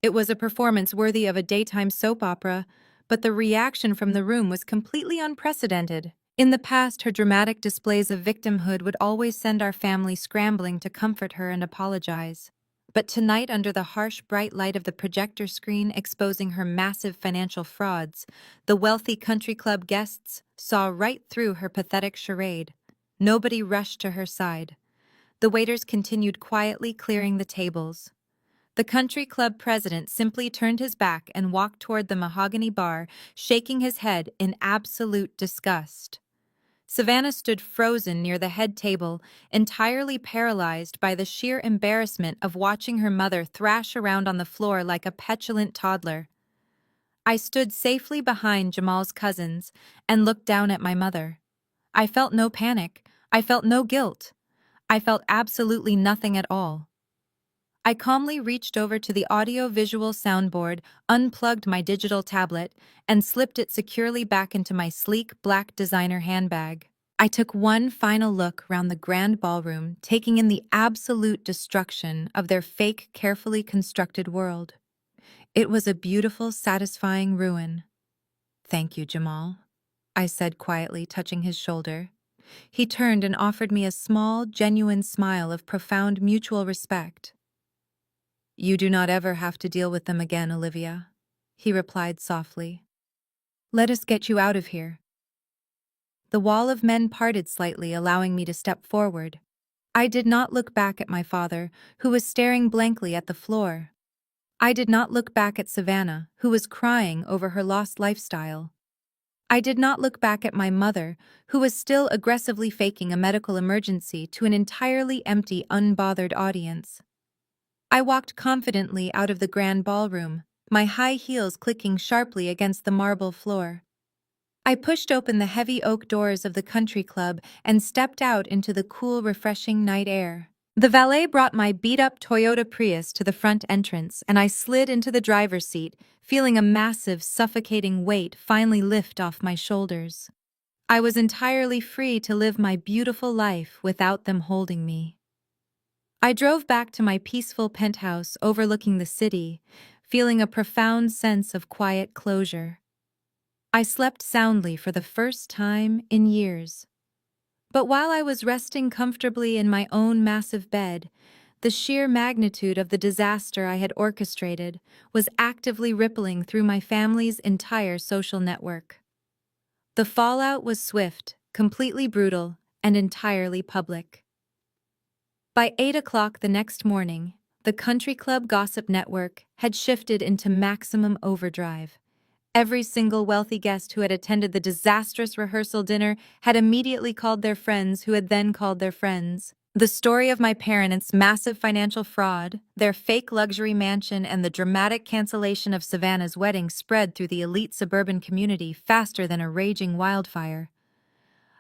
It was a performance worthy of a daytime soap opera, but the reaction from the room was completely unprecedented. In the past, her dramatic displays of victimhood would always send our family scrambling to comfort her and apologize. But tonight, under the harsh, bright light of the projector screen exposing her massive financial frauds, the wealthy country club guests saw right through her pathetic charade. Nobody rushed to her side. The waiters continued quietly clearing the tables. The country club president simply turned his back and walked toward the mahogany bar, shaking his head in absolute disgust. Savannah stood frozen near the head table, entirely paralyzed by the sheer embarrassment of watching her mother thrash around on the floor like a petulant toddler. I stood safely behind Jamal's cousins and looked down at my mother. I felt no panic. I felt no guilt. I felt absolutely nothing at all. I calmly reached over to the audio-visual soundboard, unplugged my digital tablet, and slipped it securely back into my sleek black designer handbag. I took one final look round the grand ballroom, taking in the absolute destruction of their fake, carefully constructed world. It was a beautiful, satisfying ruin. "Thank you, Jamal," I said quietly, touching his shoulder. He turned and offered me a small, genuine smile of profound mutual respect. "You do not ever have to deal with them again, Olivia," he replied softly. "Let us get you out of here." The wall of men parted slightly, allowing me to step forward. I did not look back at my father, who was staring blankly at the floor. I did not look back at Savannah, who was crying over her lost lifestyle. I did not look back at my mother, who was still aggressively faking a medical emergency to an entirely empty, unbothered audience. I walked confidently out of the grand ballroom, my high heels clicking sharply against the marble floor. I pushed open the heavy oak doors of the country club and stepped out into the cool, refreshing night air. The valet brought my beat-up Toyota Prius to the front entrance, and I slid into the driver's seat, feeling a massive, suffocating weight finally lift off my shoulders. I was entirely free to live my beautiful life without them holding me. I drove back to my peaceful penthouse overlooking the city, feeling a profound sense of quiet closure. I slept soundly for the first time in years. But while I was resting comfortably in my own massive bed, the sheer magnitude of the disaster I had orchestrated was actively rippling through my family's entire social network. The fallout was swift, completely brutal, and entirely public. By 8 o'clock the next morning, the country club gossip network had shifted into maximum overdrive. Every single wealthy guest who had attended the disastrous rehearsal dinner had immediately called their friends who had then called their friends. The story of my parents' massive financial fraud, their fake luxury mansion, and the dramatic cancellation of Savannah's wedding spread through the elite suburban community faster than a raging wildfire.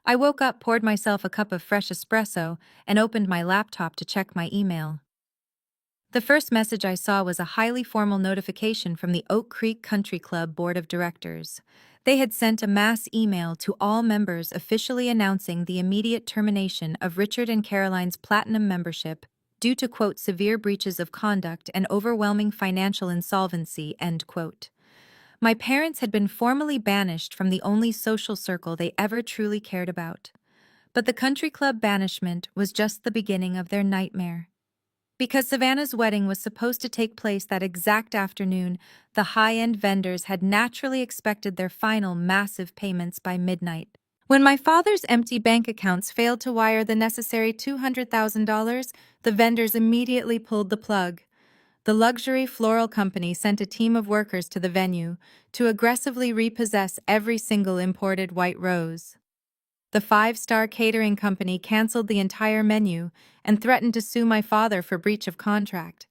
I woke up, poured myself a cup of fresh espresso, and opened my laptop to check my email. The first message I saw was a highly formal notification from the Oak Creek Country Club Board of Directors. They had sent a mass email to all members officially announcing the immediate termination of Richard and Caroline's Platinum membership due to, quote, severe breaches of conduct and overwhelming financial insolvency, end quote. My parents had been formally banished from the only social circle they ever truly cared about. But the country club banishment was just the beginning of their nightmare. Because Savannah's wedding was supposed to take place that exact afternoon, the high-end vendors had naturally expected their final massive payments by midnight. When my father's empty bank accounts failed to wire the necessary $200,000, the vendors immediately pulled the plug. The luxury floral company sent a team of workers to the venue to aggressively repossess every single imported white rose. The five-star catering company canceled the entire menu and threatened to sue my father for breach of contract.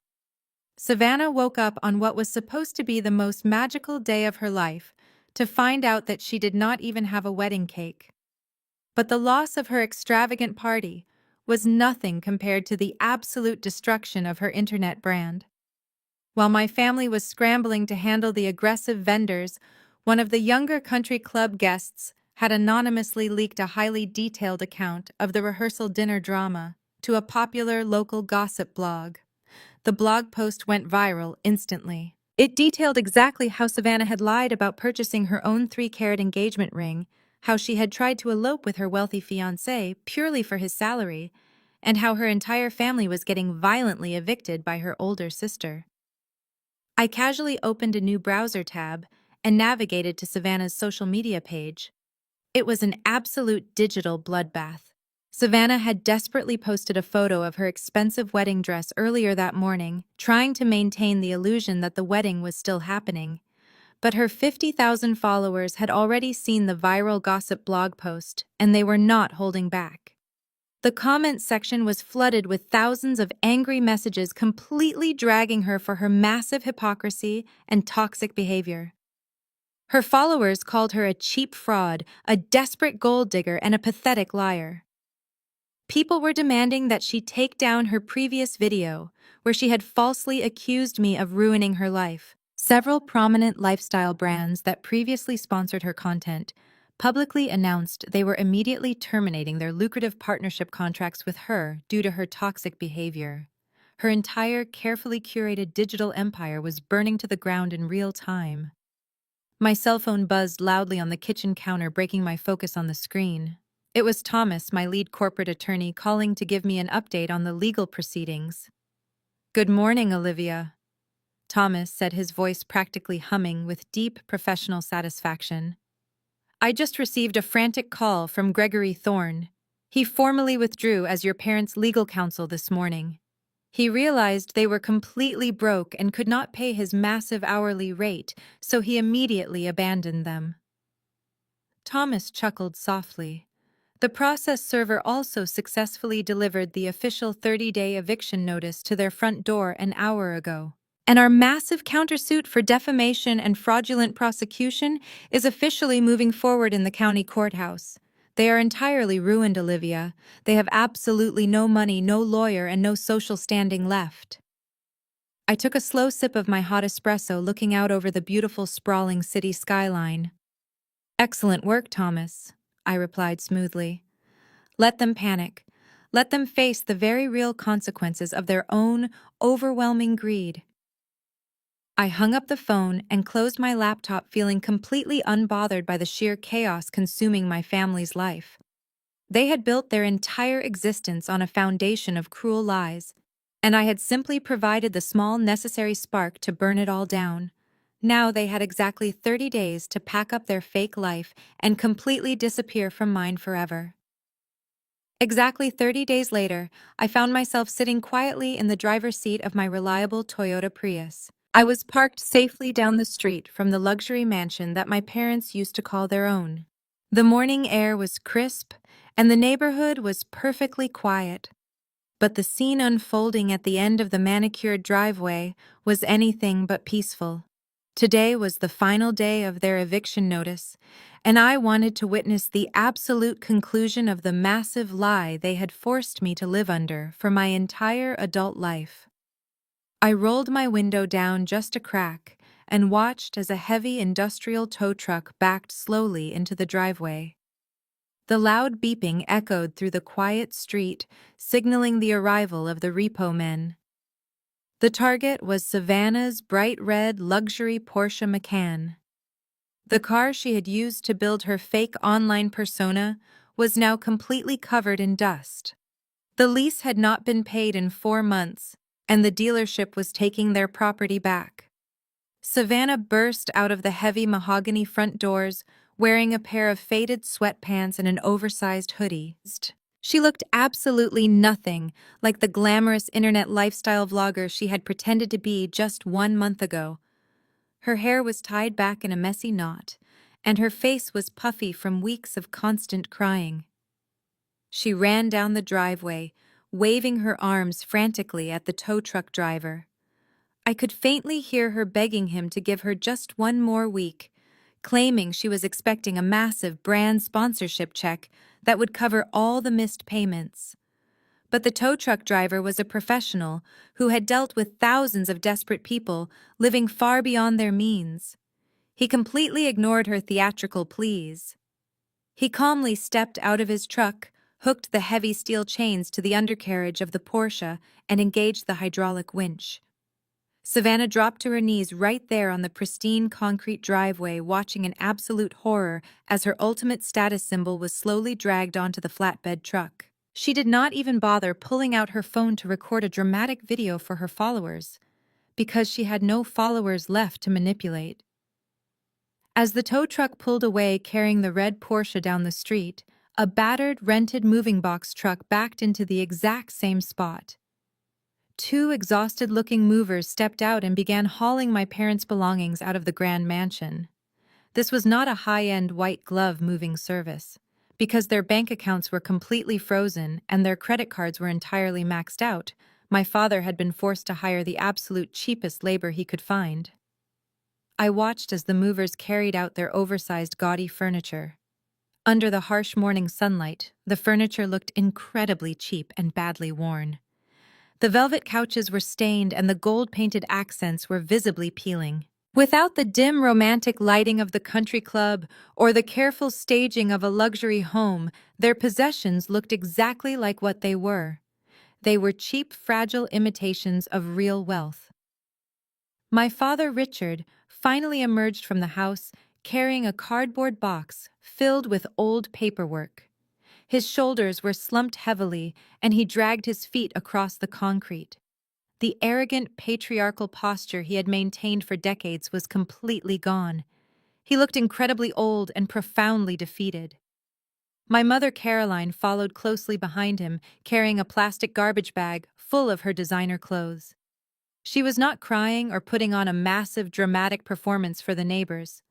Savannah woke up on what was supposed to be the most magical day of her life to find out that she did not even have a wedding cake. But the loss of her extravagant party was nothing compared to the absolute destruction of her internet brand. While my family was scrambling to handle the aggressive vendors, one of the younger country club guests had anonymously leaked a highly detailed account of the rehearsal dinner drama to a popular local gossip blog. The blog post went viral instantly. It detailed exactly how Savannah had lied about purchasing her own 3-carat engagement ring, how she had tried to elope with her wealthy fiancé purely for his salary, and how her entire family was getting violently evicted by her older sister. I casually opened a new browser tab and navigated to Savannah's social media page. It was an absolute digital bloodbath. Savannah had desperately posted a photo of her expensive wedding dress earlier that morning, trying to maintain the illusion that the wedding was still happening. But her 50,000 followers had already seen the viral gossip blog post, and they were not holding back. The comments section was flooded with thousands of angry messages completely dragging her for her massive hypocrisy and toxic behavior. Her followers called her a cheap fraud, a desperate gold digger, and a pathetic liar. People were demanding that she take down her previous video, where she had falsely accused me of ruining her life. Several prominent lifestyle brands that previously sponsored her content publicly announced they were immediately terminating their lucrative partnership contracts with her due to her toxic behavior. Her entire carefully curated digital empire was burning to the ground in real time. My cell phone buzzed loudly on the kitchen counter, breaking my focus on the screen. It was Thomas, my lead corporate attorney, calling to give me an update on the legal proceedings. "Good morning, Olivia," Thomas said, his voice practically humming with deep professional satisfaction. "I just received a frantic call from Gregory Thorne. He formally withdrew as your parents' legal counsel this morning. He realized they were completely broke and could not pay his massive hourly rate, so he immediately abandoned them." Thomas chuckled softly. The process server also successfully delivered the official 30-day eviction notice to their front door an hour ago. And our massive countersuit for defamation and fraudulent prosecution is officially moving forward in the county courthouse. They are entirely ruined, Olivia. They have absolutely no money, no lawyer, and no social standing left. I took a slow sip of my hot espresso, looking out over the beautiful, sprawling city skyline. "Excellent work, Thomas," I replied smoothly. "Let them panic. Let them face the very real consequences of their own overwhelming greed." I hung up the phone and closed my laptop, feeling completely unbothered by the sheer chaos consuming my family's life. They had built their entire existence on a foundation of cruel lies, and I had simply provided the small necessary spark to burn it all down. Now they had exactly 30 days to pack up their fake life and completely disappear from mine forever. Exactly 30 days later, I found myself sitting quietly in the driver's seat of my reliable Toyota Prius. I was parked safely down the street from the luxury mansion that my parents used to call their own. The morning air was crisp, and the neighborhood was perfectly quiet. But the scene unfolding at the end of the manicured driveway was anything but peaceful. Today was the final day of their eviction notice, and I wanted to witness the absolute conclusion of the massive lie they had forced me to live under for my entire adult life. I rolled my window down just a crack and watched as a heavy industrial tow truck backed slowly into the driveway. The loud beeping echoed through the quiet street, signaling the arrival of the repo men. The target was Savannah's bright red luxury Porsche Macan. The car she had used to build her fake online persona was now completely covered in dust. The lease had not been paid in 4 months, and the dealership was taking their property back. Savannah burst out of the heavy mahogany front doors, wearing a pair of faded sweatpants and an oversized hoodie. She looked absolutely nothing like the glamorous internet lifestyle vlogger she had pretended to be just 1 month ago. Her hair was tied back in a messy knot, and her face was puffy from weeks of constant crying. She ran down the driveway, waving her arms frantically at the tow truck driver. I could faintly hear her begging him to give her just 1 more week, claiming she was expecting a massive brand sponsorship check that would cover all the missed payments. But the tow truck driver was a professional who had dealt with thousands of desperate people living far beyond their means. He completely ignored her theatrical pleas. He calmly stepped out of his truck, hooked the heavy steel chains to the undercarriage of the Porsche, and engaged the hydraulic winch. Savannah dropped to her knees right there on the pristine concrete driveway, watching in absolute horror as her ultimate status symbol was slowly dragged onto the flatbed truck. She did not even bother pulling out her phone to record a dramatic video for her followers, because she had no followers left to manipulate. As the tow truck pulled away carrying the red Porsche down the street, a battered, rented moving box truck backed into the exact same spot. Two exhausted-looking movers stepped out and began hauling my parents' belongings out of the grand mansion. This was not a high-end white-glove moving service, because their bank accounts were completely frozen and their credit cards were entirely maxed out. My father had been forced to hire the absolute cheapest labor he could find. I watched as the movers carried out their oversized, gaudy furniture. Under the harsh morning sunlight, the furniture looked incredibly cheap and badly worn. The velvet couches were stained and the gold-painted accents were visibly peeling. Without the dim romantic lighting of the country club or the careful staging of a luxury home, their possessions looked exactly like what they were. They were cheap, fragile imitations of real wealth. My father, Richard, finally emerged from the house carrying a cardboard box filled with old paperwork. His shoulders were slumped heavily, and he dragged his feet across the concrete. The arrogant, patriarchal posture he had maintained for decades was completely gone. He looked incredibly old and profoundly defeated. My mother, Caroline, followed closely behind him, carrying a plastic garbage bag full of her designer clothes. She was not crying or putting on a massive, dramatic performance for the neighbors.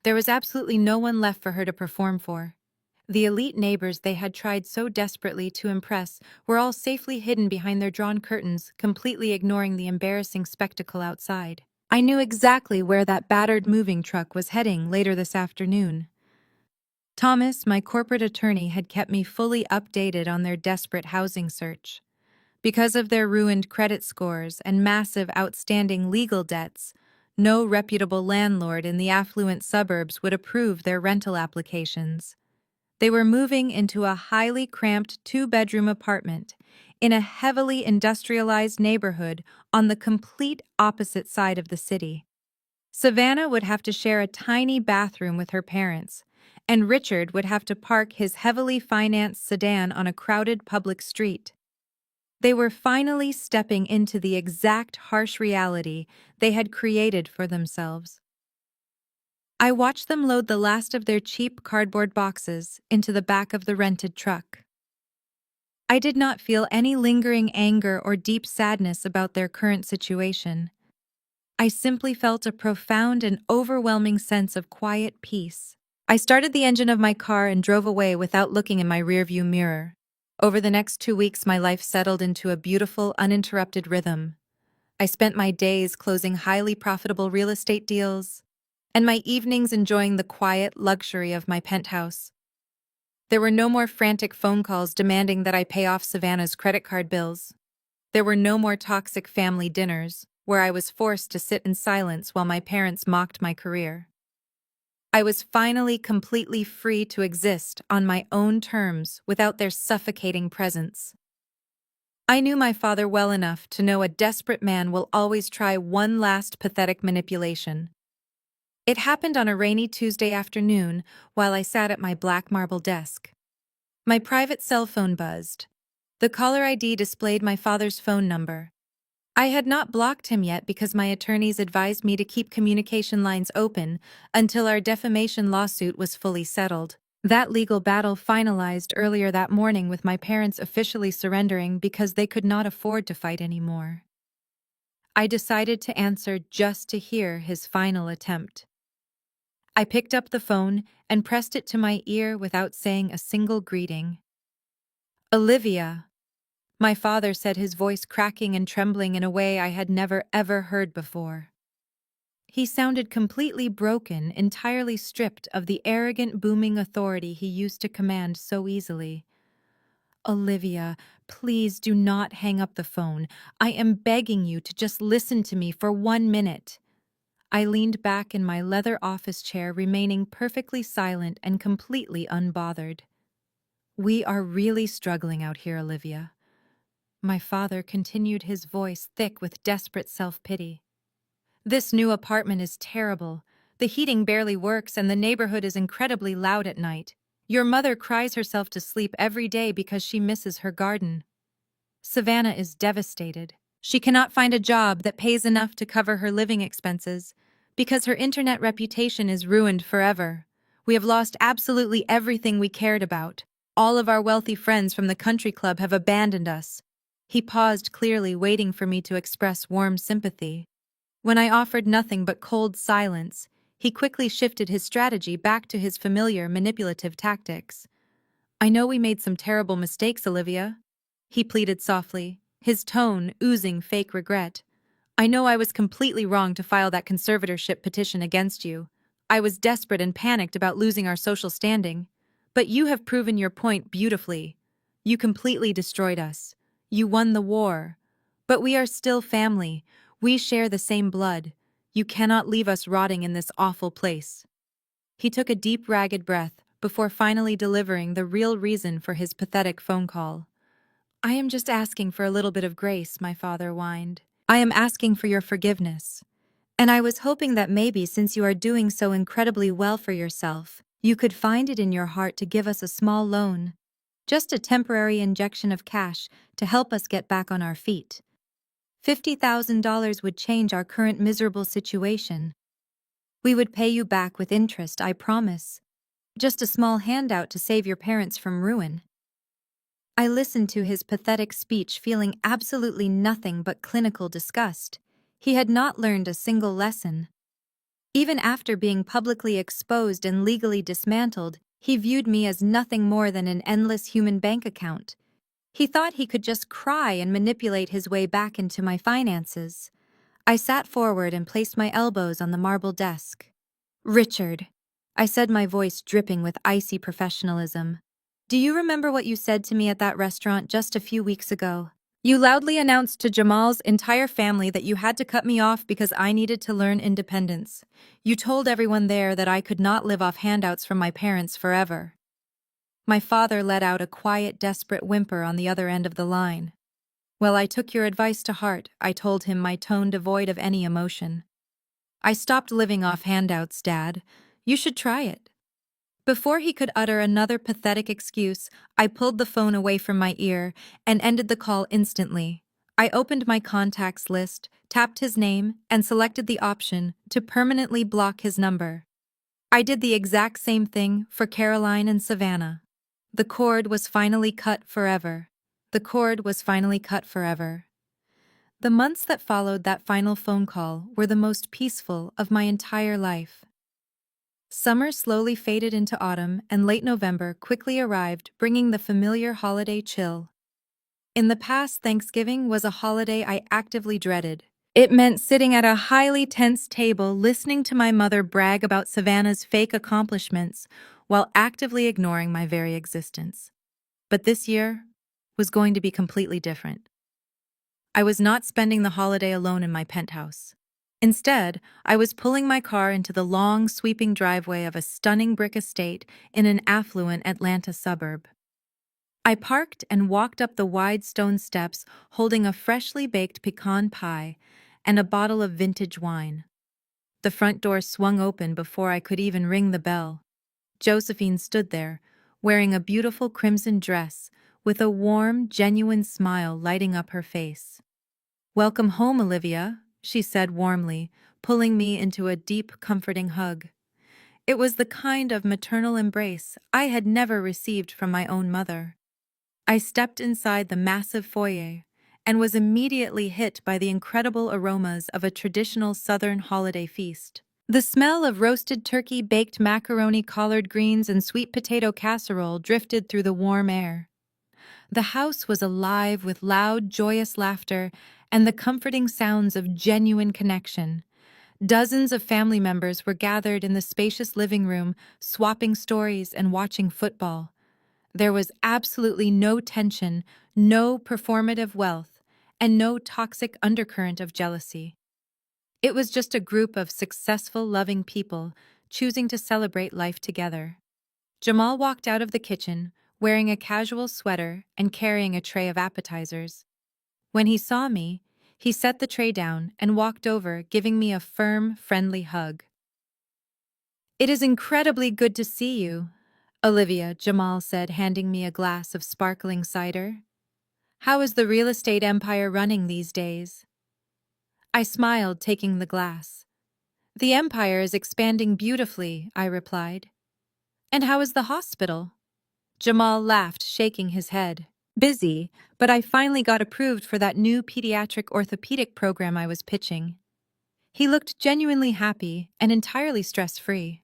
There was absolutely no one left for her to perform for. The elite neighbors they had tried so desperately to impress were all safely hidden behind their drawn curtains, completely ignoring the embarrassing spectacle outside. I knew exactly where that battered moving truck was heading later this afternoon. Thomas, my corporate attorney, had kept me fully updated on their desperate housing search. Because of their ruined credit scores and massive outstanding legal debts, no reputable landlord in the affluent suburbs would approve their rental applications. They were moving into a highly cramped two-bedroom apartment in a heavily industrialized neighborhood on the complete opposite side of the city. Savannah would have to share a tiny bathroom with her parents, and Richard would have to park his heavily financed sedan on a crowded public street. They were finally stepping into the exact harsh reality they had created for themselves. I watched them load the last of their cheap cardboard boxes into the back of the rented truck. I did not feel any lingering anger or deep sadness about their current situation. I simply felt a profound and overwhelming sense of quiet peace. I started the engine of my car and drove away without looking in my rearview mirror. Over the next 2 weeks, my life settled into a beautiful, uninterrupted rhythm. I spent my days closing highly profitable real estate deals, and my evenings enjoying the quiet luxury of my penthouse. There were no more frantic phone calls demanding that I pay off Savannah's credit card bills. There were no more toxic family dinners, where I was forced to sit in silence while my parents mocked my career. I was finally completely free to exist on my own terms without their suffocating presence. I knew my father well enough to know a desperate man will always try one last pathetic manipulation. It happened on a rainy Tuesday afternoon while I sat at my black marble desk. My private cell phone buzzed. The caller ID displayed my father's phone number. I had not blocked him yet because my attorneys advised me to keep communication lines open until our defamation lawsuit was fully settled. That legal battle finalized earlier that morning with my parents officially surrendering because they could not afford to fight anymore. I decided to answer just to hear his final attempt. I picked up the phone and pressed it to my ear without saying a single greeting. "Olivia," my father said, his voice cracking and trembling in a way I had never ever heard before. He sounded completely broken, entirely stripped of the arrogant, booming authority he used to command so easily. "Olivia, please do not hang up the phone. I am begging you to just listen to me for 1 minute." I leaned back in my leather office chair, remaining perfectly silent and completely unbothered. "We are really struggling out here, Olivia." My father continued, his voice thick with desperate self-pity. This new apartment is terrible. The heating barely works and the neighborhood is incredibly loud at night. Your mother cries herself to sleep every day because she misses her garden. Savannah is devastated. She cannot find a job that pays enough to cover her living expenses because her internet reputation is ruined forever. We have lost absolutely everything we cared about. All of our wealthy friends from the country club have abandoned us. He paused, clearly waiting for me to express warm sympathy. When I offered nothing but cold silence, he quickly shifted his strategy back to his familiar manipulative tactics. "I know we made some terrible mistakes, Olivia," he pleaded softly, his tone oozing fake regret. "I know I was completely wrong to file that conservatorship petition against you. I was desperate and panicked about losing our social standing. But you have proven your point beautifully. You completely destroyed us. You won the war. But we are still family. We share the same blood. You cannot leave us rotting in this awful place." He took a deep, ragged breath before finally delivering the real reason for his pathetic phone call. "I am just asking for a little bit of grace," my father whined. "I am asking for your forgiveness. And I was hoping that maybe since you are doing so incredibly well for yourself, you could find it in your heart to give us a small loan. Just a temporary injection of cash to help us get back on our feet. $50,000 would change our current miserable situation. We would pay you back with interest, I promise. Just a small handout to save your parents from ruin." I listened to his pathetic speech feeling absolutely nothing but clinical disgust. He had not learned a single lesson. Even after being publicly exposed and legally dismantled, he viewed me as nothing more than an endless human bank account. He thought he could just cry and manipulate his way back into my finances. I sat forward and placed my elbows on the marble desk. "Richard," I said, my voice dripping with icy professionalism, "do you remember what you said to me at that restaurant just a few weeks ago? You loudly announced to Jamal's entire family that you had to cut me off because I needed to learn independence. You told everyone there that I could not live off handouts from my parents forever." My father let out a quiet, desperate whimper on the other end of the line. "Well, I took your advice to heart," I told him, my tone devoid of any emotion. "I stopped living off handouts, Dad. You should try it." Before he could utter another pathetic excuse, I pulled the phone away from my ear and ended the call instantly. I opened my contacts list, tapped his name, and selected the option to permanently block his number. I did the exact same thing for Caroline and Savannah. The cord was finally cut forever. The cord was finally cut forever. The months that followed that final phone call were the most peaceful of my entire life. Summer slowly faded into autumn, and late November quickly arrived, bringing the familiar holiday chill. In the past, Thanksgiving was a holiday I actively dreaded. It meant sitting at a highly tense table listening to my mother brag about Savannah's fake accomplishments while actively ignoring my very existence. But this year was going to be completely different. I was not spending the holiday alone in my penthouse. Instead, I was pulling my car into the long, sweeping driveway of a stunning brick estate in an affluent Atlanta suburb. I parked and walked up the wide stone steps holding a freshly baked pecan pie and a bottle of vintage wine. The front door swung open before I could even ring the bell. Josephine stood there, wearing a beautiful crimson dress, with a warm, genuine smile lighting up her face. "Welcome home, Olivia," she said warmly, pulling me into a deep, comforting hug. It was the kind of maternal embrace I had never received from my own mother. I stepped inside the massive foyer and was immediately hit by the incredible aromas of a traditional Southern holiday feast. The smell of roasted turkey, baked macaroni, collard greens, and sweet potato casserole drifted through the warm air. The house was alive with loud, joyous laughter and the comforting sounds of genuine connection. Dozens of family members were gathered in the spacious living room, swapping stories and watching football. There was absolutely no tension, no performative wealth, and no toxic undercurrent of jealousy. It was just a group of successful, loving people choosing to celebrate life together. Jamal walked out of the kitchen, wearing a casual sweater and carrying a tray of appetizers. When he saw me, He set the tray down and walked over, giving me a firm, friendly hug. "It is incredibly good to see you, Olivia," Jamal said, handing me a glass of sparkling cider. "How is the real estate empire running these days?" I smiled, taking the glass. "The empire is expanding beautifully," I replied. "And how is the hospital?" Jamal laughed, shaking his head. "Busy, but I finally got approved for that new pediatric orthopedic program I was pitching." He looked genuinely happy and entirely stress-free.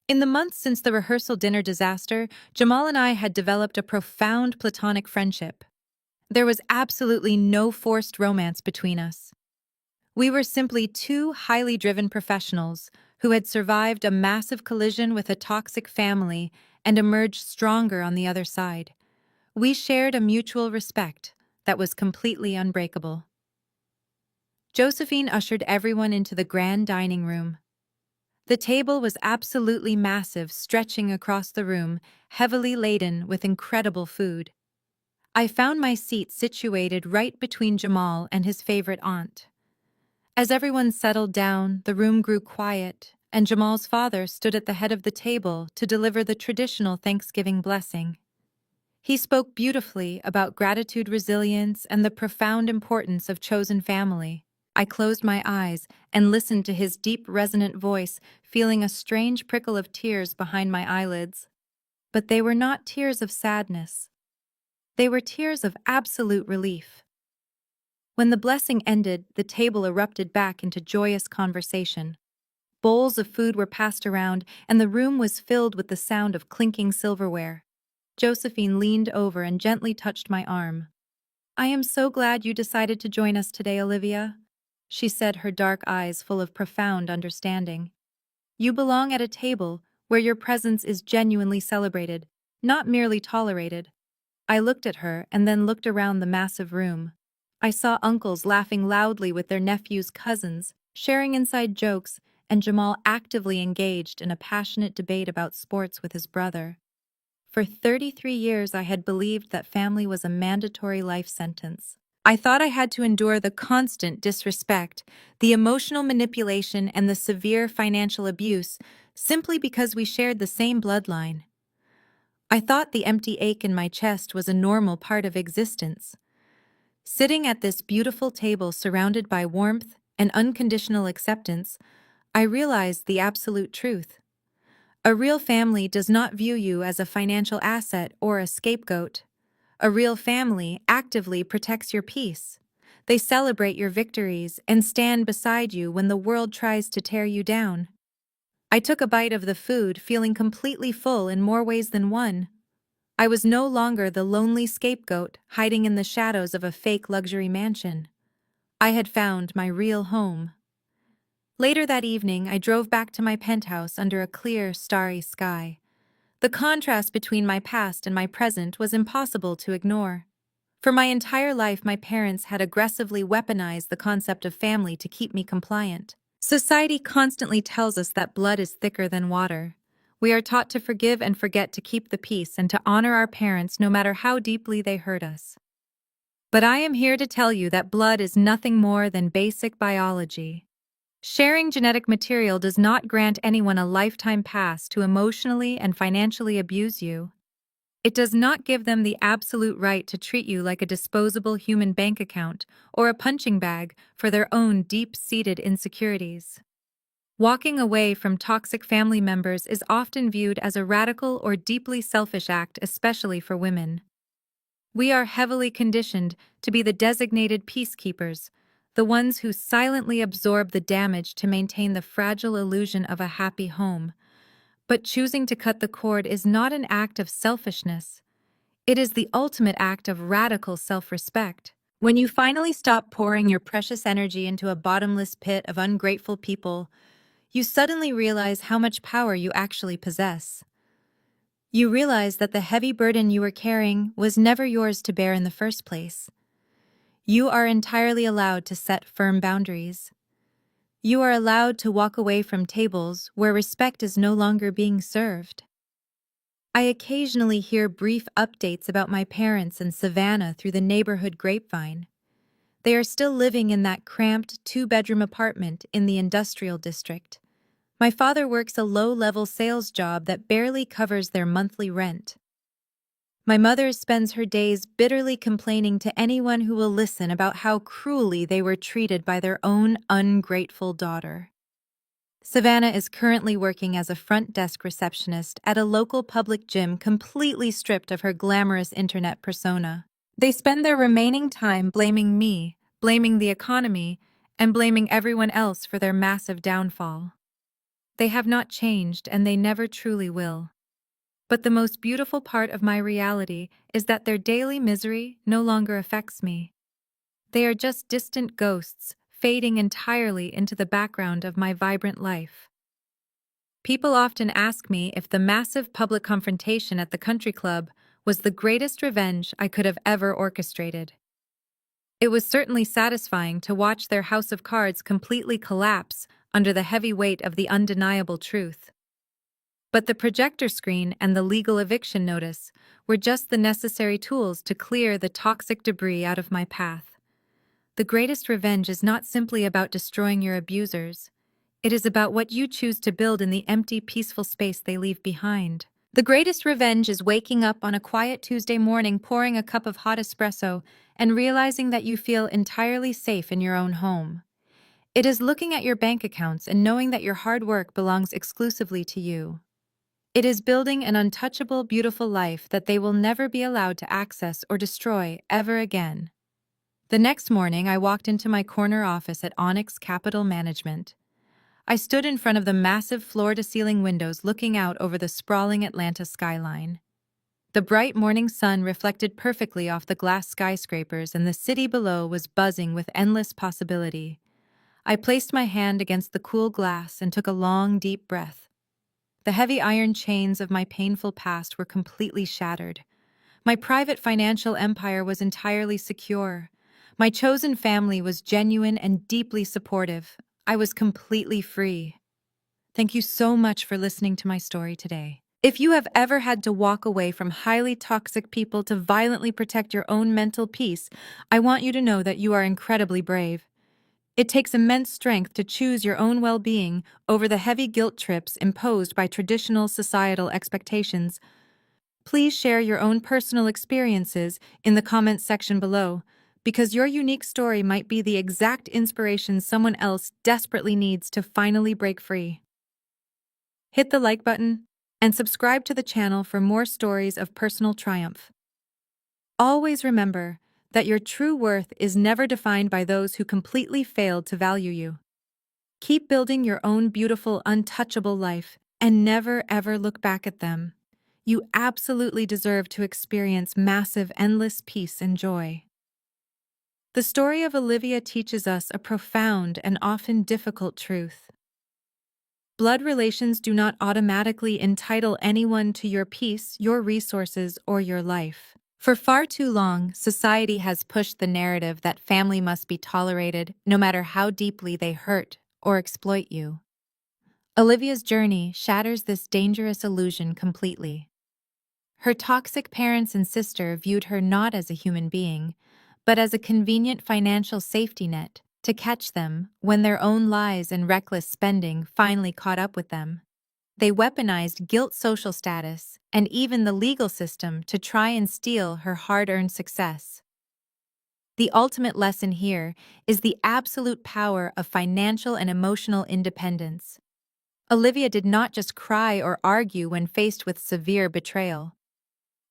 In the months since the rehearsal dinner disaster, Jamal and I had developed a profound platonic friendship. There was absolutely no forced romance between us. We were simply two highly driven professionals who had survived a massive collision with a toxic family and emerged stronger on the other side. We shared a mutual respect that was completely unbreakable. Josephine ushered everyone into the grand dining room. The table was absolutely massive, stretching across the room, heavily laden with incredible food. I found my seat situated right between Jamal and his favorite aunt. As everyone settled down, the room grew quiet, and Jamal's father stood at the head of the table to deliver the traditional Thanksgiving blessing. He spoke beautifully about gratitude, resilience, and the profound importance of chosen family. I closed my eyes and listened to his deep, resonant voice, feeling a strange prickle of tears behind my eyelids. But they were not tears of sadness. They were tears of absolute relief. When the blessing ended, the table erupted back into joyous conversation. Bowls of food were passed around, and the room was filled with the sound of clinking silverware. Josephine leaned over and gently touched my arm. "I am so glad you decided to join us today, Olivia," she said, her dark eyes full of profound understanding. "You belong at a table where your presence is genuinely celebrated, not merely tolerated." I looked at her and then looked around the massive room. I saw uncles laughing loudly with their nephews' cousins, sharing inside jokes, and Jamal actively engaged in a passionate debate about sports with his brother. For 33 years, I had believed that family was a mandatory life sentence. I thought I had to endure the constant disrespect, the emotional manipulation, and the severe financial abuse simply because we shared the same bloodline. I thought the empty ache in my chest was a normal part of existence. Sitting at this beautiful table surrounded by warmth and unconditional acceptance, I realized the absolute truth. A real family does not view you as a financial asset or a scapegoat. A real family actively protects your peace. They celebrate your victories and stand beside you when the world tries to tear you down. I took a bite of the food, feeling completely full in more ways than one. I was no longer the lonely scapegoat hiding in the shadows of a fake luxury mansion. I had found my real home. Later that evening, I drove back to my penthouse under a clear, starry sky. The contrast between my past and my present was impossible to ignore. For my entire life, my parents had aggressively weaponized the concept of family to keep me compliant. Society constantly tells us that blood is thicker than water. We are taught to forgive and forget, to keep the peace, and to honor our parents no matter how deeply they hurt us. But I am here to tell you that blood is nothing more than basic biology. Sharing genetic material does not grant anyone a lifetime pass to emotionally and financially abuse you. It does not give them the absolute right to treat you like a disposable human bank account or a punching bag for their own deep-seated insecurities. Walking away from toxic family members is often viewed as a radical or deeply selfish act, especially for women. We are heavily conditioned to be the designated peacekeepers, the ones who silently absorb the damage to maintain the fragile illusion of a happy home. But choosing to cut the cord is not an act of selfishness. It is the ultimate act of radical self-respect. When you finally stop pouring your precious energy into a bottomless pit of ungrateful people, you suddenly realize how much power you actually possess. You realize that the heavy burden you were carrying was never yours to bear in the first place. You are entirely allowed to set firm boundaries. You are allowed to walk away from tables where respect is no longer being served. I occasionally hear brief updates about my parents in Savannah through the neighborhood grapevine. They are still living in that cramped two-bedroom apartment in the industrial district. My father works a low-level sales job that barely covers their monthly rent. My mother spends her days bitterly complaining to anyone who will listen about how cruelly they were treated by their own ungrateful daughter. Savannah is currently working as a front desk receptionist at a local public gym, completely stripped of her glamorous internet persona. They spend their remaining time blaming me, blaming the economy, and blaming everyone else for their massive downfall. They have not changed, and they never truly will. But the most beautiful part of my reality is that their daily misery no longer affects me. They are just distant ghosts, fading entirely into the background of my vibrant life. People often ask me if the massive public confrontation at the country club was the greatest revenge I could have ever orchestrated. It was certainly satisfying to watch their house of cards completely collapse under the heavy weight of the undeniable truth. But the projector screen and the legal eviction notice were just the necessary tools to clear the toxic debris out of my path. The greatest revenge is not simply about destroying your abusers. It is about what you choose to build in the empty, peaceful space they leave behind. The greatest revenge is waking up on a quiet Tuesday morning, pouring a cup of hot espresso, and realizing that you feel entirely safe in your own home. It is looking at your bank accounts and knowing that your hard work belongs exclusively to you. It is building an untouchable, beautiful life that they will never be allowed to access or destroy ever again. The next morning, I walked into my corner office at Onyx Capital Management. I stood in front of the massive floor-to-ceiling windows looking out over the sprawling Atlanta skyline. The bright morning sun reflected perfectly off the glass skyscrapers, and the city below was buzzing with endless possibility. I placed my hand against the cool glass and took a long, deep breath. The heavy iron chains of my painful past were completely shattered. My private financial empire was entirely secure. My chosen family was genuine and deeply supportive. I was completely free. Thank you so much for listening to my story today. If you have ever had to walk away from highly toxic people to violently protect your own mental peace, I want you to know that you are incredibly brave. It takes immense strength to choose your own well-being over the heavy guilt trips imposed by traditional societal expectations. Please share your own personal experiences in the comments section below, because your unique story might be the exact inspiration someone else desperately needs to finally break free. Hit the like button and subscribe to the channel for more stories of personal triumph. Always remember that your true worth is never defined by those who completely failed to value you. Keep building your own beautiful, untouchable life and never ever look back at them. You absolutely deserve to experience massive, endless peace and joy. The story of Olivia teaches us a profound and often difficult truth. Blood relations do not automatically entitle anyone to your peace, your resources, or your life. For far too long, society has pushed the narrative that family must be tolerated no matter how deeply they hurt or exploit you. Olivia's journey shatters this dangerous illusion completely. Her toxic parents and sister viewed her not as a human being, but as a convenient financial safety net to catch them when their own lies and reckless spending finally caught up with them. They weaponized guilt, social status, and even the legal system to try and steal her hard-earned success. The ultimate lesson here is the absolute power of financial and emotional independence. Olivia did not just cry or argue when faced with severe betrayal.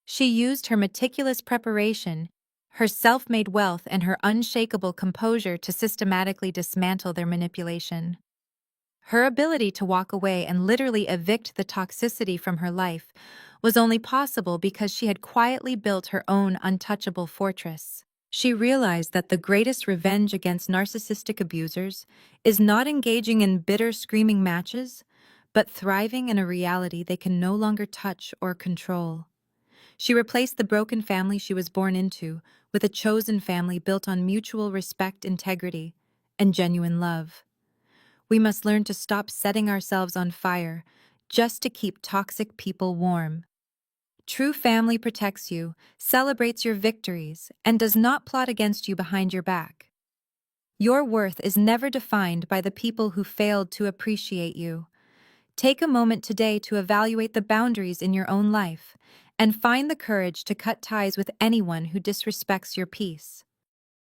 She used her meticulous preparation, her self-made wealth, and her unshakable composure to systematically dismantle their manipulation. Her ability to walk away and literally evict the toxicity from her life was only possible because she had quietly built her own untouchable fortress. She realized that the greatest revenge against narcissistic abusers is not engaging in bitter, screaming matches, but thriving in a reality they can no longer touch or control. She replaced the broken family she was born into with a chosen family built on mutual respect, integrity, and genuine love. We must learn to stop setting ourselves on fire just to keep toxic people warm. True family protects you, celebrates your victories, and does not plot against you behind your back. Your worth is never defined by the people who failed to appreciate you. Take a moment today to evaluate the boundaries in your own life and find the courage to cut ties with anyone who disrespects your peace.